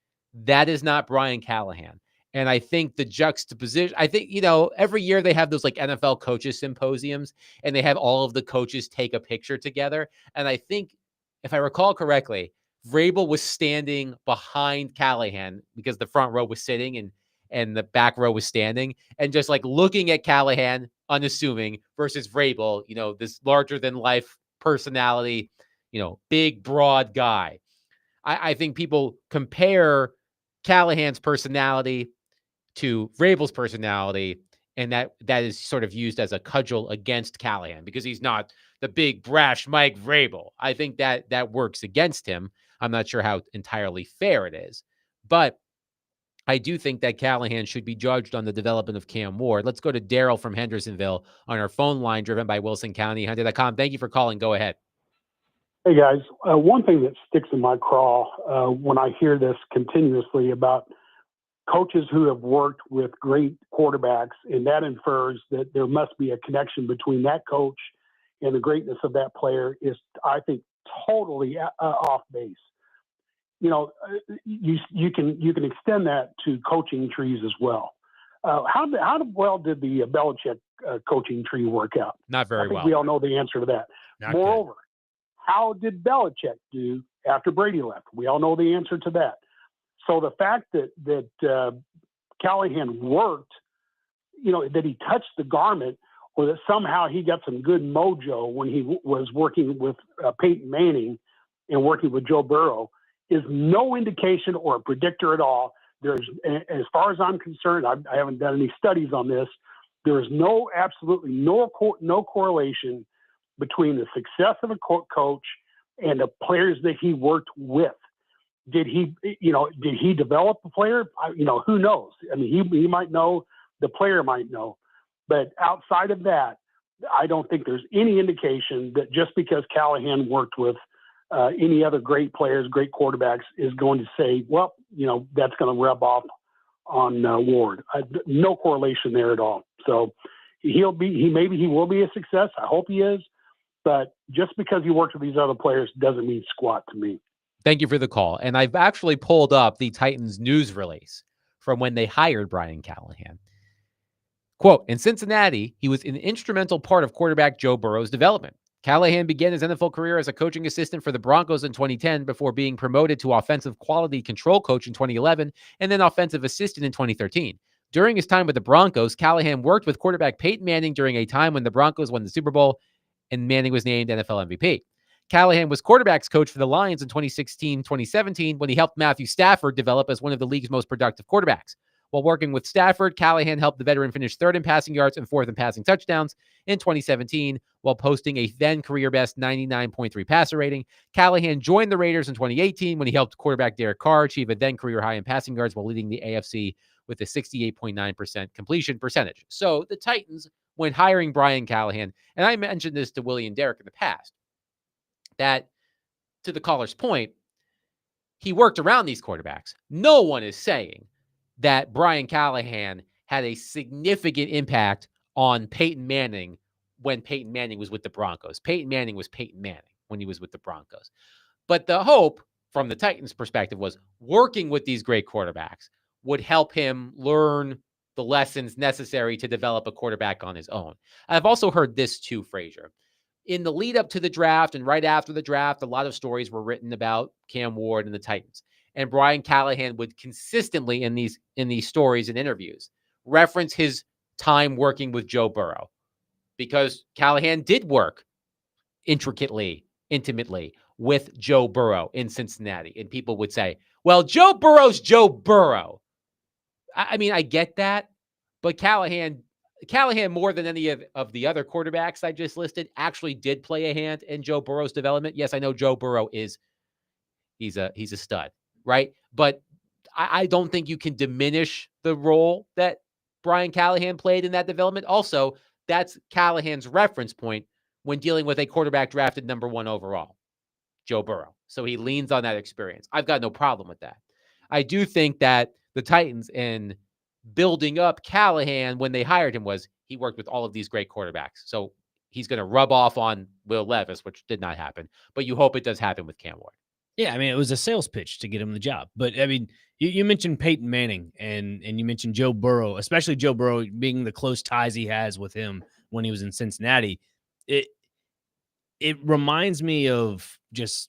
That is not Brian Callahan. And I think the juxtaposition, I think, every year they have those like NFL coaches symposiums, and they have all of the coaches take a picture together. And I think, if I recall correctly, Vrabel was standing behind Callahan because the front row was sitting and the back row was standing, and just like looking at Callahan, unassuming, versus Vrabel, this larger than life personality, big, broad guy. I think people compare Callahan's personality to Vrabel's personality, and that is sort of used as a cudgel against Callahan because he's not the big brash Mike Vrabel. I think that works against him. I'm not sure how entirely fair it is, but I do think that Callahan should be judged on the development of Cam Ward. Let's go to Daryl from Hendersonville on our phone line, driven by Wilson County, Hunter.com. Thank you for calling. Go ahead. Hey, guys. One thing that sticks in my craw when I hear this continuously about coaches who have worked with great quarterbacks, and that infers that there must be a connection between that coach and the greatness of that player, is, I think, totally off base. You can extend that to coaching trees as well. How well did the Belichick coaching tree work out? Not very I think well. We all know the answer to that. Moreover, how did Belichick do after Brady left? We all know the answer to that. So the fact that Callahan worked, that he touched the garment, or that somehow he got some good mojo when he was working with Peyton Manning and working with Joe Burrow, is no indication or a predictor at all. There's, as far as I'm concerned, I haven't done any studies on this. There is absolutely no correlation between the success of a coach and the players that he worked with. Did he develop a player? Who knows? I mean, he might know, the player might know, but outside of that, I don't think there's any indication that just because Callahan worked with any other great players, great quarterbacks, is going to say, well, that's going to rub off on Ward. No correlation there at all. So maybe he will be a success. I hope he is. But just because he worked with these other players doesn't mean squat to me. Thank you for the call. And I've actually pulled up the Titans news release from when they hired Brian Callahan. Quote, in Cincinnati, he was an instrumental part of quarterback Joe Burrow's development. Callahan began his NFL career as a coaching assistant for the Broncos in 2010 before being promoted to offensive quality control coach in 2011 and then offensive assistant in 2013. During his time with the Broncos, Callahan worked with quarterback Peyton Manning during a time when the Broncos won the Super Bowl and Manning was named NFL MVP. Callahan was quarterbacks coach for the Lions in 2016-2017 when he helped Matthew Stafford develop as one of the league's most productive quarterbacks. While working with Stafford, Callahan helped the veteran finish third in passing yards and fourth in passing touchdowns in 2017 while posting a then career-best 99.3 passer rating. Callahan joined the Raiders in 2018 when he helped quarterback Derek Carr achieve a then career high in passing yards while leading the AFC with a 68.9% completion percentage. So the Titans, when hiring Brian Callahan, and I mentioned this to Willie and Derek in the past, that, to the caller's point, he worked around these quarterbacks. No one is saying that Brian Callahan had a significant impact on Peyton Manning when Peyton Manning was with the Broncos. Peyton Manning was Peyton Manning when he was with the Broncos. But the hope from the Titans' perspective was working with these great quarterbacks would help him learn the lessons necessary to develop a quarterback on his own. I've also heard this too, Frazier. In the lead up to the draft and right after the draft, a lot of stories were written about Cam Ward and the Titans. And Brian Callahan would consistently in these stories and interviews reference his time working with Joe Burrow, because Callahan did work intimately with Joe Burrow in Cincinnati. And people would say, well, Joe Burrow's Joe Burrow. I mean, I get that, but Callahan, more than any of the other quarterbacks I just listed, actually did play a hand in Joe Burrow's development. Yes, I know Joe Burrow he's a stud, right? But I don't think you can diminish the role that Brian Callahan played in that development. Also, that's Callahan's reference point when dealing with a quarterback drafted number 1 overall, Joe Burrow. So he leans on that experience. I've got no problem with that. I do think that the Titans, in building up Callahan when they hired him, was he worked with all of these great quarterbacks. So he's going to rub off on Will Levis, which did not happen. But you hope it does happen with Cam Ward. Yeah, I mean, it was a sales pitch to get him the job. But, I mean, you mentioned Peyton Manning and you mentioned Joe Burrow, especially Joe Burrow being the close ties he has with him when he was in Cincinnati. It reminds me of just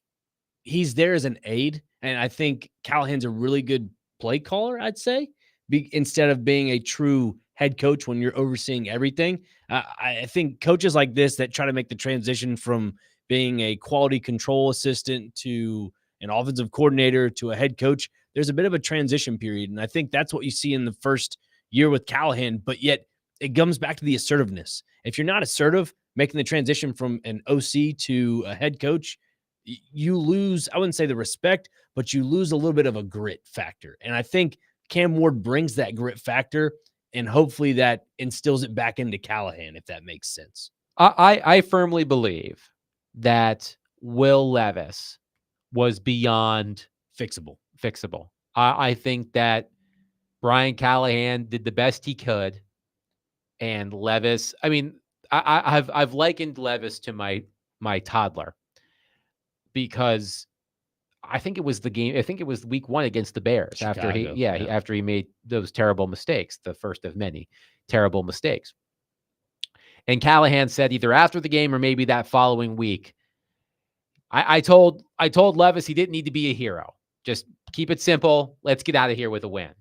he's there as an aide, and I think Callahan's a really good play caller, I'd say, instead of being a true head coach when you're overseeing everything. I think coaches like this that try to make the transition from being a quality control assistant to an offensive coordinator to a head coach, there's a bit of a transition period, and I think that's what you see in the first year with Callahan, but yet it comes back to the assertiveness. If you're not assertive, making the transition from an OC to a head coach, you lose, I wouldn't say the respect, but you lose a little bit of a grit factor. And I think Cam Ward brings that grit factor, and hopefully that instills it back into Callahan, if that makes sense. I firmly believe that Will Levis was beyond fixable. I think that Brian Callahan did the best he could, and Levis, I mean, I've likened Levis to my toddler, because I think it was the game. I think it was week 1 against the Bears Chicago, after he made those terrible mistakes, the first of many terrible mistakes. And Callahan said either after the game or maybe that following week, I told Levis he didn't need to be a hero. Just keep it simple. Let's get out of here with a win.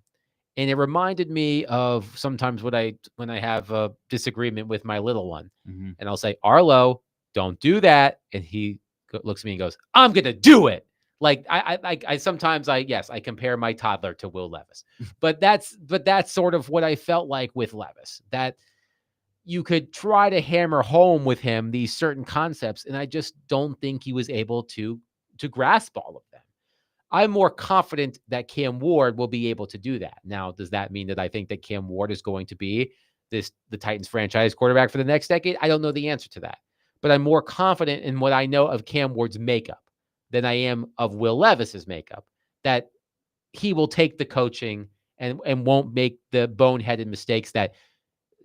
And it reminded me of sometimes when I have a disagreement with my little one, and I'll say, Arlo, don't do that. And he looks at me and goes, I'm going to do it. Like I sometimes I compare my toddler to Will Levis, but that's sort of what I felt like with Levis, that you could try to hammer home with him these certain concepts, and I just don't think he was able to grasp all of them. I'm more confident that Cam Ward will be able to do that. Now, does that mean that I think that Cam Ward is going to be the Titans franchise quarterback for the next decade? I don't know the answer to that, but I'm more confident in what I know of Cam Ward's makeup than I am of Will Levis's makeup, that he will take the coaching and won't make the boneheaded mistakes that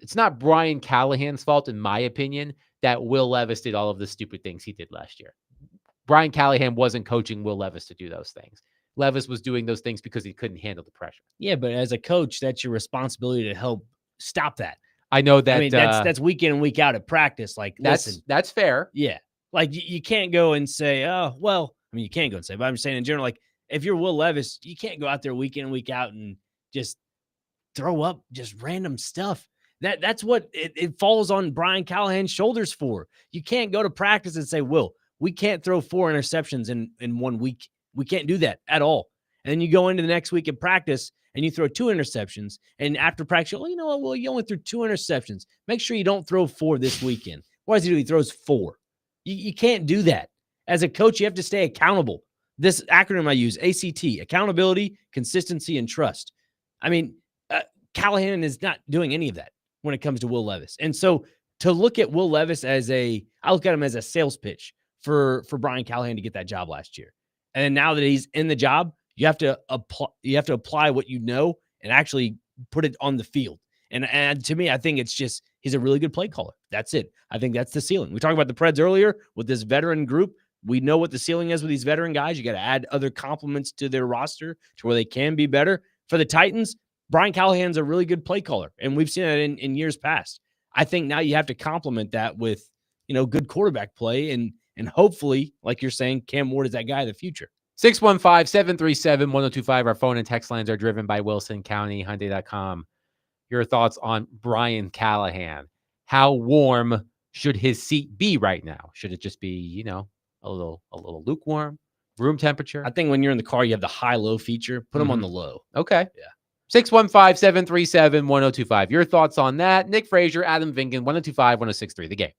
it's not Brian Callahan's fault, in my opinion, that Will Levis did all of the stupid things he did last year. Brian Callahan wasn't coaching Will Levis to do those things. Levis was doing those things because he couldn't handle the pressure. Yeah, but as a coach, that's your responsibility to help stop that. I know that. I mean, that's week in and week out at practice. Like, listen, that's fair. Yeah. Like, you can't go and say, oh, well, I mean, you can't go and say, but I'm just saying in general, like, if you're Will Levis, you can't go out there week in and week out and just throw up just random stuff. That's what it falls on Brian Callahan's shoulders for. You can't go to practice and say, Will, we can't throw 4 interceptions in 1 week. We can't do that at all. And then you go into the next week in practice and you throw 2 interceptions. And after practice, you know what? Well, you only threw 2 interceptions. Make sure you don't throw 4 this weekend. What does he do? He throws 4. You can't do that. As a coach, you have to stay accountable. This acronym I use, ACT, accountability, consistency, and trust. I mean, Callahan is not doing any of that when it comes to Will Levis. And so to look at Will Levis I look at him as a sales pitch for Brian Callahan to get that job last year. And then now that he's in the job, you have to apply what you know and actually put it on the field. And to me, I think it's just, he's a really good play caller. That's it. I think that's the ceiling. We talked about the Preds earlier with this veteran group. We know what the ceiling is with these veteran guys. You got to add other complements to their roster to where they can be better. For the Titans, Brian Callahan's a really good play caller, and we've seen that in years past. I think now you have to complement that with, good quarterback play, and hopefully, like you're saying, Cam Ward is that guy of the future. 615-737-1025. Our phone and text lines are driven by WilsonCountyHyundai.com. Your thoughts on Brian Callahan? How warm should his seat be right now? Should it just be, a little lukewarm, room temperature? I think when you're in the car, you have the high-low feature. Put them on the low. Okay. Yeah. 615-737-1025. Your thoughts on that? Nick Frazier, Adam Vingan, 1025-1063. The Game.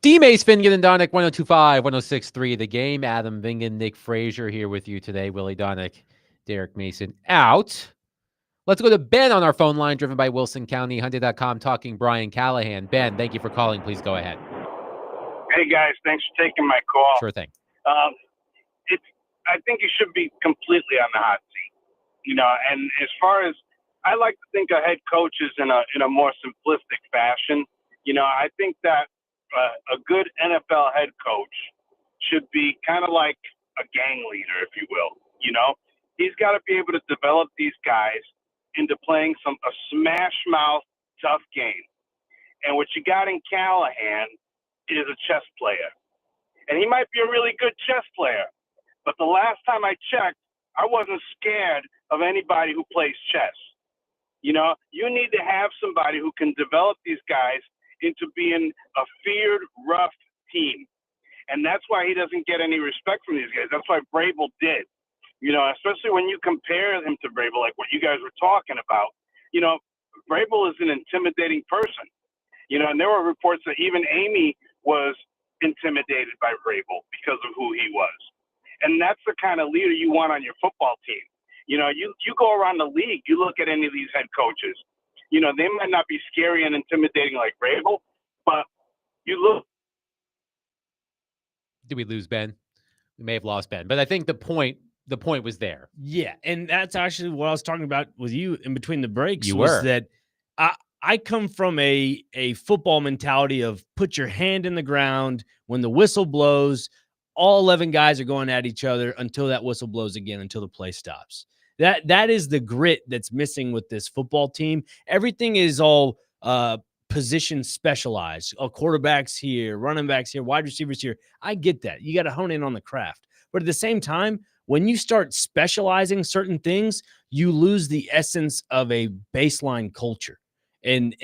D-Mace, Fingan and Donick, 102.5, 106.3 The Game. Adam Vingan, Nick Frazier here with you today. Willie Donick, Derek Mason out. Let's go to Ben on our phone line, driven by Wilson County, Hyundai.com, talking Brian Callahan. Ben, thank you for calling. Please go ahead. Hey, guys. Thanks for taking my call. Sure thing. I think you should be completely on the hot seat. And as far as I like to think of head coaches in a more simplistic fashion, I think that a good NFL head coach should be kind of like a gang leader, if you will. He's got to be able to develop these guys into playing a smash mouth tough game. And what you got in Callahan is a chess player, and he might be a really good chess player. But the last time I checked, I wasn't scared of anybody who plays chess. You need to have somebody who can develop these guys into being a feared, rough team. And that's why he doesn't get any respect from these guys. That's why Vrabel did. Especially when you compare him to Vrabel, like what you guys were talking about. Vrabel is an intimidating person. And there were reports that even Amy was intimidated by Vrabel because of who he was. And that's the kind of leader you want on your football team. You go around the league, you look at any of these head coaches, they might not be scary and intimidating like Vrabel, but you look. Did we lose Ben? We may have lost Ben, but I think the point was there. Yeah, and that's actually what I was talking about with you in between the breaks. You was were. that I come from a football mentality of put your hand in the ground when the whistle blows. All 11 guys are going at each other until that whistle blows again, until the play stops. That is the grit that's missing with this football team. Everything is all position specialized. Quarterbacks here, running backs here, wide receivers here. I get that. You got to hone in on the craft. But at the same time, when you start specializing certain things, you lose the essence of a baseline culture. And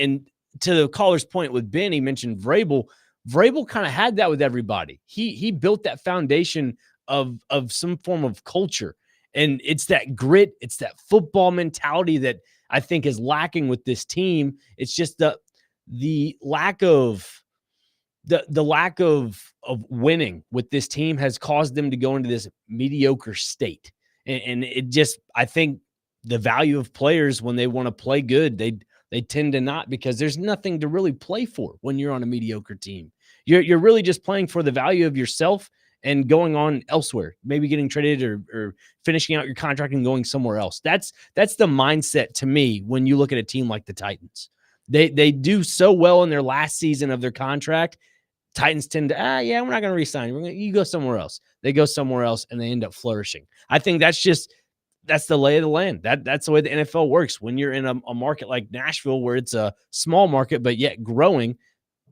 to the caller's point with Ben, he mentioned Vrabel. Vrabel kind of had that with everybody. He built that foundation of some form of culture. And it's that grit, it's that football mentality that I think is lacking with this team. It's just the lack of the lack of winning with this team has caused them to go into this mediocre state. And it just, I think the value of players when they want to play good, they tend to not, because there's nothing to really play for when you're on a mediocre team. You're really just playing for the value of yourself and going on elsewhere, maybe getting traded or finishing out your contract and going somewhere else. That's the mindset to me when you look at a team like the Titans. They do so well in their last season of their contract. Titans tend to, we're not going to re-sign. You go somewhere else. They go somewhere else and they end up flourishing. I think that's the lay of the land. That's the way the NFL works. When you're in a market like Nashville, where it's a small market but yet growing,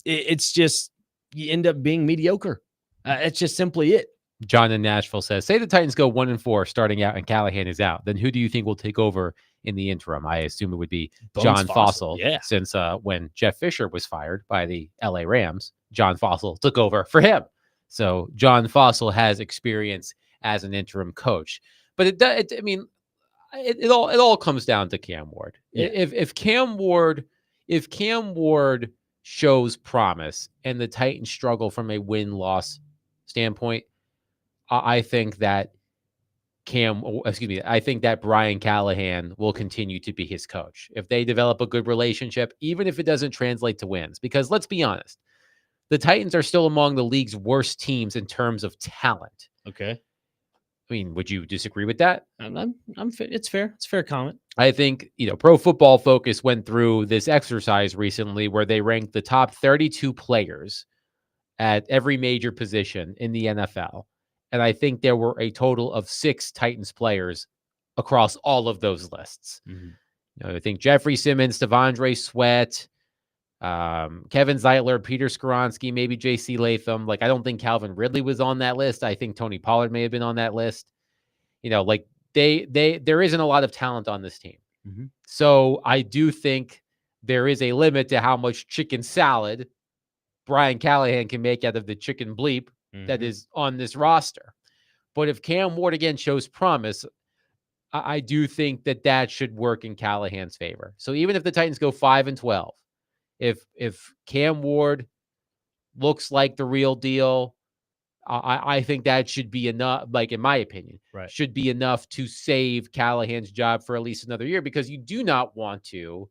it's just you end up being mediocre. It's just simply it. John in Nashville says, say the Titans go 1-4 starting out and Callahan is out. Then who do you think will take over in the interim? I assume it would be John Fossil. Yeah. Since when Jeff Fisher was fired by the LA Rams, John Fossil took over for him. So John Fossil has experience as an interim coach. But it all comes down to Cam Ward. Yeah. If Cam Ward shows promise and the Titans struggle from a win-loss standpoint, I think that I think that Brian Callahan will continue to be his coach if they develop a good relationship, even if it doesn't translate to wins. Because let's be honest, the Titans are still among the league's worst teams in terms of talent. Okay. I mean, would you disagree with that? It's fair. It's a fair comment. I think, Pro Football Focus went through this exercise recently where they ranked the top 32 players at every major position in the NFL. And I think there were a total of 6 Titans players across all of those lists. Mm-hmm. I think Jeffrey Simmons, Devondre Sweat, Kevin Zeitler, Peter Skoronski, maybe J.C. Latham. I don't think Calvin Ridley was on that list. I think Tony Pollard may have been on that list. There isn't a lot of talent on this team. Mm-hmm. So I do think there is a limit to how much chicken salad Brian Callahan can make out of the chicken bleep that is on this roster. But if Cam Ward again shows promise, I do think that should work in Callahan's favor. So even if the Titans go 5-12, if Cam Ward looks like the real deal. I think that should be enough, like in my opinion, should be enough to save Callahan's job for at least another year, because you do not want to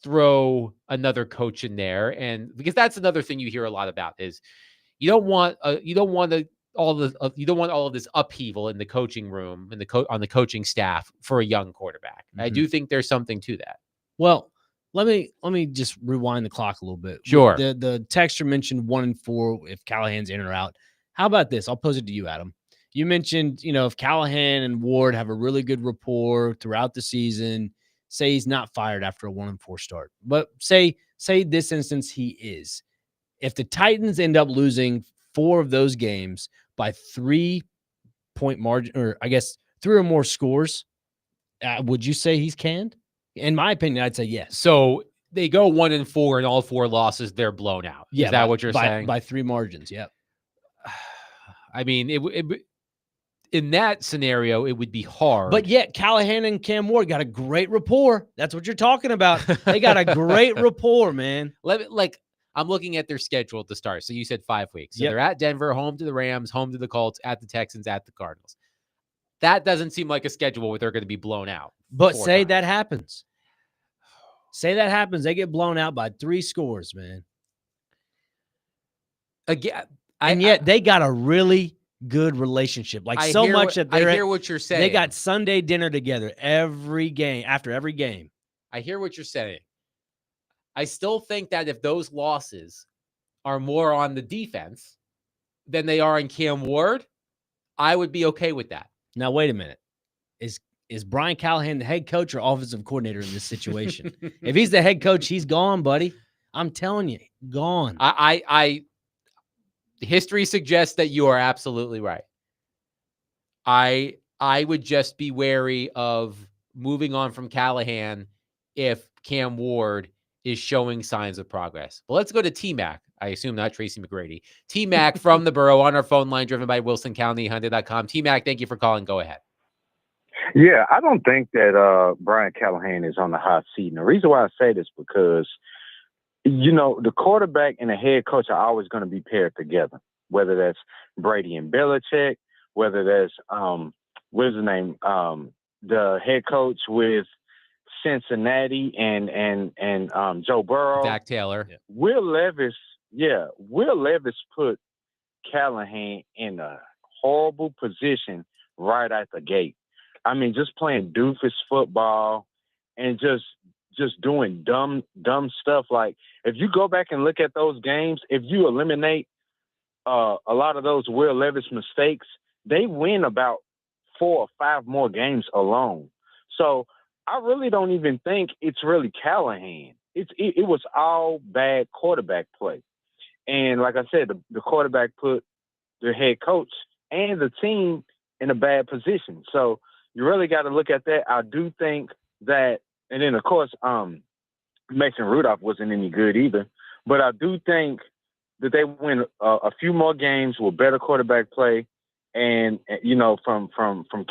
throw another coach in there. And because that's another thing you hear a lot about is you don't want all of this upheaval in the coaching room and on the coaching staff for a young quarterback. I do think there's something to that. Well, let me just rewind the clock a little bit. Sure. The texter mentioned 1-4 if Callahan's in or out. How about this? I'll pose it to you, Adam. You mentioned, if Callahan and Ward have a really good rapport throughout the season, say he's not fired after a 1-4 start. But say this instance he is. If the Titans end up losing 4 of those games by 3-point margin, or I guess 3 or more scores, would you say he's canned? In my opinion, I'd say yes. So they go 1-4 and all 4 losses, they're blown out. Yeah, is that what you're saying? By 3 margins. Yep. I mean, in that scenario, it would be hard. But yet, Callahan and Cam Ward got a great rapport. That's what you're talking about. They got a great rapport, man. I'm looking at their schedule to start. So you said 5 weeks. So they're at Denver, home to the Rams, home to the Colts, at the Texans, at the Cardinals. That doesn't seem like a schedule where they're going to be blown out. But say that happens. Say that happens. They get blown out by 3 scores, man. Again, yet they got a really good relationship. Like I hear what you're saying. They got Sunday dinner together every game, after every game. I hear what you're saying. I still think that if those losses are more on the defense than they are in Cam Ward, I would be okay with that. Now, wait a minute. Is Brian Callahan the head coach or offensive coordinator in this situation? If he's the head coach, he's gone, buddy. I'm telling you, gone. History suggests that you are absolutely right. I would just be wary of moving on from Callahan if Cam Ward is showing signs of progress. But let's go to T-Mac. I assume not Tracy McGrady. T-Mac from the borough on our phone line, driven by WilsonCountyHyundai.com. T-Mac, thank you for calling. Go ahead. Yeah, I don't think that Brian Callahan is on the hot seat. And the reason why I say this because, the quarterback and the head coach are always going to be paired together, whether that's Brady and Belichick, whether that's, what's his name, the head coach with Cincinnati and Joe Burrow. Dak Taylor. Will Levis put Callahan in a horrible position right at the gate. I mean, just playing doofus football and just doing dumb stuff. Like, if you go back and look at those games, if you eliminate a lot of those Will Levis mistakes, they win about 4 or 5 more games alone. So I really don't even think it's really Callahan. It was all bad quarterback play. And like I said, the quarterback put the head coach and the team in a bad position. So you really got to look at that. I do think that, and then of course, Mason Rudolph wasn't any good either. But I do think that they win a few more games with better quarterback play, and from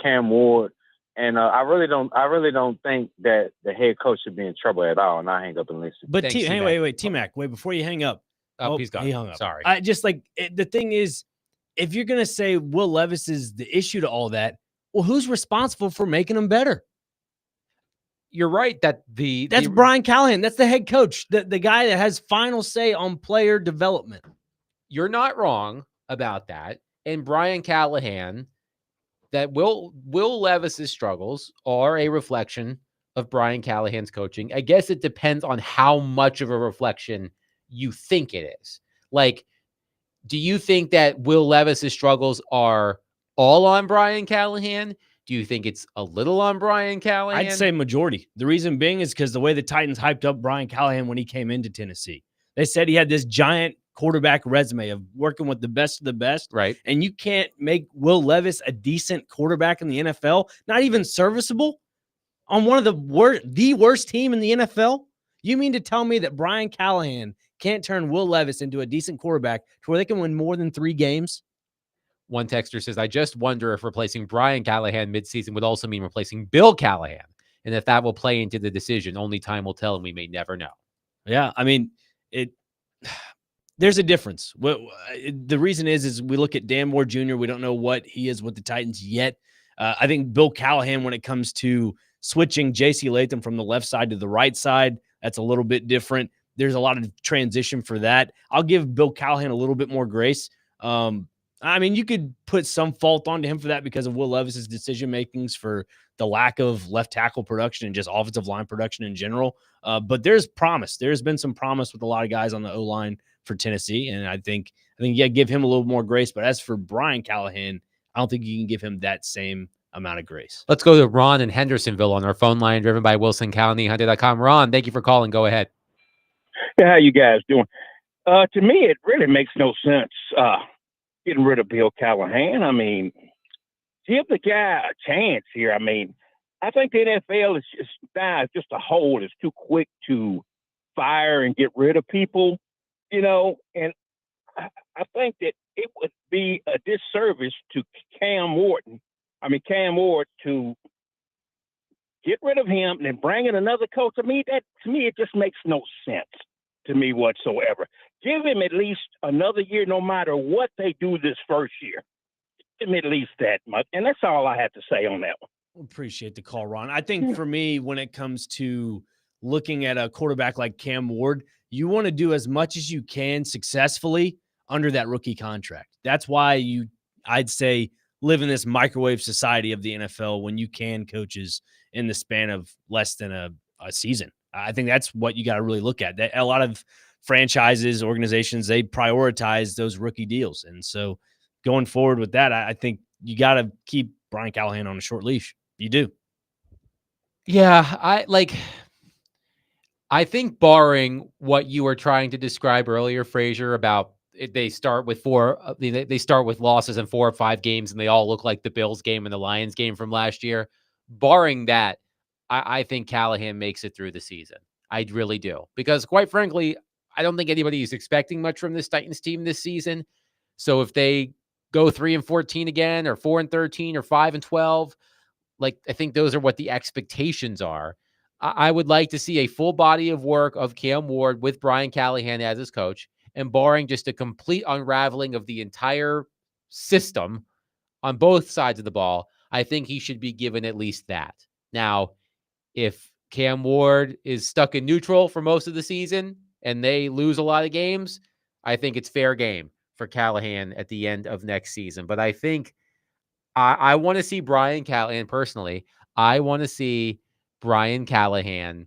Cam Ward. And I really don't think that the head coach should be in trouble at all. And I hang up and listen. But T-Mac, wait, before you hang up. Oh, he's gone. He hung up. Sorry. The thing is, if you're going to say Will Levis is the issue to all that, well, who's responsible for making them better? You're right that that's Brian Callahan. That's the head coach, the guy that has final say on player development. You're not wrong about that. And Brian Callahan, that Will Levis's struggles are a reflection of Brian Callahan's coaching. I guess it depends on how much of a reflection you think it is. Like, do you think that Will Levis's struggles are all on Brian Callahan? Do you think it's a little on Brian Callahan? I'd say majority. The reason being is because the way the Titans hyped up Brian Callahan when he came into Tennessee. They said he had this giant quarterback resume of working with the best of the best. Right. And you can't make Will Levis a decent quarterback in the NFL, not even serviceable, on one of the worst team in the NFL. You mean to tell me that Brian Callahan can't turn Will Levis into a decent quarterback to where they can win more than 3 games? One texter says, I just wonder if replacing Brian Callahan midseason would also mean replacing Bill Callahan. And if that will play into the decision, only time will tell, and we may never know. Yeah, I mean, There's a difference. The reason is we look at Dan Moore Jr. We don't know what he is with the Titans yet. I think Bill Callahan, when it comes to switching J.C. Latham from the left side to the right side, that's a little bit different. There's a lot of transition for that. I'll give Bill Callahan a little bit more grace. I mean, you could put some fault onto him for that because of Will Levis's decision makings for the lack of left tackle production and just offensive line production in general. But there's promise. There's been some promise with a lot of guys on the O line for Tennessee, and I think yeah, give him a little more grace. But as for Brian Callahan, I don't think you can give him that same amount of grace. Let's go to Ron in Hendersonville on our phone line, driven by Wilson County, Hyundai.com. Ron, thank you for calling. Go ahead. Yeah, how you guys doing? To me, it really makes no sense getting rid of Bill Callahan. I mean, give the guy a chance here. I mean, I think the NFL is just a whole is too quick to fire and get rid of people, you know, and I think that it would be a disservice to Cam Ward to get rid of him and then bring in another coach. To me, it just makes no sense to me whatsoever. Give him at least another year, no matter what they do this first year. Give him at least that much. And that's all I have to say on that one. Appreciate the call, Ron. I think for me, when it comes to looking at a quarterback like Cam Ward, you want to do as much as you can successfully under that rookie contract. That's why I'd say, live in this microwave society of the NFL when you can coaches in the span of less than a season. I think that's what you got to really look at. A lot of franchises, organizations, they prioritize those rookie deals. And so going forward with that, I think you got to keep Brian Callahan on a short leash. You do. Yeah, I think barring what you were trying to describe earlier, Frazier, about they start with they start with losses in 4 or 5 games and they all look like the Bills game and the Lions game from last year. Barring that, I think Callahan makes it through the season. I really do. Because quite frankly, I don't think anybody is expecting much from this Titans team this season. So if they go 3-14 again, or 4-13, or 5-12, I think those are what the expectations are. I would like to see a full body of work of Cam Ward with Brian Callahan as his coach, and barring just a complete unraveling of the entire system on both sides of the ball, I think he should be given at least that. Now, if Cam Ward is stuck in neutral for most of the season and they lose a lot of games, I think it's fair game for Callahan at the end of next season. But I think I want to see Brian Callahan personally. I want to see Brian Callahan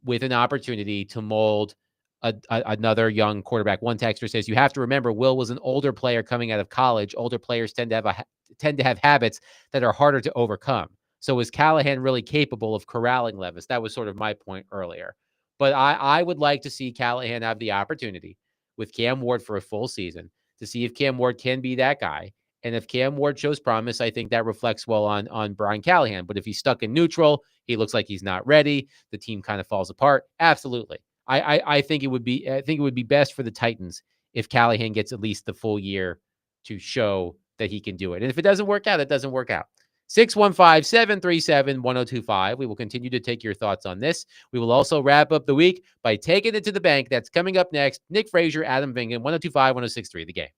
with an opportunity to mold another young quarterback. One texter says, you have to remember, Will was an older player coming out of college. Older players tend to have habits that are harder to overcome. So is Callahan really capable of corralling Levis? That was sort of my point earlier. But I would like to see Callahan have the opportunity with Cam Ward for a full season to see if Cam Ward can be that guy. And if Cam Ward shows promise, I think that reflects well on Brian Callahan. But if he's stuck in neutral, he looks like he's not ready, the team kind of falls apart. Absolutely. I think it would be best for the Titans if Callahan gets at least the full year to show that he can do it. And if it doesn't work out, it doesn't work out. 615-737-1025. We will continue to take your thoughts on this. We will also wrap up the week by taking it to the bank. That's coming up next. Nick Frazier, Adam Vingan, 1025-1063, The Game.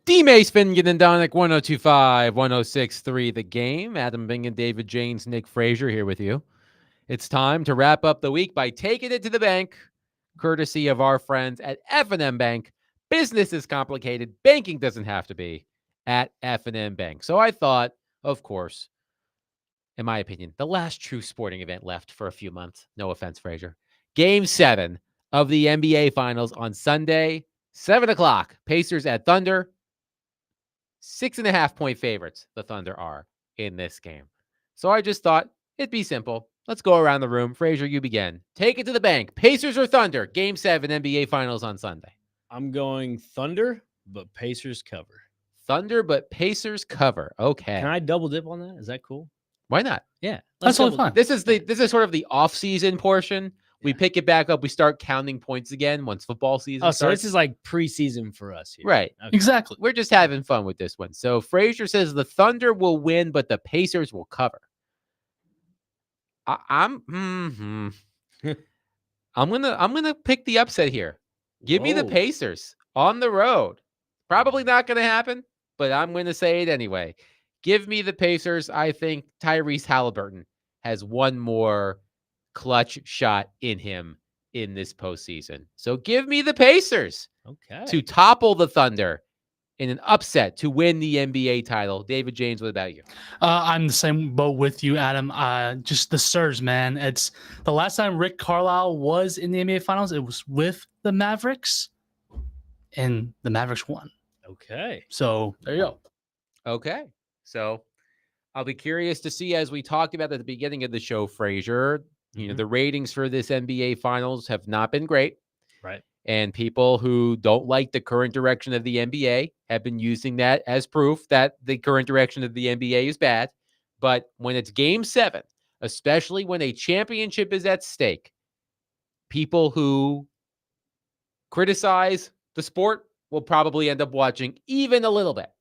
D-Mace, Finnegan, and Donick, 102.5, 106.3 The Game. Adam Bing and David James, Nick Frazier here with you. It's time to wrap up the week by taking it to the bank, courtesy of our friends at F&M Bank. Business is complicated. Banking doesn't have to be at F&M Bank. So I thought, of course, in my opinion, the last true sporting event left for a few months. No offense, Frazier. Game 7 of the NBA Finals on Sunday, 7 o'clock. Pacers at Thunder. 6.5-point favorites, the Thunder are in this game. So I just thought it'd be simple. Let's go around the room. Frazier, you begin. Take it to the bank. Pacers or Thunder? Game 7 NBA Finals on Sunday. I'm going Thunder, but Pacers cover. Thunder, but Pacers cover. Okay. Can I double dip on that? Is that cool? Why not? Yeah. That's totally fine. This is sort of the off-season portion. We pick it back up. We start counting points again once football season starts. So this is like preseason for us here. Right. Okay. Exactly. We're just having fun with this one. So Frazier says the Thunder will win, but the Pacers will cover. I'm gonna pick the upset here. Give me the Pacers on the road. Probably not gonna happen, but I'm gonna say it anyway. Give me the Pacers. I think Tyrese Halliburton has one more clutch shot in him in this postseason. So give me the Pacers to topple the Thunder in an upset to win the NBA title. David James, what about you? I'm the same boat with you, Adam. Just the Spurs, man. It's the last time Rick Carlisle was in the NBA Finals. It was with the Mavericks, and the Mavericks won. Okay. So there you go. Okay. So I'll be curious to see, as we talked about at the beginning of the show, Frazier, you know, the ratings for this NBA Finals have not been great. Right. And people who don't like the current direction of the NBA have been using that as proof that the current direction of the NBA is bad. But when it's game 7, especially when a championship is at stake, people who criticize the sport will probably end up watching even a little bit.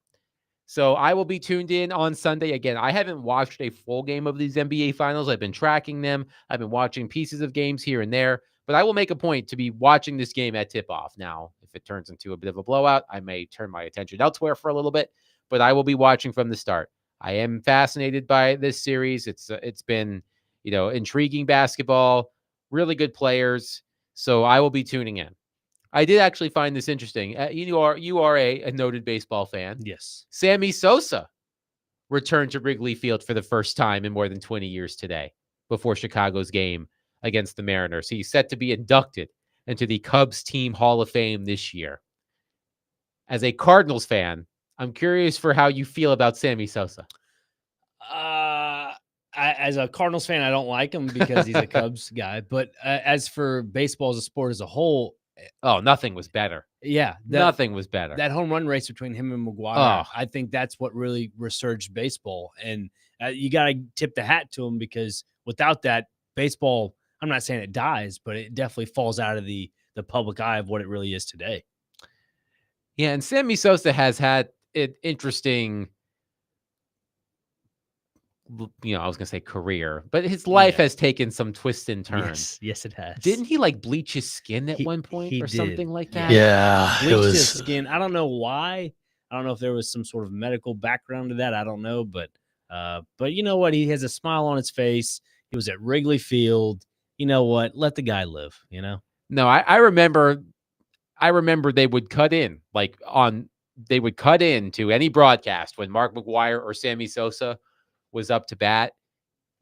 So I will be tuned in on Sunday. Again, I haven't watched a full game of these NBA Finals. I've been tracking them. I've been watching pieces of games here and there. But I will make a point to be watching this game at tip-off. Now, if it turns into a bit of a blowout, I may turn my attention elsewhere for a little bit. But I will be watching from the start. I am fascinated by this series. It's been, intriguing basketball, really good players. So I will be tuning in. I did actually find this interesting. You are a noted baseball fan. Yes. Sammy Sosa returned to Wrigley Field for the first time in more than 20 years today before Chicago's game against the Mariners. He's set to be inducted into the Cubs Team Hall of Fame this year. As a Cardinals fan, I'm curious for how you feel about Sammy Sosa. As a Cardinals fan, I don't like him because he's a Cubs guy. But as for baseball as a sport as a whole, nothing was better. Yeah. Nothing was better. That home run race between him and McGuire, I think that's what really resurged baseball. And you got to tip the hat to him, because without that, baseball, I'm not saying it dies, but it definitely falls out of the public eye of what it really is today. Yeah, and Sammy Sosa has had an interesting, I was going to say career, but his life has taken some twists and turns. Yes, it has. Didn't he bleach his skin at one point or something like that? Yeah. Bleached his skin. I don't know why. I don't know if there was some sort of medical background to that. I don't know, but you know what? He has a smile on his face. He was at Wrigley Field. You know what? Let the guy live, No, I remember they would cut in to any broadcast when Mark McGuire or Sammy Sosa was up to bat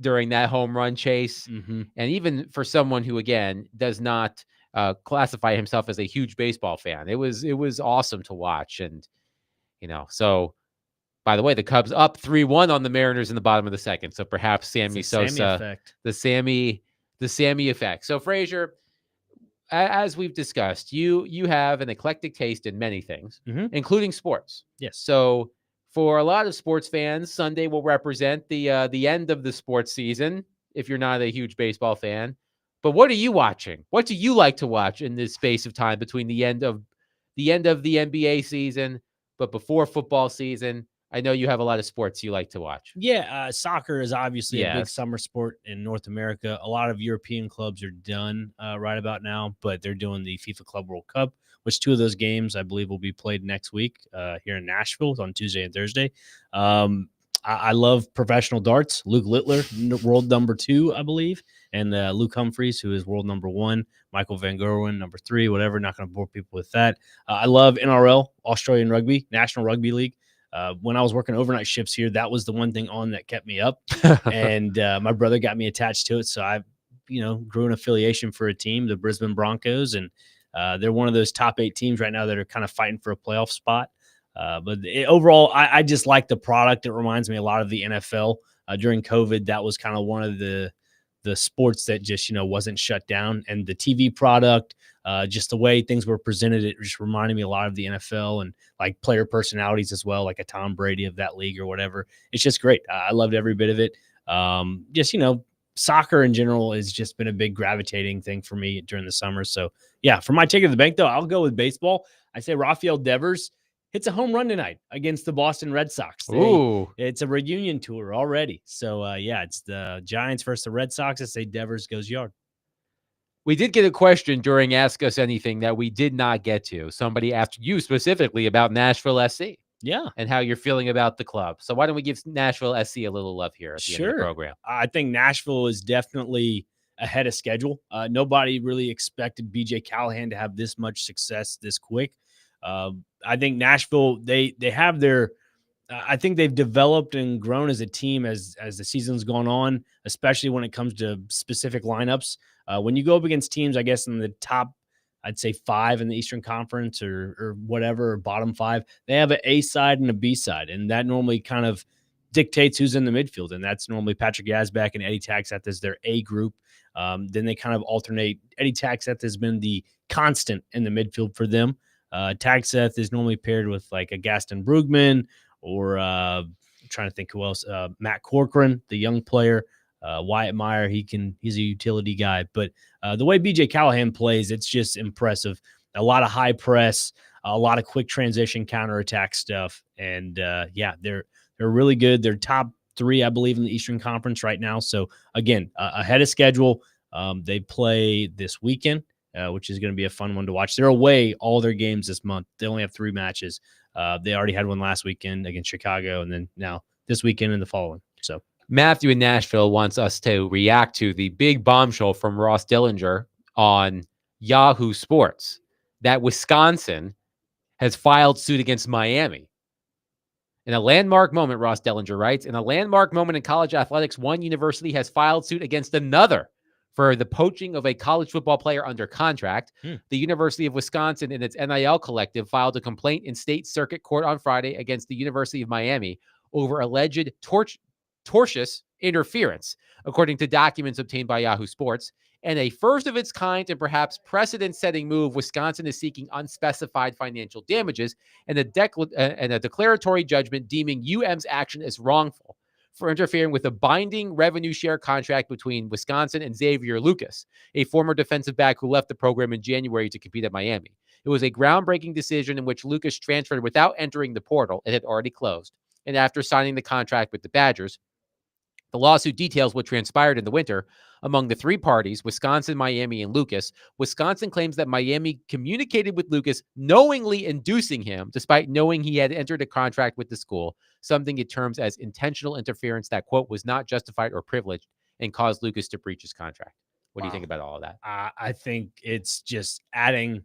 during that home run chase. Mm-hmm. And even for someone who, again, does not classify himself as a huge baseball fan, it was awesome to watch. And, so by the way, the Cubs up 3-1 on the Mariners in the bottom of the second. So perhaps Sammy Sosa, effect. the Sammy effect. So Frazier, as we've discussed, you have an eclectic taste in many things, including sports. Yes. So for a lot of sports fans, Sunday will represent the end of the sports season, if you're not a huge baseball fan. But what are you watching? What do you like to watch in this space of time between the end of the NBA season, but before football season? I know you have a lot of sports you like to watch. Yeah, soccer is obviously a big summer sport in North America. A lot of European clubs are done right about now, but they're doing the FIFA Club World Cup, which 2 of those games I believe will be played next week here in Nashville on Tuesday and Thursday. I love professional darts. Luke Littler, world number 2, I believe, and Luke Humphreys, who is world number 1. Michael Van Gerwen, number 3, whatever. Not going to bore people with that. I love NRL, Australian Rugby, National Rugby League. When I was working overnight shifts here, that was the one thing on that kept me up. And my brother got me attached to it. So I, grew an affiliation for a team, the Brisbane Broncos. And they're one of those top 8 teams right now that are kind of fighting for a playoff spot. But overall, I just like the product. It reminds me a lot of the NFL. During COVID, that was kind of one of the sports that just, wasn't shut down. And the TV product, just the way things were presented, it just reminded me a lot of the NFL and like player personalities as well, like a Tom Brady of that league or whatever. It's just great. I loved every bit of it. Soccer in general has just been a big gravitating thing for me during the summer. So yeah, for my ticket to the bank though, I'll go with baseball. I say Rafael Devers hits a home run tonight against the Boston Red Sox. It's a reunion tour already. So it's the Giants versus the Red Sox. I say Devers goes yard. We did get a question during Ask Us Anything that we did not get to. Somebody asked you specifically about Nashville SC. Yeah. And how you're feeling about the club. So why don't we give Nashville SC a little love here at the end of the program? I think Nashville is definitely ahead of schedule. Nobody really expected BJ Callahan to have this much success this quick. I think Nashville, they have their I think they've developed and grown as a team as the season's gone on, especially when it comes to specific lineups. When you go up against teams, I guess in the top, I'd say 5 in the Eastern Conference or whatever, or bottom 5, they have an A side and a B side. And that normally kind of dictates who's in the midfield. And that's normally Patrick Yazbek and Eddie Taxeth as their A group. Then they kind of alternate. Eddie Taxeth has been the constant in the midfield for them. Taxeth is normally paired with like a Gaston Brugman or I'm trying to think who else. Matt Corcoran, the young player. Wyatt Meyer, he's a utility guy. But the way BJ Callahan plays, it's just impressive. A lot of high press, a lot of quick transition counterattack stuff. And they're really good. They're top 3, I believe, in the Eastern Conference right now. So again, ahead of schedule. They play this weekend, which is going to be a fun one to watch. They're away all their games this month. They only have 3 matches. They already had one last weekend against Chicago, and then now this weekend and the following. So Matthew in Nashville wants us to react to the big bombshell from Ross Dillinger on Yahoo Sports that Wisconsin has filed suit against Miami. In a landmark moment, Ross Dillinger writes, in a landmark moment in college athletics, one university has filed suit against another for the poaching of a college football player under contract. The University of Wisconsin and its NIL collective filed a complaint in state circuit court on Friday against the University of Miami over alleged tortious interference, according to documents obtained by Yahoo Sports. And a first of its kind and perhaps precedent-setting move, Wisconsin is seeking unspecified financial damages and a declaratory judgment deeming UM's action as wrongful for interfering with a binding revenue share contract between Wisconsin and Xavier Lucas, a former defensive back who left the program in January to compete at Miami. It was a groundbreaking decision in which Lucas transferred without entering the portal. It had already closed. And after signing the contract with the Badgers, the lawsuit details what transpired in the winter among the 3 parties, Wisconsin, Miami, and Lucas. Wisconsin claims that Miami communicated with Lucas, knowingly inducing him, despite knowing he had entered a contract with the school, something it terms as intentional interference that, quote, was not justified or privileged and caused Lucas to breach his contract. What do you think about all of that? I think it's just adding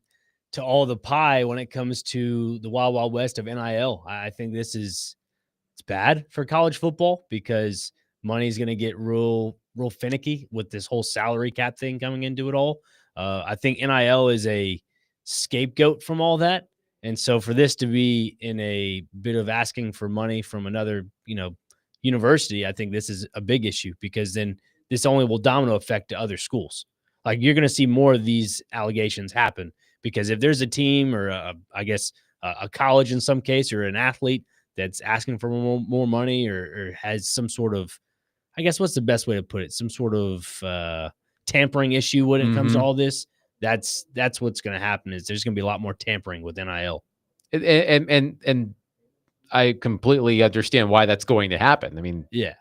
to all the pie when it comes to the Wild Wild West of NIL. I think it's bad for college football because money's going to get real finicky with this whole salary cap thing coming into it all. I think NIL is a scapegoat from all that. And so for this to be in a bit of asking for money from another, university, I think this is a big issue because then this only will domino effect to other schools. Like you're going to see more of these allegations happen because if there's a team or a college in some case or an athlete that's asking for more money or has some sort of, I guess, what's the best way to put it? Some sort of tampering issue when it comes to all this. That's what's going to happen is there's going to be a lot more tampering with NIL. And I completely understand why that's going to happen. I mean, yeah,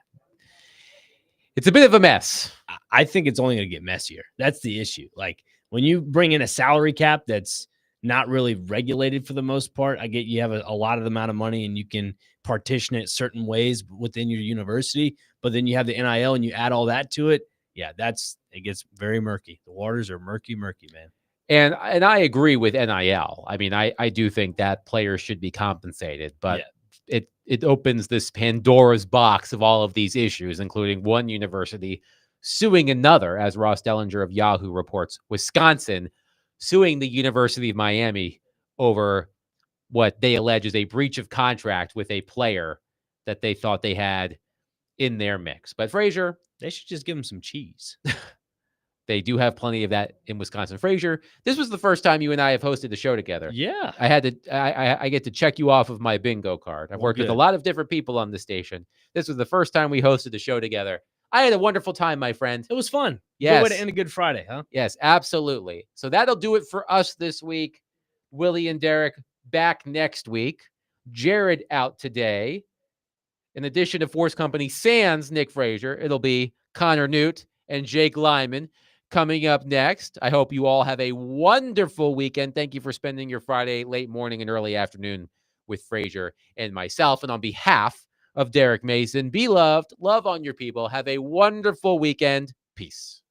it's a bit of a mess. I think it's only going to get messier. That's the issue. Like when you bring in a salary cap that's not really regulated for the most part. I get you have a lot of the amount of money and you can partition it certain ways within your university, but then you have the NIL and you add all that to it. Yeah, it gets very murky. The waters are murky, man. And I agree with NIL. I mean, I do think that players should be compensated, but it opens this Pandora's box of all of these issues, including one university suing another, as Ross Dellinger of Yahoo reports, Wisconsin suing the University of Miami over what they allege is a breach of contract with a player that they thought they had in their mix. But Frazier, they should just give him some cheese. They do have plenty of that in Wisconsin. Frazier, this was the first time you and I have hosted the show together. Yeah. I get to check you off of my bingo card. I've worked with a lot of different people on the station. This was the first time we hosted the show together. I had a wonderful time, my friend. It was fun. Yes. Good way to end a good Friday, huh? Yes, absolutely. So that'll do it for us this week. Willie and Derek back next week. Jared out today. In addition to Force Company sans Nick Frazier, it'll be Connor Newt and Jake Lyman coming up next. I hope you all have a wonderful weekend. Thank you for spending your Friday late morning and early afternoon with Frazier and myself. And on behalf of Derek Mason, be loved, love on your people. Have a wonderful weekend. Peace.